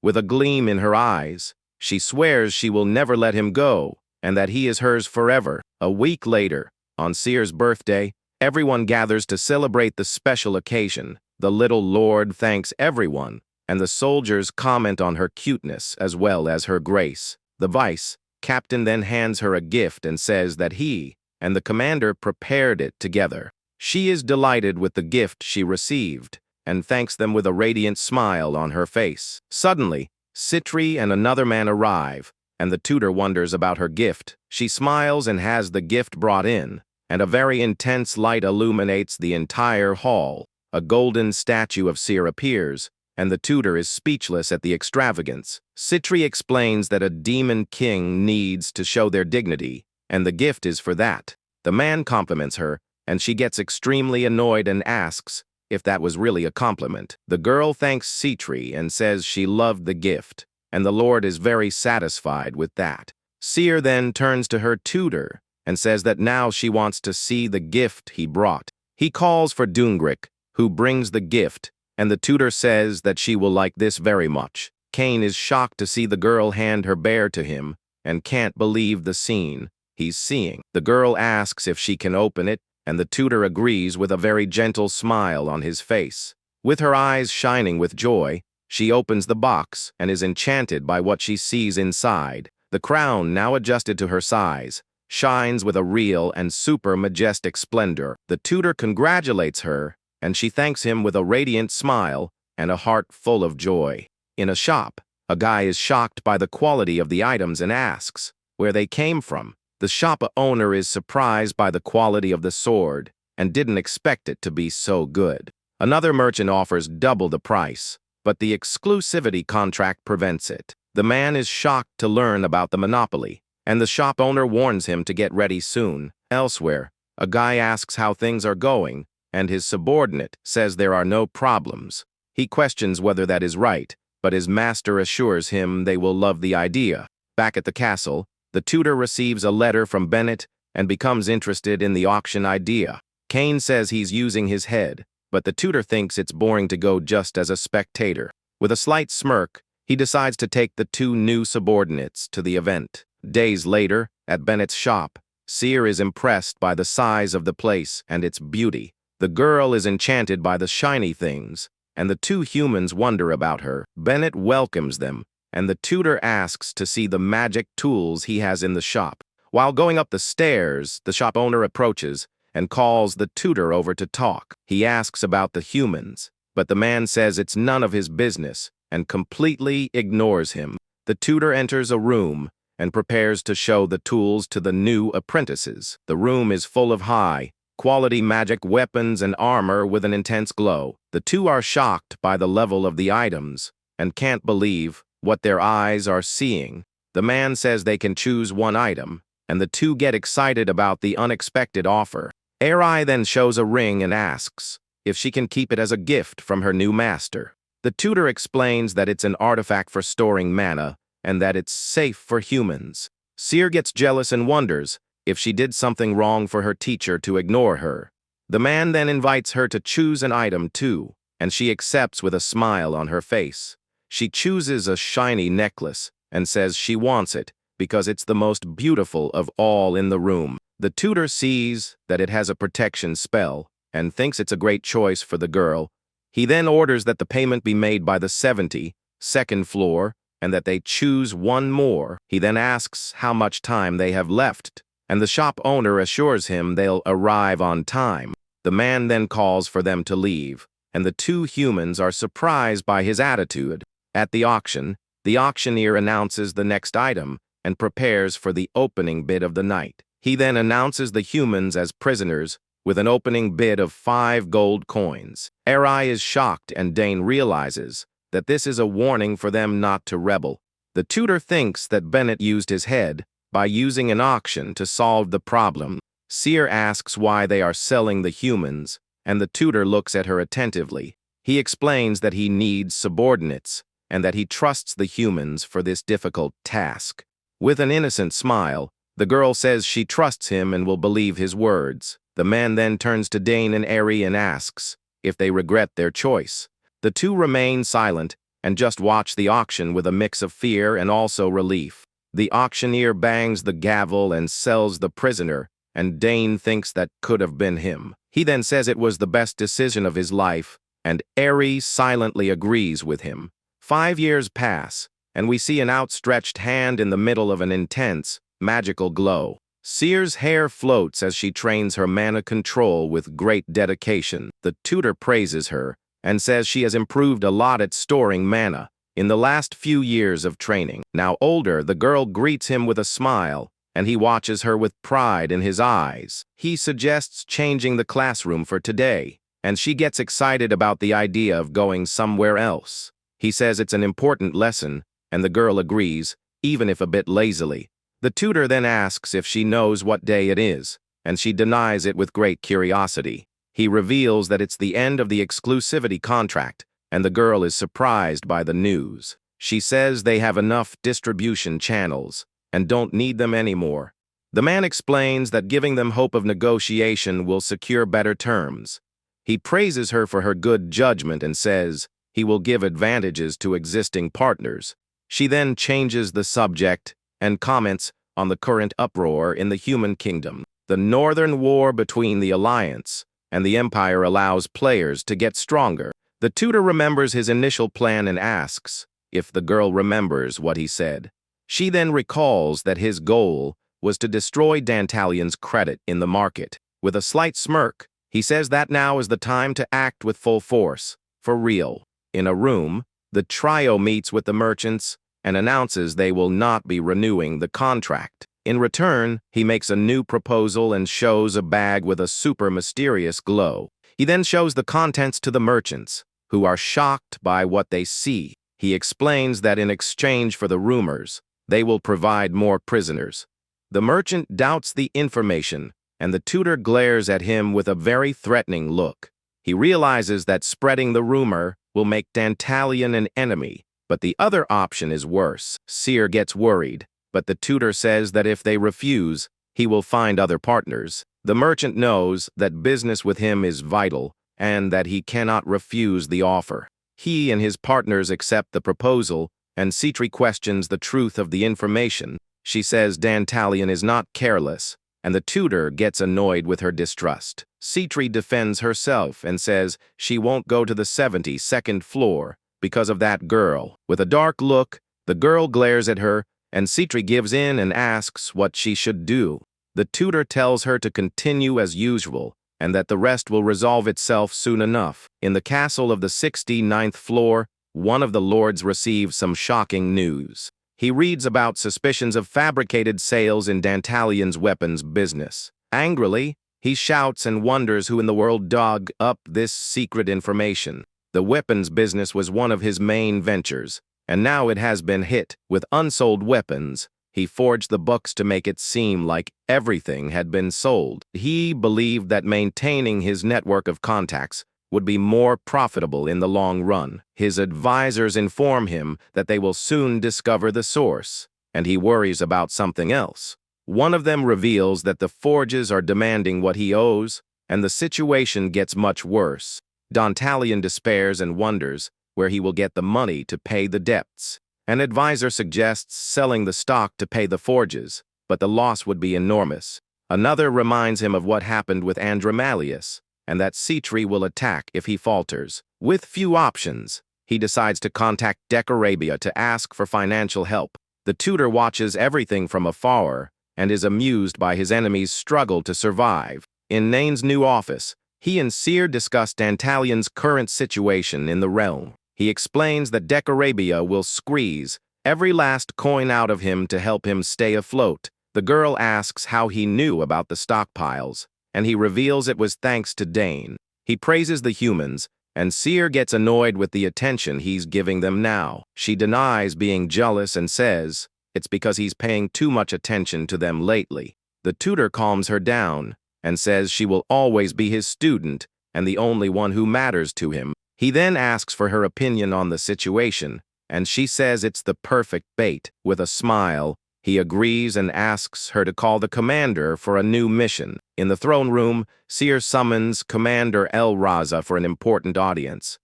With a gleam in her eyes, she swears she will never let him go and that he is hers forever. A week later, on Seer's birthday, everyone gathers to celebrate the special occasion. The little lord thanks everyone, and the soldiers comment on her cuteness as well as her grace. The vice captain then hands her a gift and says that he and the commander prepared it together. She is delighted with the gift she received and thanks them with a radiant smile on her face. Suddenly, Citri and another man arrive, and the tutor wonders about her gift. She smiles and has the gift brought in, and a very intense light illuminates the entire hall. A golden statue of Seer appears, and the tutor is speechless at the extravagance. Citri explains that a demon king needs to show their dignity, and the gift is for that. The man compliments her, and she gets extremely annoyed and asks if that was really a compliment. The girl thanks Citri and says she loved the gift, and the lord is very satisfied with that. Seer then turns to her tutor and says that now she wants to see the gift he brought. He calls for Dronzer, who brings the gift, and the tutor says that she will like this very much. Cain is shocked to see the girl hand her bear to him and can't believe the scene he's seeing. The girl asks if she can open it, and the tutor agrees with a very gentle smile on his face. With her eyes shining with joy, she opens the box and is enchanted by what she sees inside. The crown, now adjusted to her size, shines with a real and super majestic splendor. The tutor congratulates her, and she thanks him with a radiant smile and a heart full of joy. In a shop, a guy is shocked by the quality of the items and asks where they came from. The shop owner is surprised by the quality of the sword and didn't expect it to be so good. Another merchant offers double the price, but the exclusivity contract prevents it. The man is shocked to learn about the monopoly, and the shop owner warns him to get ready soon. Elsewhere, a guy asks how things are going, and his subordinate says there are no problems. He questions whether that is right, but his master assures him they will love the idea. Back at the castle, the tutor receives a letter from Bennett and becomes interested in the auction idea. Kane says he's using his head, but the tutor thinks it's boring to go just as a spectator. With a slight smirk, he decides to take the two new subordinates to the event. Days later, at Bennett's shop, Seer is impressed by the size of the place and its beauty. The girl is enchanted by the shiny things, and the two humans wonder about her. Bennett welcomes them, and the tutor asks to see the magic tools he has in the shop. While going up the stairs, the shop owner approaches and calls the tutor over to talk. He asks about the humans, but the man says it's none of his business and completely ignores him. The tutor enters a room and prepares to show the tools to the new apprentices. The room is full of high-quality magic weapons and armor with an intense glow. The two are shocked by the level of the items and can't believe what their eyes are seeing. The man says they can choose one item, and the two get excited about the unexpected offer. Eri then shows a ring and asks if she can keep it as a gift from her new master. The tutor explains that it's an artifact for storing mana and that it's safe for humans. Seer gets jealous and wonders if she did something wrong for her teacher to ignore her. The man then invites her to choose an item too, and she accepts with a smile on her face. She chooses a shiny necklace and says she wants it because it's the most beautiful of all in the room. The tutor sees that it has a protection spell and thinks it's a great choice for the girl. He then orders that the payment be made by the 72nd floor and that they choose one more. He then asks how much time they have left, and the shop owner assures him they'll arrive on time. The man then calls for them to leave, and the two humans are surprised by his attitude. At the auction, the auctioneer announces the next item and prepares for the opening bid of the night. He then announces the humans as prisoners with an opening bid of 5 gold coins. Eri is shocked, and Dane realizes that this is a warning for them not to rebel. The tutor thinks that Bennett used his head by using an auction to solve the problem. Seer asks why they are selling the humans, and the tutor looks at her attentively. He explains that he needs subordinates and that he trusts the humans for this difficult task. With an innocent smile, the girl says she trusts him and will believe his words. The man then turns to Dane and Eri and asks if they regret their choice. The two remain silent and just watch the auction with a mix of fear and also relief. The auctioneer bangs the gavel and sells the prisoner, and Dane thinks that could have been him. He then says it was the best decision of his life, and Eri silently agrees with him. 5 years pass, and we see an outstretched hand in the middle of an intense, magical glow. Seer's hair floats as she trains her mana control with great dedication. The tutor praises her and says she has improved a lot at storing mana in the last few years of training. Now older, the girl greets him with a smile, and he watches her with pride in his eyes. He suggests changing the classroom for today, and she gets excited about the idea of going somewhere else. He says it's an important lesson, and the girl agrees, even if a bit lazily. The tutor then asks if she knows what day it is, and she denies it with great curiosity. He reveals that it's the end of the exclusivity contract, and the girl is surprised by the news. She says they have enough distribution channels and don't need them anymore. The man explains that giving them hope of negotiation will secure better terms. He praises her for her good judgment and says he will give advantages to existing partners. She then changes the subject and comments on the current uproar in the human kingdom. The Northern War between the Alliance and the Empire allows players to get stronger. The tutor remembers his initial plan and asks if the girl remembers what he said. She then recalls that his goal was to destroy Dantalion's credit in the market. With a slight smirk, he says that now is the time to act with full force, for real. In a room, the trio meets with the merchants and announces they will not be renewing the contract. In return, he makes a new proposal and shows a bag with a super mysterious glow. He then shows the contents to the merchants, who are shocked by what they see. He explains that in exchange for the rumors, they will provide more prisoners. The merchant doubts the information, and the tutor glares at him with a very threatening look. He realizes that spreading the rumor will make Dantalion an enemy, but the other option is worse. Seer gets worried, but the tutor says that if they refuse, he will find other partners. The merchant knows that business with him is vital and that he cannot refuse the offer. He and his partners accept the proposal, and Citri questions the truth of the information. She says Dantalion is not careless, and the tutor gets annoyed with her distrust. Citri defends herself and says she won't go to the 72nd floor because of that girl. With a dark look, the girl glares at her, and Citri gives in and asks what she should do. The tutor tells her to continue as usual, and that the rest will resolve itself soon enough. In the castle of the 69th floor, one of the lords receives some shocking news. He reads about suspicions of fabricated sales in Dantalion's weapons business. Angrily, he shouts and wonders who in the world dug up this secret information. The weapons business was one of his main ventures, and now it has been hit with unsold weapons. He forged the books to make it seem like everything had been sold. He believed that maintaining his network of contacts would be more profitable in the long run. His advisors inform him that they will soon discover the source, and he worries about something else. One of them reveals that the forges are demanding what he owes, and the situation gets much worse. Dantalion despairs and wonders where he will get the money to pay the debts. An advisor suggests selling the stock to pay the forges, but the loss would be enormous. Another reminds him of what happened with Andromalius, and that Citri will attack if he falters. With few options, he decides to contact Decorabia to ask for financial help. The tutor watches everything from afar and is amused by his enemy's struggle to survive. In Nain's new office, he and Seer discuss Dantalion's current situation in the realm. He explains that Decorabia will squeeze every last coin out of him to help him stay afloat. The girl asks how he knew about the stockpiles, and he reveals it was thanks to Dane. He praises the humans, and Seer gets annoyed with the attention he's giving them now. She denies being jealous and says it's because he's paying too much attention to them lately. The tutor calms her down and says she will always be his student and the only one who matters to him. He then asks for her opinion on the situation, and she says it's the perfect bait. With a smile, he agrees and asks her to call the commander for a new mission. In the throne room, Seer summons Commander El Raza for an important audience.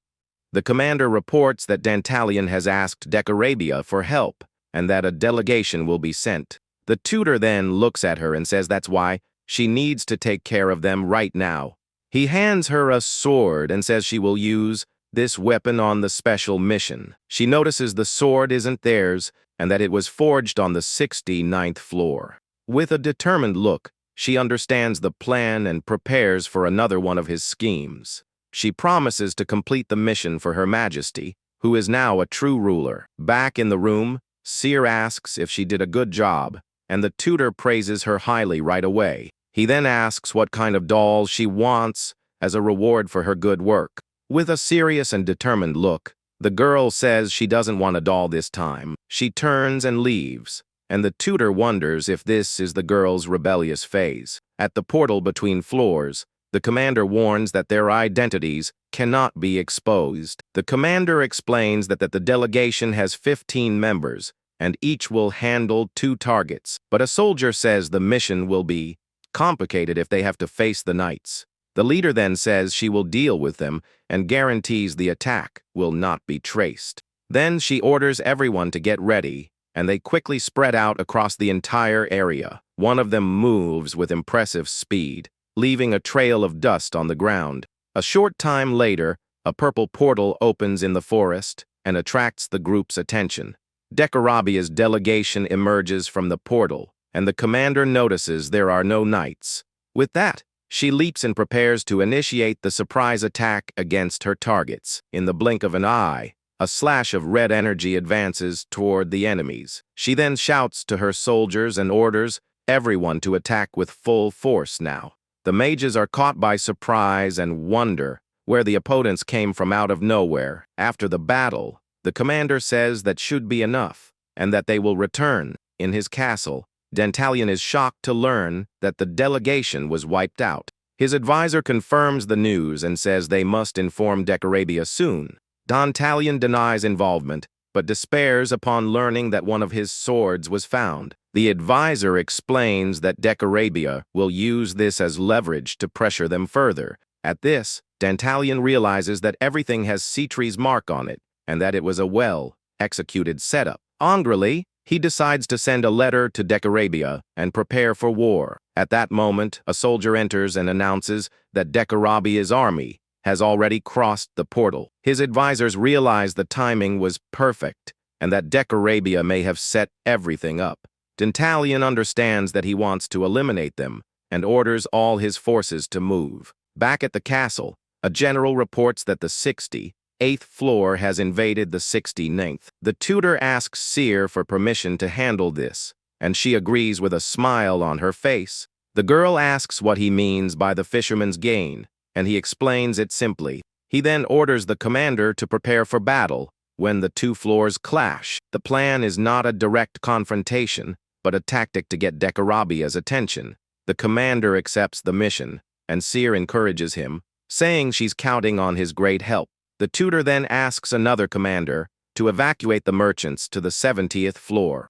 The commander reports that Dantalion has asked Decorabia for help, and that a delegation will be sent. The tutor then looks at her and says that's why she needs to take care of them right now. He hands her a sword and says she will use this weapon on the special mission. She notices the sword isn't theirs and that it was forged on the 69th floor. With a determined look, she understands the plan and prepares for another one of his schemes. She promises to complete the mission for Her Majesty, who is now a true ruler. Back in the room, Seer asks if she did a good job, and the tutor praises her highly right away. He then asks what kind of doll she wants as a reward for her good work. With a serious and determined look, the girl says she doesn't want a doll this time. She turns and leaves, and the tutor wonders if this is the girl's rebellious phase. At the portal between floors, the commander warns that their identities cannot be exposed. The commander explains that the delegation has 15 members, and each will handle 2 targets. But a soldier says the mission will be complicated if they have to face the knights. The leader then says she will deal with them and guarantees the attack will not be traced. Then she orders everyone to get ready, and they quickly spread out across the entire area. One of them moves with impressive speed, leaving a trail of dust on the ground. A short time later, a purple portal opens in the forest and attracts the group's attention. Dekarabia's delegation emerges from the portal, and the commander notices there are no knights. With that, she leaps and prepares to initiate the surprise attack against her targets. In the blink of an eye, a slash of red energy advances toward the enemies. She then shouts to her soldiers and orders everyone to attack with full force now. The mages are caught by surprise and wonder where the opponents came from out of nowhere. After the battle, the commander says that should be enough, and that they will return. In his castle, Dantalion is shocked to learn that the delegation was wiped out. His advisor confirms the news and says they must inform Dekarabia soon. Dantalion denies involvement, but despairs upon learning that one of his swords was found. The advisor explains that Dekarabia will use this as leverage to pressure them further. At this, Dantalion realizes that everything has Citri's mark on it, and that it was a well-executed setup. Angrily, he decides to send a letter to Dekarabia and prepare for war. At that moment, a soldier enters and announces that Dekarabia's army has already crossed the portal. His advisors realize the timing was perfect and that Dekarabia may have set everything up. Dantalion understands that he wants to eliminate them and orders all his forces to move. Back at the castle, a general reports that the 68th floor has invaded the 69th. The tutor asks Seer for permission to handle this, and she agrees with a smile on her face. The girl asks what he means by the fisherman's gain, and he explains it simply. He then orders the commander to prepare for battle when the two floors clash. The plan is not a direct confrontation, but a tactic to get Dekarabia's attention. The commander accepts the mission, and Seer encourages him, saying she's counting on his great help. The tutor then asks another commander to evacuate the merchants to the 70th floor.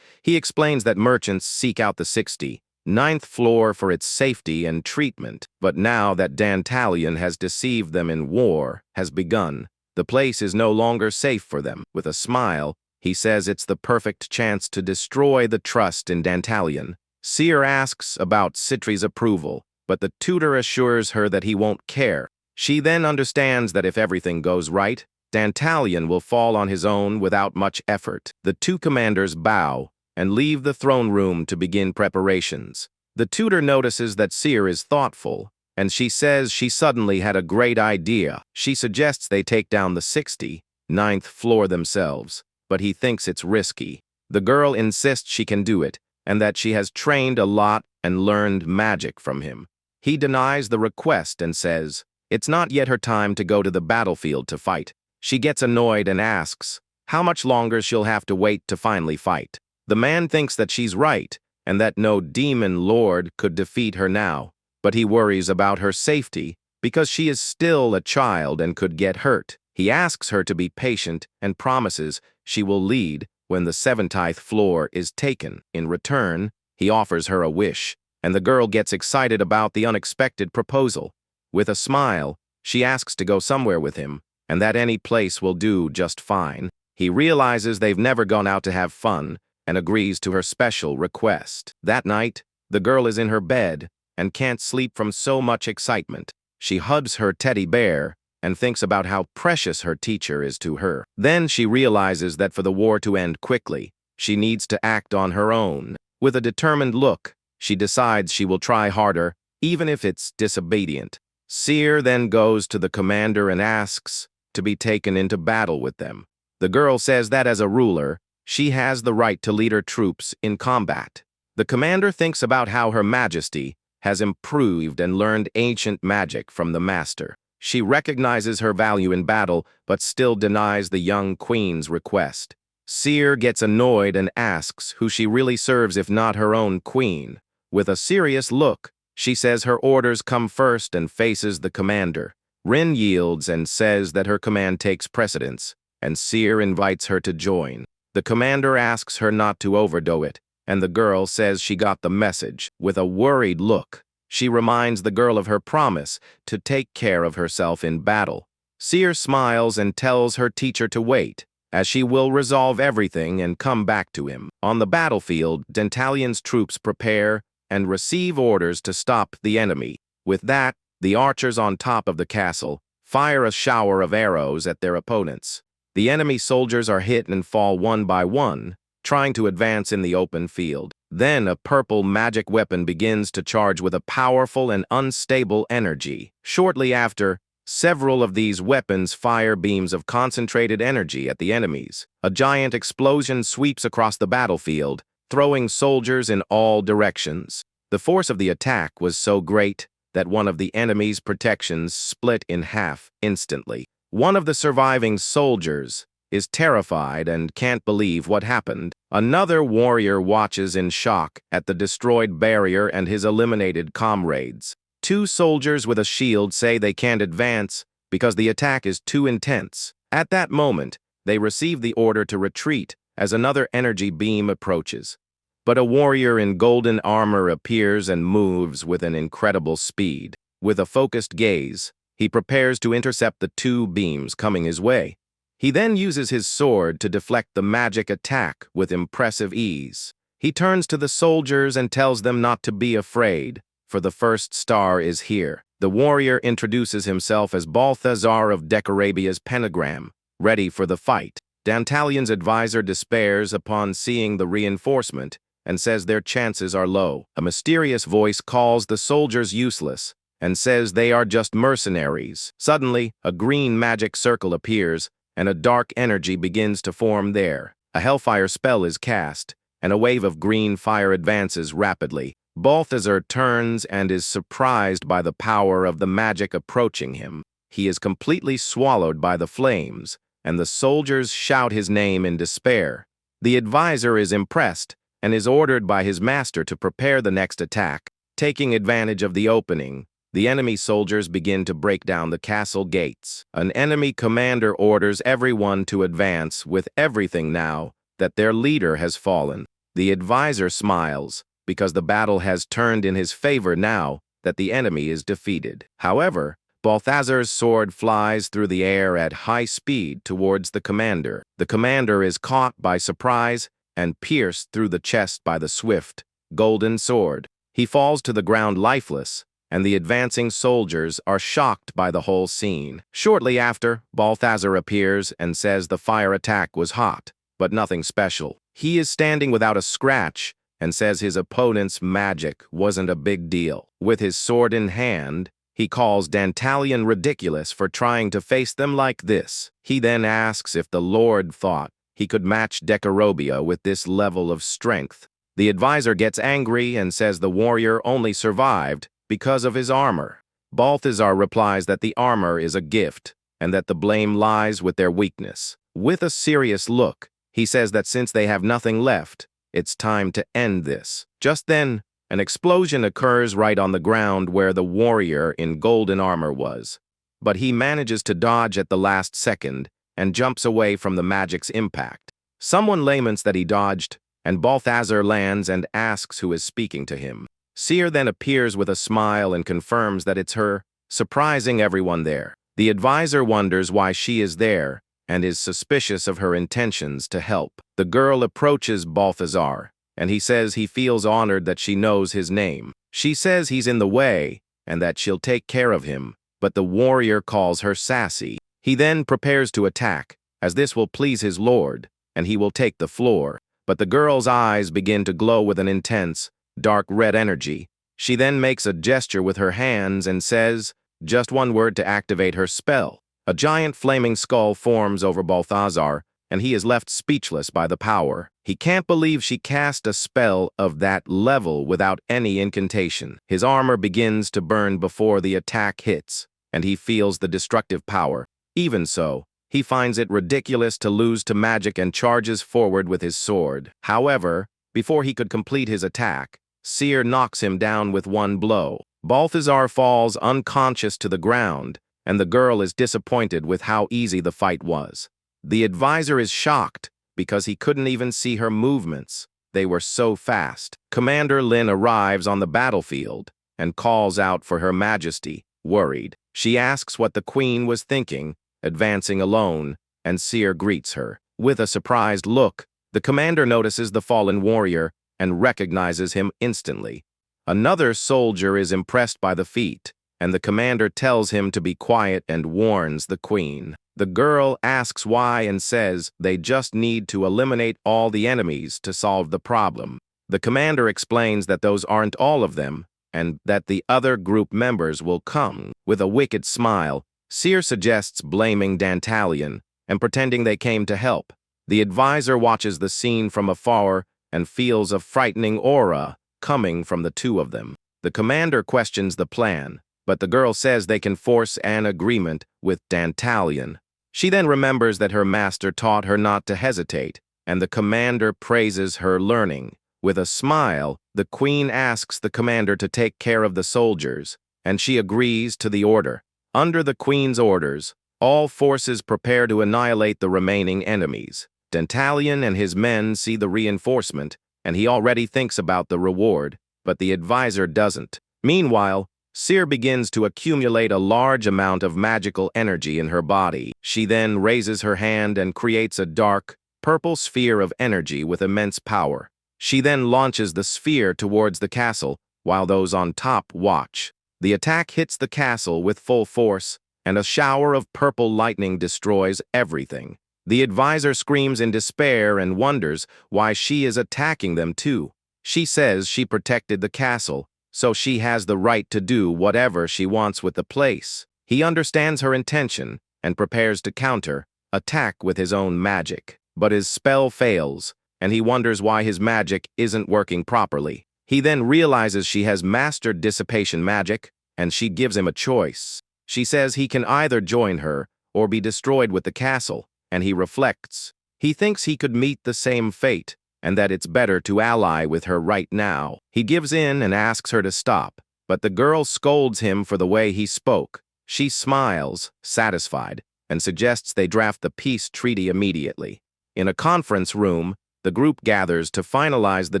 He explains that merchants seek out the 69th floor for its safety and treatment, but now that Dantalion has deceived them and war has begun, the place is no longer safe for them. With a smile, he says it's the perfect chance to destroy the trust in Dantalion. Seer asks about Citri's approval, but the tutor assures her that he won't care. She then understands that if everything goes right, Dantalion will fall on his own without much effort. The two commanders bow and leave the throne room to begin preparations. The tutor notices that Seer is thoughtful, and she says she suddenly had a great idea. She suggests they take down the 69th floor themselves, but he thinks it's risky. The girl insists she can do it, and that she has trained a lot and learned magic from him. He denies the request and says it's not yet her time to go to the battlefield to fight. She gets annoyed and asks how much longer she'll have to wait to finally fight. The man thinks that she's right, and that no demon lord could defeat her now, but he worries about her safety because she is still a child and could get hurt. He asks her to be patient and promises she will lead when the 70th floor is taken. In return, he offers her a wish, and the girl gets excited about the unexpected proposal. With a smile, she asks to go somewhere with him, and that any place will do just fine. He realizes they've never gone out to have fun, and agrees to her special request. That night, the girl is in her bed and can't sleep from so much excitement. She hugs her teddy bear and thinks about how precious her teacher is to her. Then she realizes that for the war to end quickly, she needs to act on her own. With a determined look, she decides she will try harder, even if it's disobedient. Seer then goes to the commander and asks to be taken into battle with them. The girl says that as a ruler, she has the right to lead her troops in combat. The commander thinks about how Her Majesty has improved and learned ancient magic from the master. She recognizes her value in battle, but still denies the young queen's request. Seer gets annoyed and asks who she really serves if not her own queen. With a serious look, she says her orders come first and faces the commander. Rin yields and says that her command takes precedence, and Seer invites her to join. The commander asks her not to overdo it, and the girl says she got the message. With a worried look, she reminds the girl of her promise to take care of herself in battle. Seer smiles and tells her teacher to wait, as she will resolve everything and come back to him. On the battlefield, Dentalion's troops prepare and receive orders to stop the enemy. With that, the archers on top of the castle fire a shower of arrows at their opponents. The enemy soldiers are hit and fall one by one, trying to advance in the open field. Then a purple magic weapon begins to charge with a powerful and unstable energy. Shortly after, several of these weapons fire beams of concentrated energy at the enemies. A giant explosion sweeps across the battlefield, throwing soldiers in all directions. The force of the attack was so great that one of the enemy's protections split in half instantly. One of the surviving soldiers is terrified and can't believe what happened. Another warrior watches in shock at the destroyed barrier and his eliminated comrades. Two soldiers with a shield say they can't advance because the attack is too intense. At that moment, they receive the order to retreat as another energy beam approaches. But a warrior in golden armor appears and moves with an incredible speed. With a focused gaze, he prepares to intercept the two beams coming his way. He then uses his sword to deflect the magic attack with impressive ease. He turns to the soldiers and tells them not to be afraid, for the first star is here. The warrior introduces himself as Balthazar of Decarabia's pentagram, ready for the fight. Dantalion's advisor despairs upon seeing the reinforcement and says their chances are low. A mysterious voice calls the soldiers useless and says they are just mercenaries. Suddenly, a green magic circle appears and a dark energy begins to form there. A hellfire spell is cast, and a wave of green fire advances rapidly. Balthazar turns and is surprised by the power of the magic approaching him. He is completely swallowed by the flames, and the soldiers shout his name in despair. The advisor is impressed and is ordered by his master to prepare the next attack. Taking advantage of the opening, the enemy soldiers begin to break down the castle gates. An enemy commander orders everyone to advance with everything now that their leader has fallen. The advisor smiles because the battle has turned in his favor now that the enemy is defeated. However, Balthazar's sword flies through the air at high speed towards the commander. The commander is caught by surprise and pierced through the chest by the swift, golden sword. He falls to the ground lifeless, and the advancing soldiers are shocked by the whole scene. Shortly after, Balthazar appears and says the fire attack was hot, but nothing special. He is standing without a scratch and says his opponent's magic wasn't a big deal. With his sword in hand, he calls Dantalion ridiculous for trying to face them like this. He then asks if the Lord thought he could match Decarobia with this level of strength. The advisor gets angry and says the warrior only survived because of his armor. Balthazar replies that the armor is a gift and that the blame lies with their weakness. With a serious look, he says that since they have nothing left, it's time to end this. Just then, an explosion occurs right on the ground where the warrior in golden armor was, but he manages to dodge at the last second and jumps away from the magic's impact. Someone laments that he dodged, and Balthazar lands and asks who is speaking to him. Seer then appears with a smile and confirms that it's her, surprising everyone there. The advisor wonders why she is there and is suspicious of her intentions to help. The girl approaches Balthazar, and he says he feels honored that she knows his name. She says he's in the way and that she'll take care of him, but the warrior calls her sassy. He then prepares to attack, as this will please his lord, and he will take the floor. But the girl's eyes begin to glow with an intense, dark red energy. She then makes a gesture with her hands and says just one word to activate her spell. A giant flaming skull forms over Balthazar, and he is left speechless by the power. He can't believe she cast a spell of that level without any incantation. His armor begins to burn before the attack hits, and he feels the destructive power. Even so, he finds it ridiculous to lose to magic and charges forward with his sword. However, before he could complete his attack, Seer knocks him down with one blow. Balthazar falls unconscious to the ground, and the girl is disappointed with how easy the fight was. The advisor is shocked because he couldn't even see her movements. They were so fast. Commander Lin arrives on the battlefield and calls out for Her Majesty, worried. She asks what the queen was thinking, advancing alone, and Seer greets her. With a surprised look, the commander notices the fallen warrior and recognizes him instantly. Another soldier is impressed by the feat, and the commander tells him to be quiet and warns the queen. The girl asks why and says they just need to eliminate all the enemies to solve the problem. The commander explains that those aren't all of them, and that the other group members will come. With a wicked smile, Seer suggests blaming Dantalion and pretending they came to help. The advisor watches the scene from afar and feels a frightening aura coming from the two of them. The commander questions the plan, but the girl says they can force an agreement with Dantalion. She then remembers that her master taught her not to hesitate, and the commander praises her learning. With a smile, the queen asks the commander to take care of the soldiers, and she agrees to the order. Under the queen's orders, all forces prepare to annihilate the remaining enemies. Dantalion and his men see the reinforcement, and he already thinks about the reward, but the advisor doesn't. Meanwhile, Seer begins to accumulate a large amount of magical energy in her body. She then raises her hand and creates a dark, purple sphere of energy with immense power. She then launches the sphere towards the castle, while those on top watch. The attack hits the castle with full force, and a shower of purple lightning destroys everything. The advisor screams in despair and wonders why she is attacking them too. She says she protected the castle, so she has the right to do whatever she wants with the place. He understands her intention and prepares to attack with his own magic. But his spell fails, and he wonders why his magic isn't working properly. He then realizes she has mastered dissipation magic, and she gives him a choice. She says he can either join her or be destroyed with the castle, and he reflects. He thinks he could meet the same fate, and that it's better to ally with her right now. He gives in and asks her to stop, but the girl scolds him for the way he spoke. She smiles, satisfied, and suggests they draft the peace treaty immediately. In a conference room, the group gathers to finalize the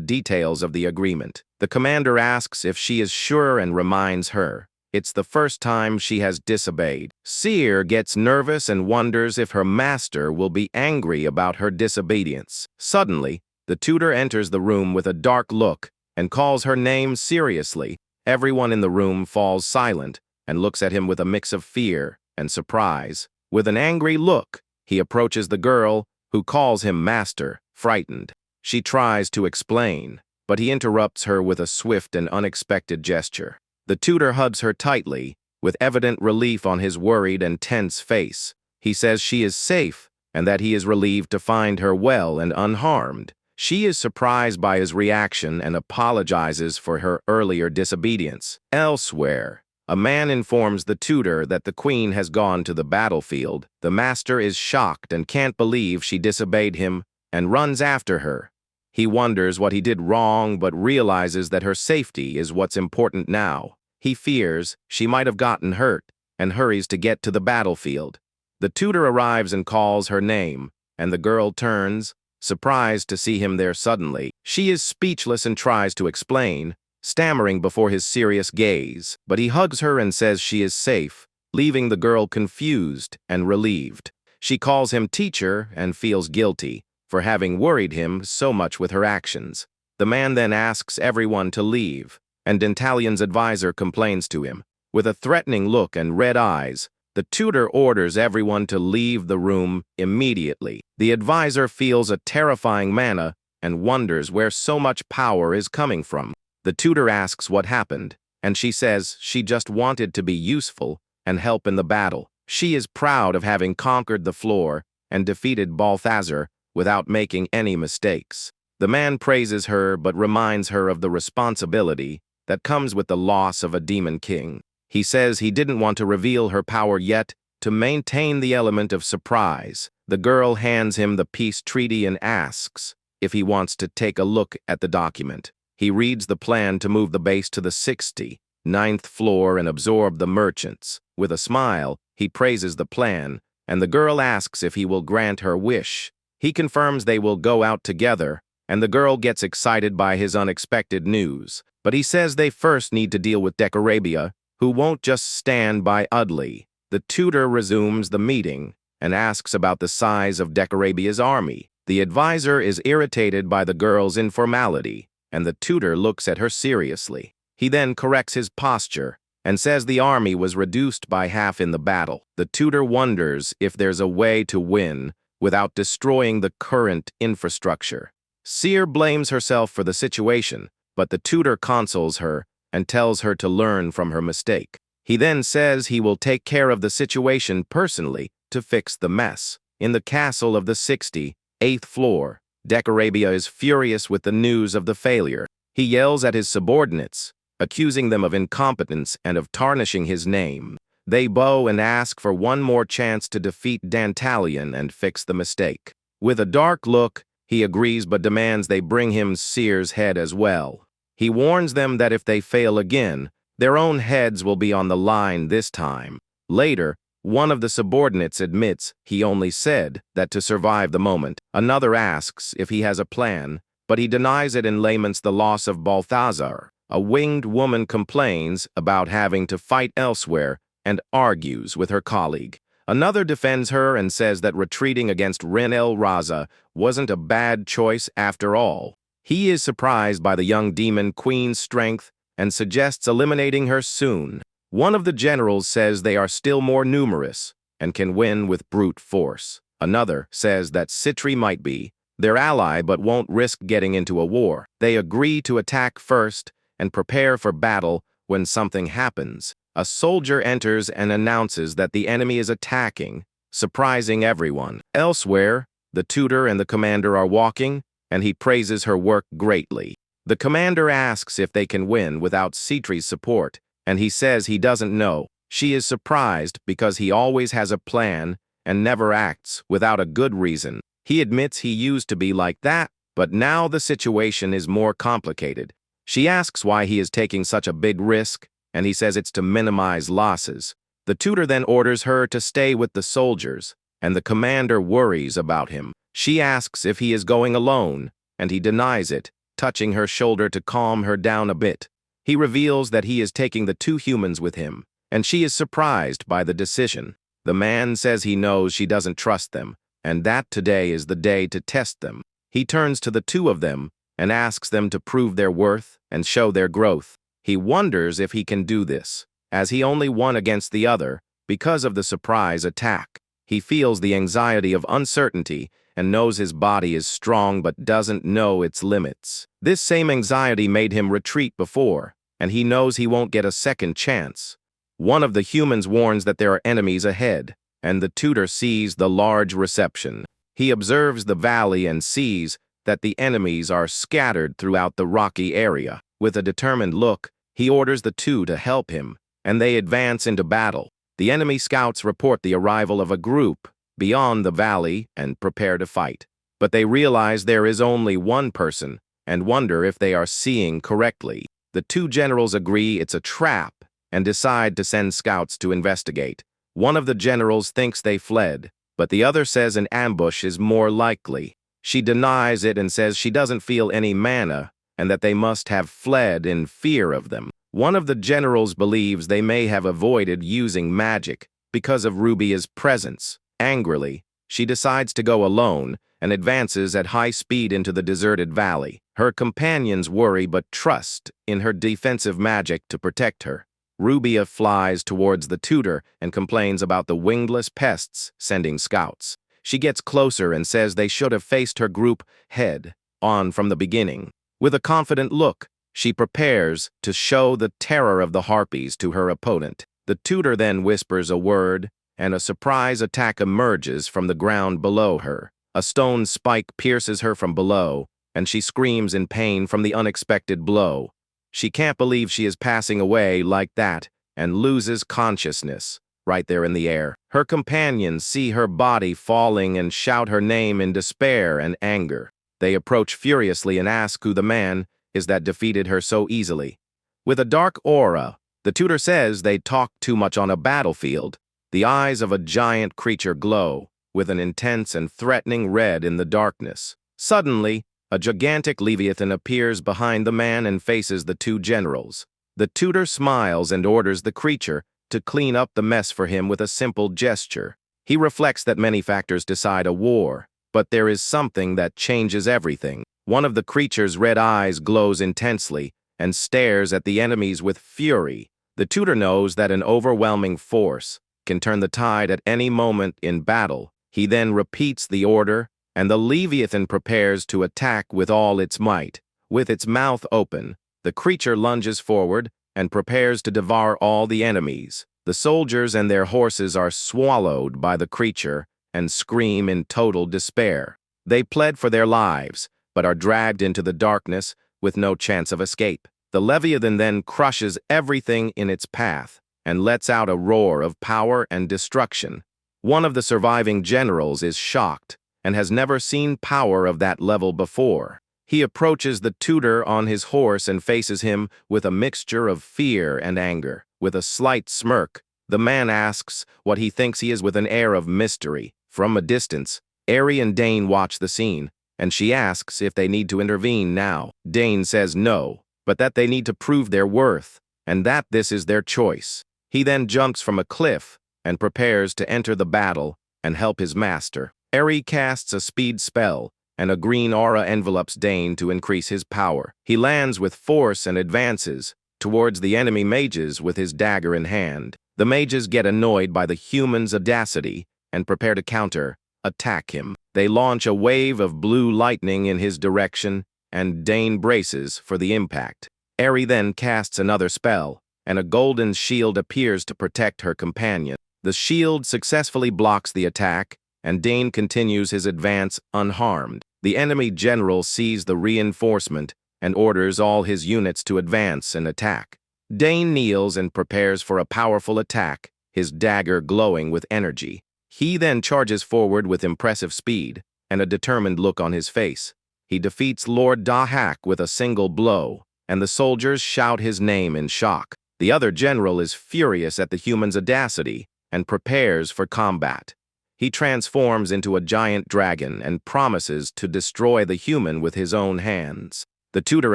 details of the agreement. The commander asks if she is sure and reminds her. It's the first time she has disobeyed. Seer gets nervous and wonders if her master will be angry about her disobedience. Suddenly, the tutor enters the room with a dark look and calls her name seriously. Everyone in the room falls silent and looks at him with a mix of fear and surprise. With an angry look, he approaches the girl, who calls him master, frightened. She tries to explain, but he interrupts her with a swift and unexpected gesture. The tutor hugs her tightly, with evident relief on his worried and tense face. He says she is safe and that he is relieved to find her well and unharmed. She is surprised by his reaction and apologizes for her earlier disobedience. Elsewhere, a man informs the tutor that the queen has gone to the battlefield. The master is shocked and can't believe she disobeyed him and runs after her. He wonders what he did wrong but realizes that her safety is what's important now. He fears she might have gotten hurt and hurries to get to the battlefield. The tutor arrives and calls her name, and the girl turns, surprised to see him there suddenly. She is speechless and tries to explain, stammering before his serious gaze, but he hugs her and says she is safe, leaving the girl confused and relieved. She calls him teacher and feels guilty for having worried him so much with her actions. The man then asks everyone to leave, and Dantalion's advisor complains to him. With a threatening look and red eyes, the tutor orders everyone to leave the room immediately. The advisor feels a terrifying mana and wonders where so much power is coming from. The tutor asks what happened, and she says she just wanted to be useful and help in the battle. She is proud of having conquered the floor and defeated Balthazar without making any mistakes. The man praises her but reminds her of the responsibility that comes with the loss of a demon king. He says he didn't want to reveal her power yet to maintain the element of surprise. The girl hands him the peace treaty and asks if he wants to take a look at the document. He reads the plan to move the base to the 69th floor and absorb the merchants. With a smile, he praises the plan, and the girl asks if he will grant her wish. He confirms they will go out together, and the girl gets excited by his unexpected news. But he says they first need to deal with Decorabia, who won't just stand by idly. The tutor resumes the meeting, and asks about the size of Decarabia's army. The advisor is irritated by the girl's informality, and the tutor looks at her seriously. He then corrects his posture and says the army was reduced by half in the battle. The tutor wonders if there's a way to win without destroying the current infrastructure. Seer blames herself for the situation, but the tutor consoles her and tells her to learn from her mistake. He then says he will take care of the situation personally to fix the mess. In the castle of the 68th floor, Decarabia is furious with the news of the failure. He yells at his subordinates, accusing them of incompetence and of tarnishing his name. They bow and ask for one more chance to defeat Dantalion and fix the mistake. With a dark look, he agrees but demands they bring him Seer's head as well. He warns them that if they fail again, their own heads will be on the line this time. Later, one of the subordinates admits he only said that to survive the moment. Another asks if he has a plan, but he denies it and laments the loss of Balthazar. A winged woman complains about having to fight elsewhere and argues with her colleague. Another defends her and says that retreating against Ren El Raza wasn't a bad choice after all. He is surprised by the young demon queen's strength and suggests eliminating her soon. One of the generals says they are still more numerous and can win with brute force. Another says that Citri might be their ally but won't risk getting into a war. They agree to attack first and prepare for battle when something happens. A soldier enters and announces that the enemy is attacking, surprising everyone. Elsewhere, the tutor and the commander are walking, and he praises her work greatly. The commander asks if they can win without Citri's support, and he says he doesn't know. She is surprised because he always has a plan and never acts without a good reason. He admits he used to be like that, but now the situation is more complicated. She asks why he is taking such a big risk, and he says it's to minimize losses. The tutor then orders her to stay with the soldiers, and the commander worries about him. She asks if he is going alone, and he denies it, touching her shoulder to calm her down a bit. He reveals that he is taking the 2 humans with him, and she is surprised by the decision. The man says he knows she doesn't trust them, and that today is the day to test them. He turns to the 2 of them and asks them to prove their worth and show their growth. He wonders if he can do this, as he only won against the other because of the surprise attack. He feels the anxiety of uncertainty and knows his body is strong but doesn't know its limits. This same anxiety made him retreat before, and he knows he won't get a second chance. One of the humans warns that there are enemies ahead, and the tutor sees the large reception. He observes the valley and sees that the enemies are scattered throughout the rocky area. With a determined look, he orders the 2 to help him, and they advance into battle. The enemy scouts report the arrival of a group beyond the valley and prepare to fight. But they realize there is only one person and wonder if they are seeing correctly. The 2 generals agree it's a trap and decide to send scouts to investigate. One of the generals thinks they fled, but the other says an ambush is more likely. She denies it and says she doesn't feel any mana and that they must have fled in fear of them. One of the generals believes they may have avoided using magic because of Rubia's presence. Angrily, she decides to go alone and advances at high speed into the deserted valley. Her companions worry but trust in her defensive magic to protect her. Rubia flies towards the tutor and complains about the wingless pests sending scouts. She gets closer and says they should have faced her group head on from the beginning. With a confident look, she prepares to show the terror of the harpies to her opponent. The tutor then whispers a word, and a surprise attack emerges from the ground below her. A stone spike pierces her from below, and she screams in pain from the unexpected blow. She can't believe she is passing away like that and loses consciousness right there in the air. Her companions see her body falling and shout her name in despair and anger. They approach furiously and ask who the man is that defeated her so easily. With a dark aura, the tutor says they talked too much on a battlefield. The eyes of a giant creature glow, with an intense and threatening red in the darkness. Suddenly, a gigantic leviathan appears behind the man and faces the 2 generals. The tutor smiles and orders the creature to clean up the mess for him with a simple gesture. He reflects that many factors decide a war, but there is something that changes everything. One of the creature's red eyes glows intensely and stares at the enemies with fury. The tutor knows that an overwhelming force can turn the tide at any moment in battle. He then repeats the order, and the Leviathan prepares to attack with all its might. With its mouth open, the creature lunges forward and prepares to devour all the enemies. The soldiers and their horses are swallowed by the creature and scream in total despair. They plead for their lives, but are dragged into the darkness with no chance of escape. The Leviathan then crushes everything in its path and lets out a roar of power and destruction. One of the surviving generals is shocked and has never seen power of that level before. He approaches the tutor on his horse and faces him with a mixture of fear and anger. With a slight smirk, the man asks what he thinks he is with an air of mystery. From a distance, Eri and Dane watch the scene, and she asks if they need to intervene now. Dane says no, but that they need to prove their worth, and that this is their choice. He then jumps from a cliff and prepares to enter the battle and help his master. Eri casts a speed spell, and a green aura envelopes Dane to increase his power. He lands with force and advances towards the enemy mages with his dagger in hand. The mages get annoyed by the human's audacity and prepare to attack him. They launch a wave of blue lightning in his direction, and Dane braces for the impact. Eri then casts another spell, and a golden shield appears to protect her companion. The shield successfully blocks the attack, and Dane continues his advance unharmed. The enemy general sees the reinforcement and orders all his units to advance and attack. Dane kneels and prepares for a powerful attack, his dagger glowing with energy. He then charges forward with impressive speed and a determined look on his face. He defeats Lord Dahak with a single blow, and the soldiers shout his name in shock. The other general is furious at the human's audacity and prepares for combat. He transforms into a giant dragon and promises to destroy the human with his own hands. The tutor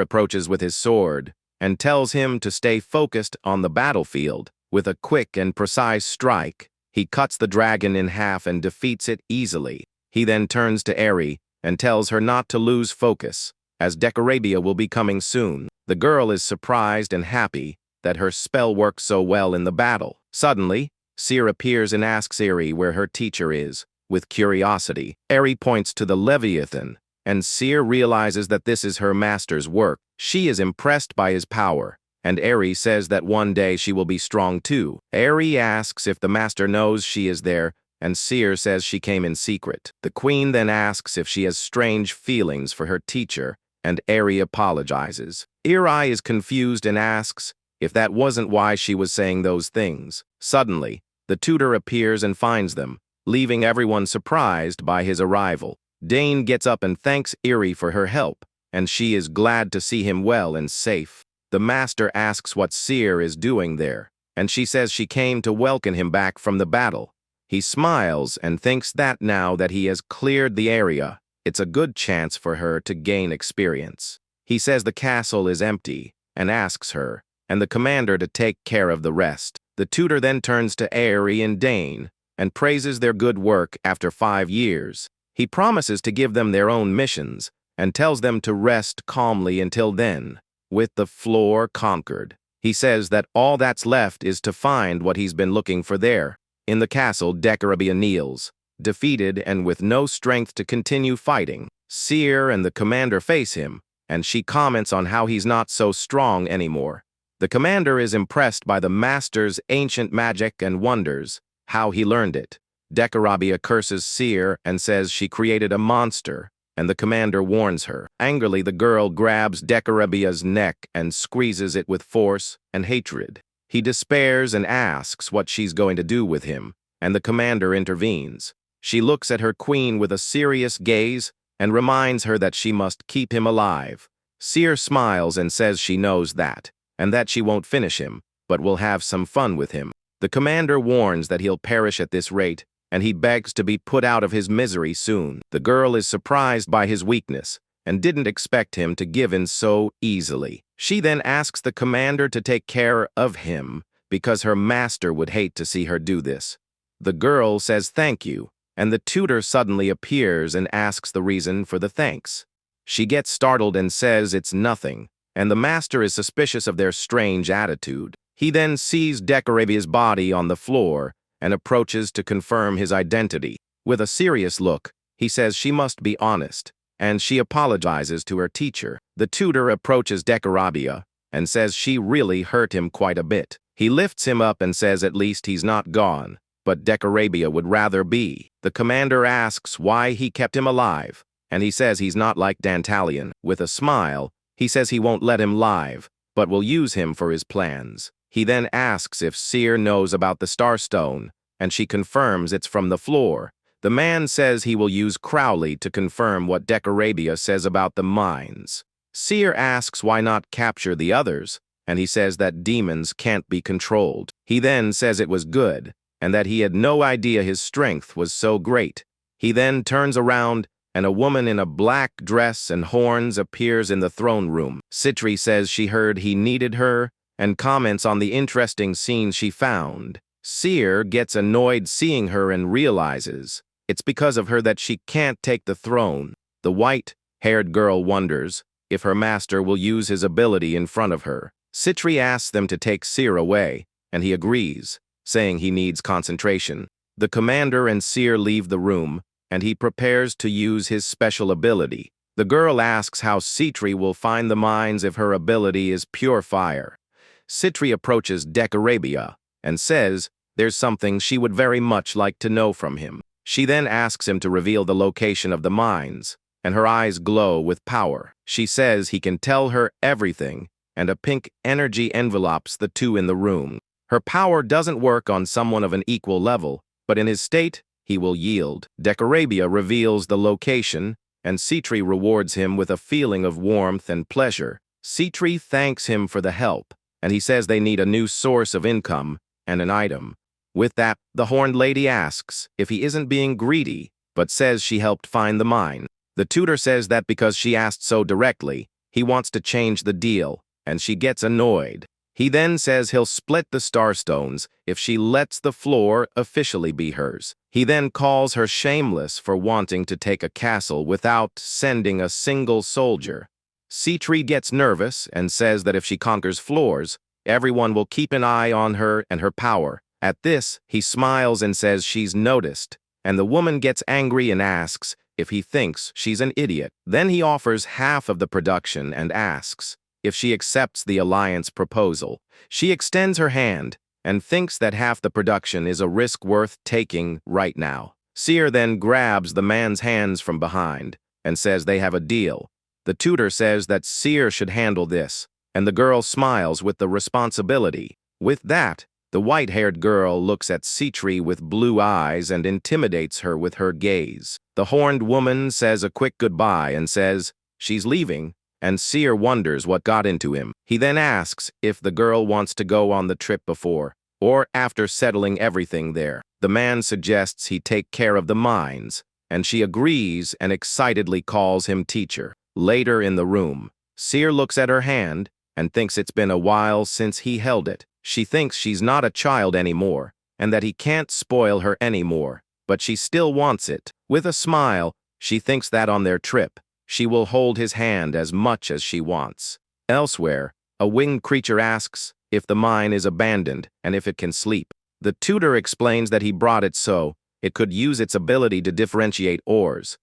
approaches with his sword and tells him to stay focused on the battlefield. With a quick and precise strike, he cuts the dragon in half and defeats it easily. He then turns to Eri and tells her not to lose focus, as Decorabia will be coming soon. The girl is surprised and happy that her spell worked so well in the battle. Suddenly, Seer appears and asks Eri where her teacher is. With curiosity, Eri points to the Leviathan, and Seer realizes that this is her master's work. She is impressed by his power, and Eri says that one day she will be strong too. Eri asks if the master knows she is there, and Seer says she came in secret. The queen then asks if she has strange feelings for her teacher, and Eri apologizes. Eri is confused and asks if that wasn't why she was saying those things. Suddenly, the tutor appears and finds them, leaving everyone surprised by his arrival. Dane gets up and thanks Eri for her help, and she is glad to see him well and safe. The master asks what Seer is doing there, and she says she came to welcome him back from the battle. He smiles and thinks that now that he has cleared the area, it's a good chance for her to gain experience. He says the castle is empty and asks her and the commander to take care of the rest. The tutor then turns to Eri and Dane and praises their good work after 5 years. He promises to give them their own missions and tells them to rest calmly until then. With the floor conquered, he says that all that's left is to find what he's been looking for there. In the castle, Decorabia kneels, defeated and with no strength to continue fighting. Seer and the commander face him, and she comments on how he's not so strong anymore. The commander is impressed by the master's ancient magic and wonders how he learned it. Decorabia curses Seer and says she created a monster, and the commander warns her. Angrily, the girl grabs Decorabia's neck and squeezes it with force and hatred. He despairs and asks what she's going to do with him, and the commander intervenes. She looks at her queen with a serious gaze and reminds her that she must keep him alive. Seer smiles and says she knows that, and that she won't finish him, but will have some fun with him. The commander warns that he'll perish at this rate, and he begs to be put out of his misery soon. The girl is surprised by his weakness and didn't expect him to give in so easily. She then asks the commander to take care of him because her master would hate to see her do this. The girl says thank you, and the tutor suddenly appears and asks the reason for the thanks. She gets startled and says it's nothing, and the master is suspicious of their strange attitude. He then sees Decarabia's body on the floor and approaches to confirm his identity. With a serious look, he says she must be honest, and she apologizes to her teacher. The tutor approaches Decarabia and says she really hurt him quite a bit. He lifts him up and says at least he's not gone, but Decarabia would rather be. The commander asks why he kept him alive, and he says he's not like Dantalion. With a smile, he says he won't let him live, but will use him for his plans. He then asks if Seer knows about the Starstone, and she confirms it's from the floor. The man says he will use Crowley to confirm what Decarabia says about the mines. Seer asks why not capture the others, and he says that demons can't be controlled. He then says it was good, and that he had no idea his strength was so great. He then turns around, and a woman in a black dress and horns appears in the throne room. Citri says she heard he needed her, and comments on the interesting scene she found. Seer gets annoyed seeing her and realizes it's because of her that she can't take the throne. The white-haired girl wonders if her master will use his ability in front of her. Citri asks them to take Seer away, and he agrees, saying he needs concentration. The commander and Seer leave the room, and he prepares to use his special ability. The girl asks how Citri will find the mines if her ability is pure fire. Citri approaches Decarabia and says there's something she would very much like to know from him. She then asks him to reveal the location of the mines, and her eyes glow with power. She says he can tell her everything, and a pink energy envelopes the two in the room. Her power doesn't work on someone of an equal level, but in his state, he will yield. Decarabia reveals the location, and Citri rewards him with a feeling of warmth and pleasure. Citri thanks him for the help, and he says they need a new source of income and an item. With that, the horned lady asks if he isn't being greedy, but says she helped find the mine. The tutor says that because she asked so directly, he wants to change the deal, and she gets annoyed. He then says he'll split the starstones if she lets the floor officially be hers. He then calls her shameless for wanting to take a castle without sending a single soldier. Citri gets nervous and says that if she conquers floors, everyone will keep an eye on her and her power. At this, he smiles and says she's noticed, and the woman gets angry and asks if he thinks she's an idiot. Then he offers half of the production and asks if she accepts the alliance proposal. She extends her hand and thinks that half the production is a risk worth taking right now. Seer then grabs the man's hands from behind and says they have a deal. The tutor says that Seer should handle this, and the girl smiles with the responsibility. With that, the white-haired girl looks at Citri with blue eyes and intimidates her with her gaze. The horned woman says a quick goodbye and says she's leaving, and Seer wonders what got into him. He then asks if the girl wants to go on the trip before or after settling everything there. The man suggests he take care of the mines, and she agrees and excitedly calls him teacher. Later in the room, Seer looks at her hand and thinks it's been a while since he held it. She thinks she's not a child anymore, and that he can't spoil her anymore, but she still wants it. With a smile, she thinks that on their trip, she will hold his hand as much as she wants. Elsewhere, a winged creature asks if the mine is abandoned and if it can sleep. The tutor explains that he brought it so it could use its ability to differentiate ores.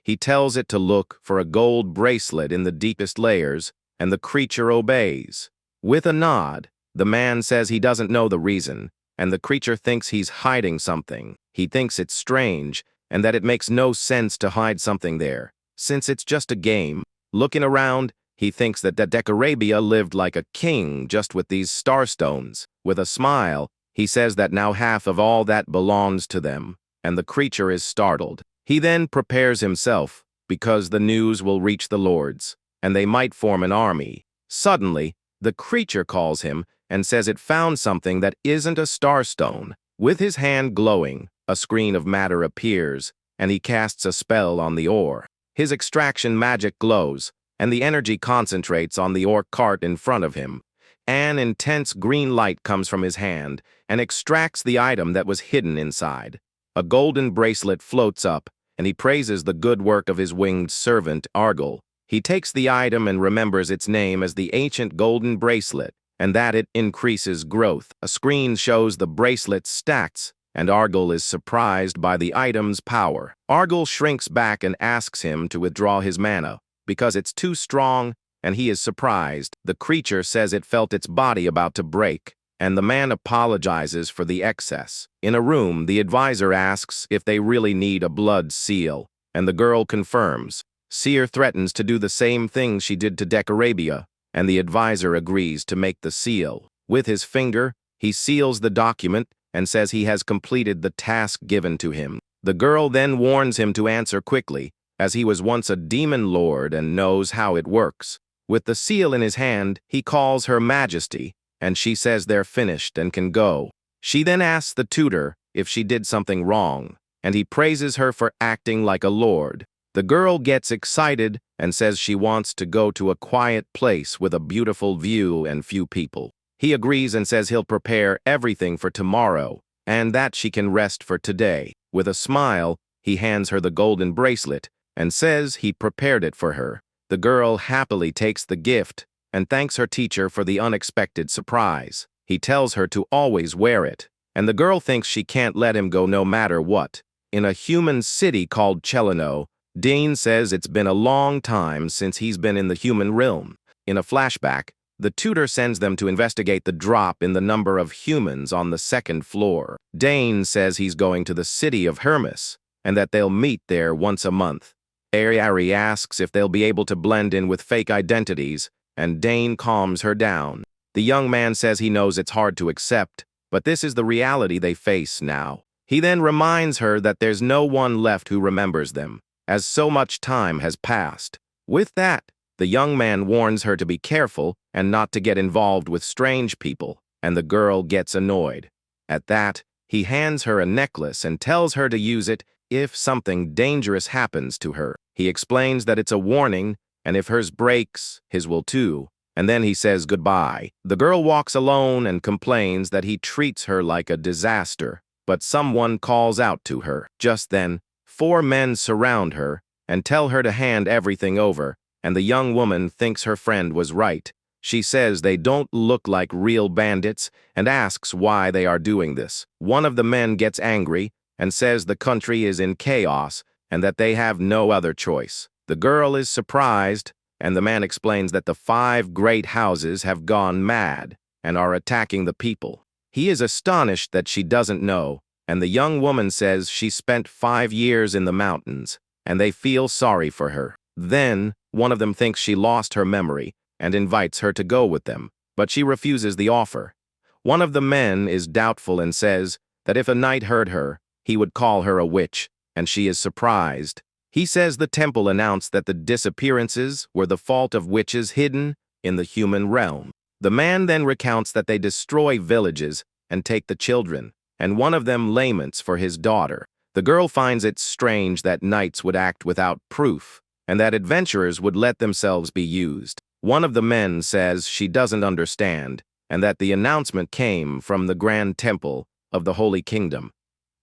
He tells it to look for a gold bracelet in the deepest layers, and the creature obeys. With a nod, the man says he doesn't know the reason, and the creature thinks he's hiding something. He thinks it's strange, and that it makes no sense to hide something there, since it's just a game. Looking around, he thinks that Decarabia lived like a king just with these starstones. With a smile, he says that now half of all that belongs to them, and the creature is startled. He then prepares himself, because the news will reach the lords, and they might form an army. Suddenly, the creature calls him and says it found something that isn't a starstone. With his hand glowing, a screen of matter appears, and he casts a spell on the ore. His extraction magic glows, and the energy concentrates on the ore cart in front of him. An intense green light comes from his hand and extracts the item that was hidden inside. A golden bracelet floats up, and he praises the good work of his winged servant, Argel. He takes the item and remembers its name as the ancient golden bracelet, and that it increases growth. A screen shows the bracelet stacks, and Argel is surprised by the item's power. Argel shrinks back and asks him to withdraw his mana, because it's too strong, and he is surprised. The creature says it felt its body about to break, and the man apologizes for the excess. In a room, the advisor asks if they really need a blood seal, and the girl confirms. Seer threatens to do the same thing she did to Decorabia, and the advisor agrees to make the seal. With his finger, he seals the document and says he has completed the task given to him. The girl then warns him to answer quickly, as he was once a demon lord and knows how it works. With the seal in his hand, he calls Her Majesty, and she says they're finished and can go. She then asks the tutor if she did something wrong, and he praises her for acting like a lord. The girl gets excited and says she wants to go to a quiet place with a beautiful view and few people. He agrees and says he'll prepare everything for tomorrow, and that she can rest for today. With a smile, he hands her the golden bracelet and says he prepared it for her. The girl happily takes the gift and thanks her teacher for the unexpected surprise. He tells her to always wear it, and the girl thinks she can't let him go no matter what. In a human city called Chelino, Dean says it's been a long time since he's been in the human realm. In a flashback, the tutor sends them to investigate the drop in the number of humans on the second floor. Dane says he's going to the city of Hermes, and that they'll meet there once a month. Ari asks if they'll be able to blend in with fake identities, and Dane calms her down. The young man says he knows it's hard to accept, but this is the reality they face now. He then reminds her that there's no one left who remembers them, as so much time has passed. With that, the young man warns her to be careful and not to get involved with strange people, and the girl gets annoyed. At that, he hands her a necklace and tells her to use it if something dangerous happens to her. He explains that it's a warning, and if hers breaks, his will too, and then he says goodbye. The girl walks alone and complains that he treats her like a disaster, but someone calls out to her. Just then, 4 men surround her and tell her to hand everything over, and the young woman thinks her friend was right. She says they don't look like real bandits and asks why they are doing this. One of the men gets angry and says the country is in chaos and that they have no other choice. The girl is surprised, and the man explains that the 5 great houses have gone mad and are attacking the people. He is astonished that she doesn't know, and the young woman says she spent 5 years in the mountains, and they feel sorry for her. Then, one of them thinks she lost her memory and invites her to go with them, but she refuses the offer. One of the men is doubtful and says that if a knight heard her, he would call her a witch, and she is surprised. He says the temple announced that the disappearances were the fault of witches hidden in the human realm. The man then recounts that they destroy villages and take the children, and one of them laments for his daughter. The girl finds it strange that knights would act without proof, and that adventurers would let themselves be used. One of the men says she doesn't understand, and that the announcement came from the Grand Temple of the Holy Kingdom.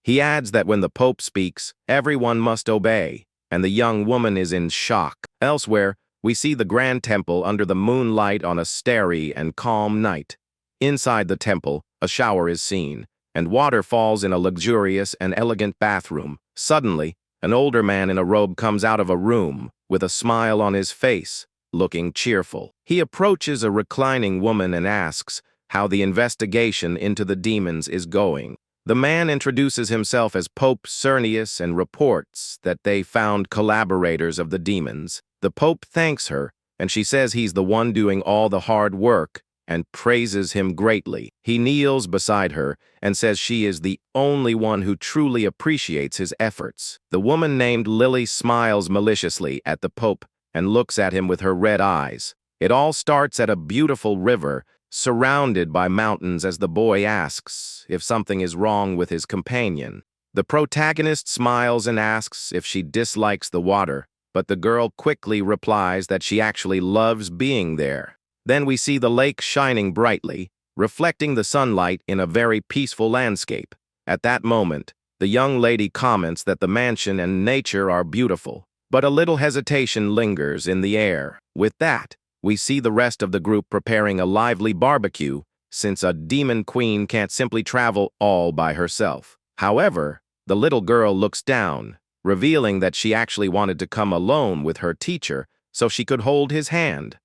He adds that when the Pope speaks, everyone must obey, and the young woman is in shock. Elsewhere, we see the Grand Temple under the moonlight on a starry and calm night. Inside the temple, a shower is seen, and water falls in a luxurious and elegant bathroom. Suddenly, an older man in a robe comes out of a room with a smile on his face, looking cheerful. He approaches a reclining woman and asks how the investigation into the demons is going. The man introduces himself as Pope Cernius and reports that they found collaborators of the demons. The Pope thanks her, and she says he's the one doing all the hard work and praises him greatly. He kneels beside her and says she is the only one who truly appreciates his efforts. The woman named Lily smiles maliciously at the Pope and looks at him with her red eyes. It all starts at a beautiful river surrounded by mountains as the boy asks if something is wrong with his companion. The protagonist smiles and asks if she dislikes the water, but the girl quickly replies that she actually loves being there. Then we see the lake shining brightly, reflecting the sunlight in a very peaceful landscape. At that moment, the young lady comments that the mansion and nature are beautiful, but a little hesitation lingers in the air. With that, we see the rest of the group preparing a lively barbecue, since a demon queen can't simply travel all by herself. However, the little girl looks down, revealing that she actually wanted to come alone with her teacher so she could hold his hand.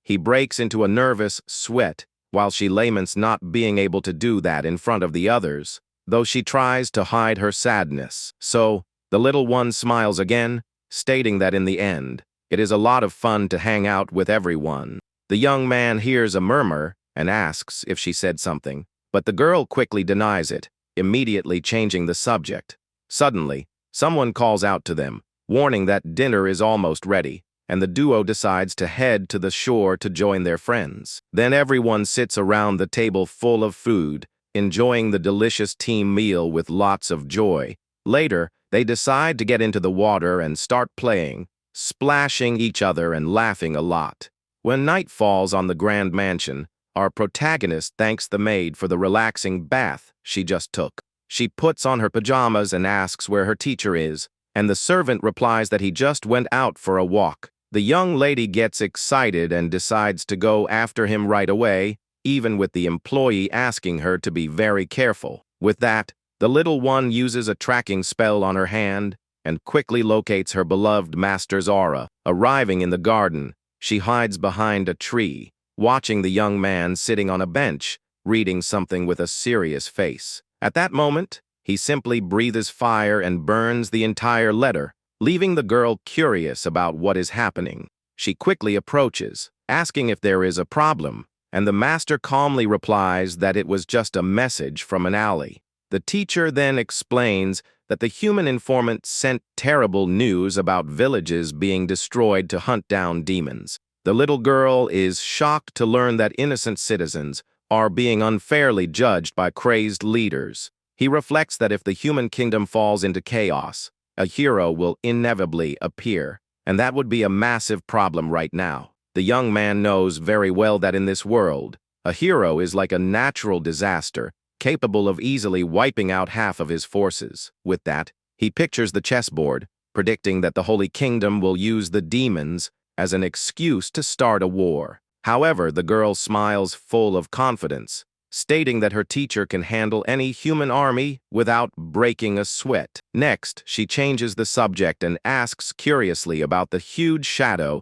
He breaks into a nervous sweat while she laments not being able to do that in front of the others, though she tries to hide her sadness. So, the little one smiles again, stating that in the end, it is a lot of fun to hang out with everyone. The young man hears a murmur and asks if she said something, but the girl quickly denies it, immediately changing the subject. Suddenly, someone calls out to them, warning that dinner is almost ready, and the duo decides to head to the shore to join their friends. Then everyone sits around the table full of food, enjoying the delicious team meal with lots of joy. Later, they decide to get into the water and start playing, splashing each other and laughing a lot. When night falls on the grand mansion, our protagonist thanks the maid for the relaxing bath she just took. She puts on her pajamas and asks where her teacher is, and the servant replies that he just went out for a walk. The young lady gets excited and decides to go after him right away, even with the employee asking her to be very careful. With that, the little one uses a tracking spell on her hand and quickly locates her beloved master's aura. Arriving in the garden, she hides behind a tree, watching the young man sitting on a bench, reading something with a serious face. At that moment, he simply breathes fire and burns the entire letter, leaving the girl curious about what is happening. She quickly approaches, asking if there is a problem, and the master calmly replies that it was just a message from an ally. The teacher then explains that the human informant sent terrible news about villages being destroyed to hunt down demons. The little girl is shocked to learn that innocent citizens are being unfairly judged by crazed leaders. He reflects that if the human kingdom falls into chaos, a hero will inevitably appear, and that would be a massive problem right now. The young man knows very well that in this world, a hero is like a natural disaster, capable of easily wiping out half of his forces. With that, he pictures the chessboard, predicting that the Holy Kingdom will use the demons as an excuse to start a war. However, the girl smiles full of confidence, stating that her teacher can handle any human army without breaking a sweat. Next, she changes the subject and asks curiously about the huge shadow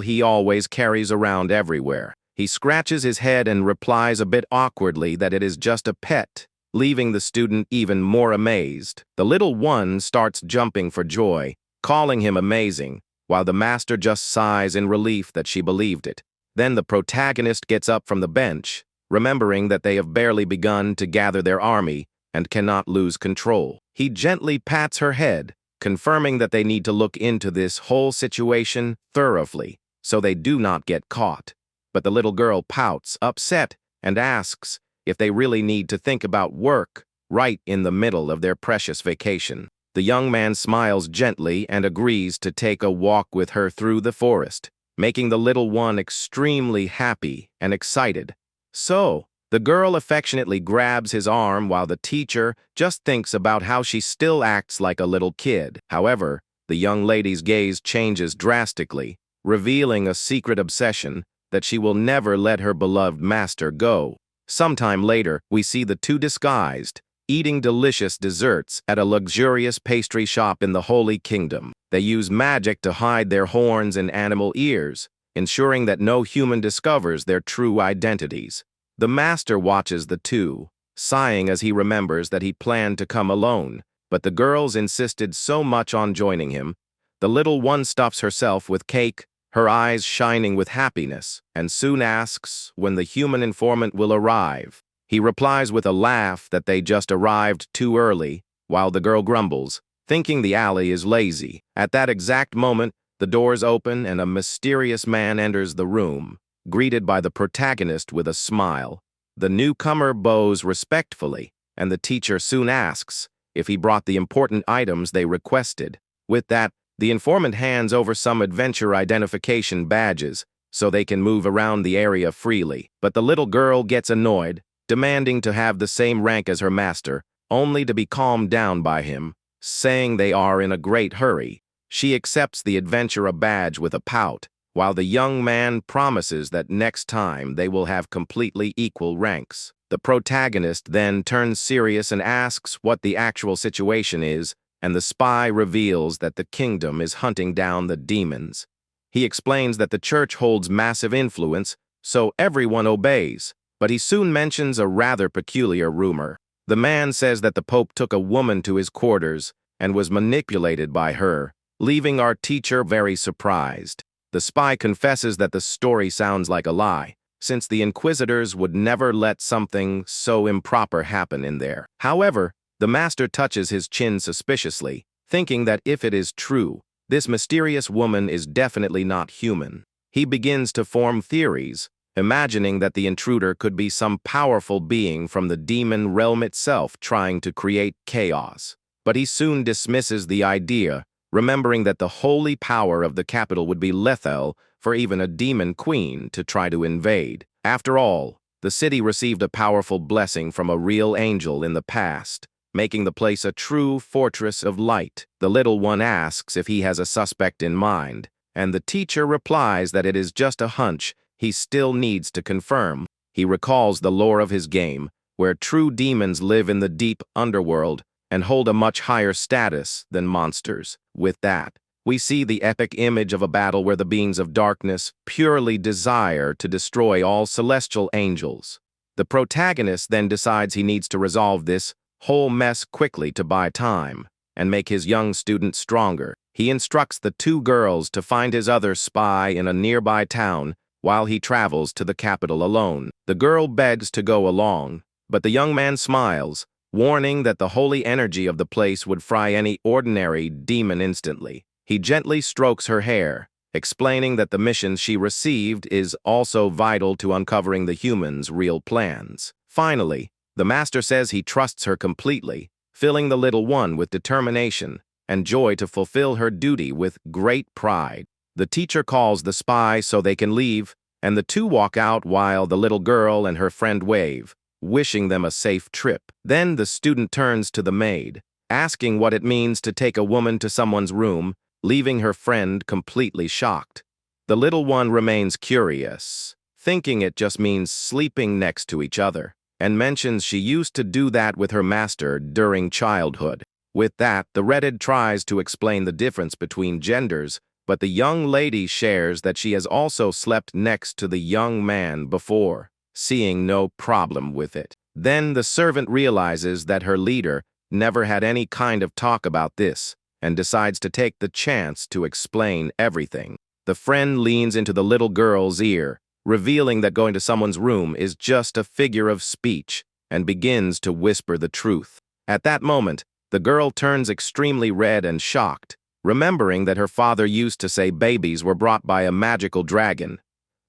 he always carries around everywhere. He scratches his head and replies a bit awkwardly that it is just a pet, leaving the student even more amazed. The little one starts jumping for joy, calling him amazing, while the master just sighs in relief that she believed it. Then the protagonist gets up from the bench, remembering that they have barely begun to gather their army and cannot lose control. He gently pats her head, confirming that they need to look into this whole situation thoroughly so they do not get caught. But the little girl pouts, upset, and asks if they really need to think about work right in the middle of their precious vacation. The young man smiles gently and agrees to take a walk with her through the forest, making the little one extremely happy and excited. So, the girl affectionately grabs his arm while the teacher just thinks about how she still acts like a little kid. However, the young lady's gaze changes drastically, revealing a secret obsession that she will never let her beloved master go. Sometime later, we see the two disguised, eating delicious desserts at a luxurious pastry shop in the Holy Kingdom. They use magic to hide their horns and animal ears, ensuring that no human discovers their true identities. The master watches the two, sighing as he remembers that he planned to come alone, but the girls insisted so much on joining him. The little one stuffs herself with cake, her eyes shining with happiness, and soon asks when the human informant will arrive. He replies with a laugh that they just arrived too early, while the girl grumbles, thinking the alley is lazy. At that exact moment, the doors open and a mysterious man enters the room, greeted by the protagonist with a smile. The newcomer bows respectfully, and the teacher soon asks if he brought the important items they requested. With that, the informant hands over some adventure identification badges, so they can move around the area freely. But the little girl gets annoyed, demanding to have the same rank as her master, only to be calmed down by him, saying they are in a great hurry. She accepts the adventurer badge with a pout, while the young man promises that next time they will have completely equal ranks. The protagonist then turns serious and asks what the actual situation is, and the spy reveals that the kingdom is hunting down the demons. He explains that the church holds massive influence, so everyone obeys, but he soon mentions a rather peculiar rumor. The man says that the Pope took a woman to his quarters and was manipulated by her, leaving our teacher very surprised. The spy confesses that the story sounds like a lie, since the inquisitors would never let something so improper happen in there. However, the master touches his chin suspiciously, thinking that if it is true, this mysterious woman is definitely not human. He begins to form theories, imagining that the intruder could be some powerful being from the demon realm itself trying to create chaos. But he soon dismisses the idea, remembering that the holy power of the capital would be lethal for even a demon queen to try to invade. After all, the city received a powerful blessing from a real angel in the past, making the place a true fortress of light. The little one asks if he has a suspect in mind, and the teacher replies that it is just a hunch he still needs to confirm. He recalls the lore of his game, where true demons live in the deep underworld and hold a much higher status than monsters. With that, we see the epic image of a battle where the beings of darkness purely desire to destroy all celestial angels. The protagonist then decides he needs to resolve this whole mess quickly to buy time and make his young student stronger. He instructs the two girls to find his other spy in a nearby town while he travels to the capital alone. The girl begs to go along, but the young man smiles, warning that the holy energy of the place would fry any ordinary demon instantly. He gently strokes her hair, explaining that the mission she received is also vital to uncovering the humans' real plans. Finally, the master says he trusts her completely, filling the little one with determination and joy to fulfill her duty with great pride. The teacher calls the spy so they can leave, and the two walk out while the little girl and her friend wave, wishing them a safe trip. Then the student turns to the maid, asking what it means to take a woman to someone's room, leaving her friend completely shocked. The little one remains curious, thinking it just means sleeping next to each other, and mentions she used to do that with her master during childhood. With that, the redhead tries to explain the difference between genders, but the young lady shares that she has also slept next to the young man before, seeing no problem with it. Then the servant realizes that her leader never had any kind of talk about this, and decides to take the chance to explain everything. The friend leans into the little girl's ear, revealing that going to someone's room is just a figure of speech, and begins to whisper the truth. At that moment, the girl turns extremely red and shocked, remembering that her father used to say babies were brought by a magical dragon.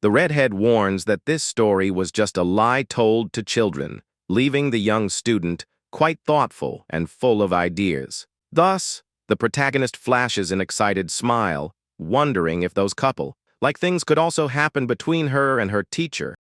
The redhead warns that this story was just a lie told to children, leaving the young student quite thoughtful and full of ideas. Thus, the protagonist flashes an excited smile, wondering if those couple-like things could also happen between her and her teacher.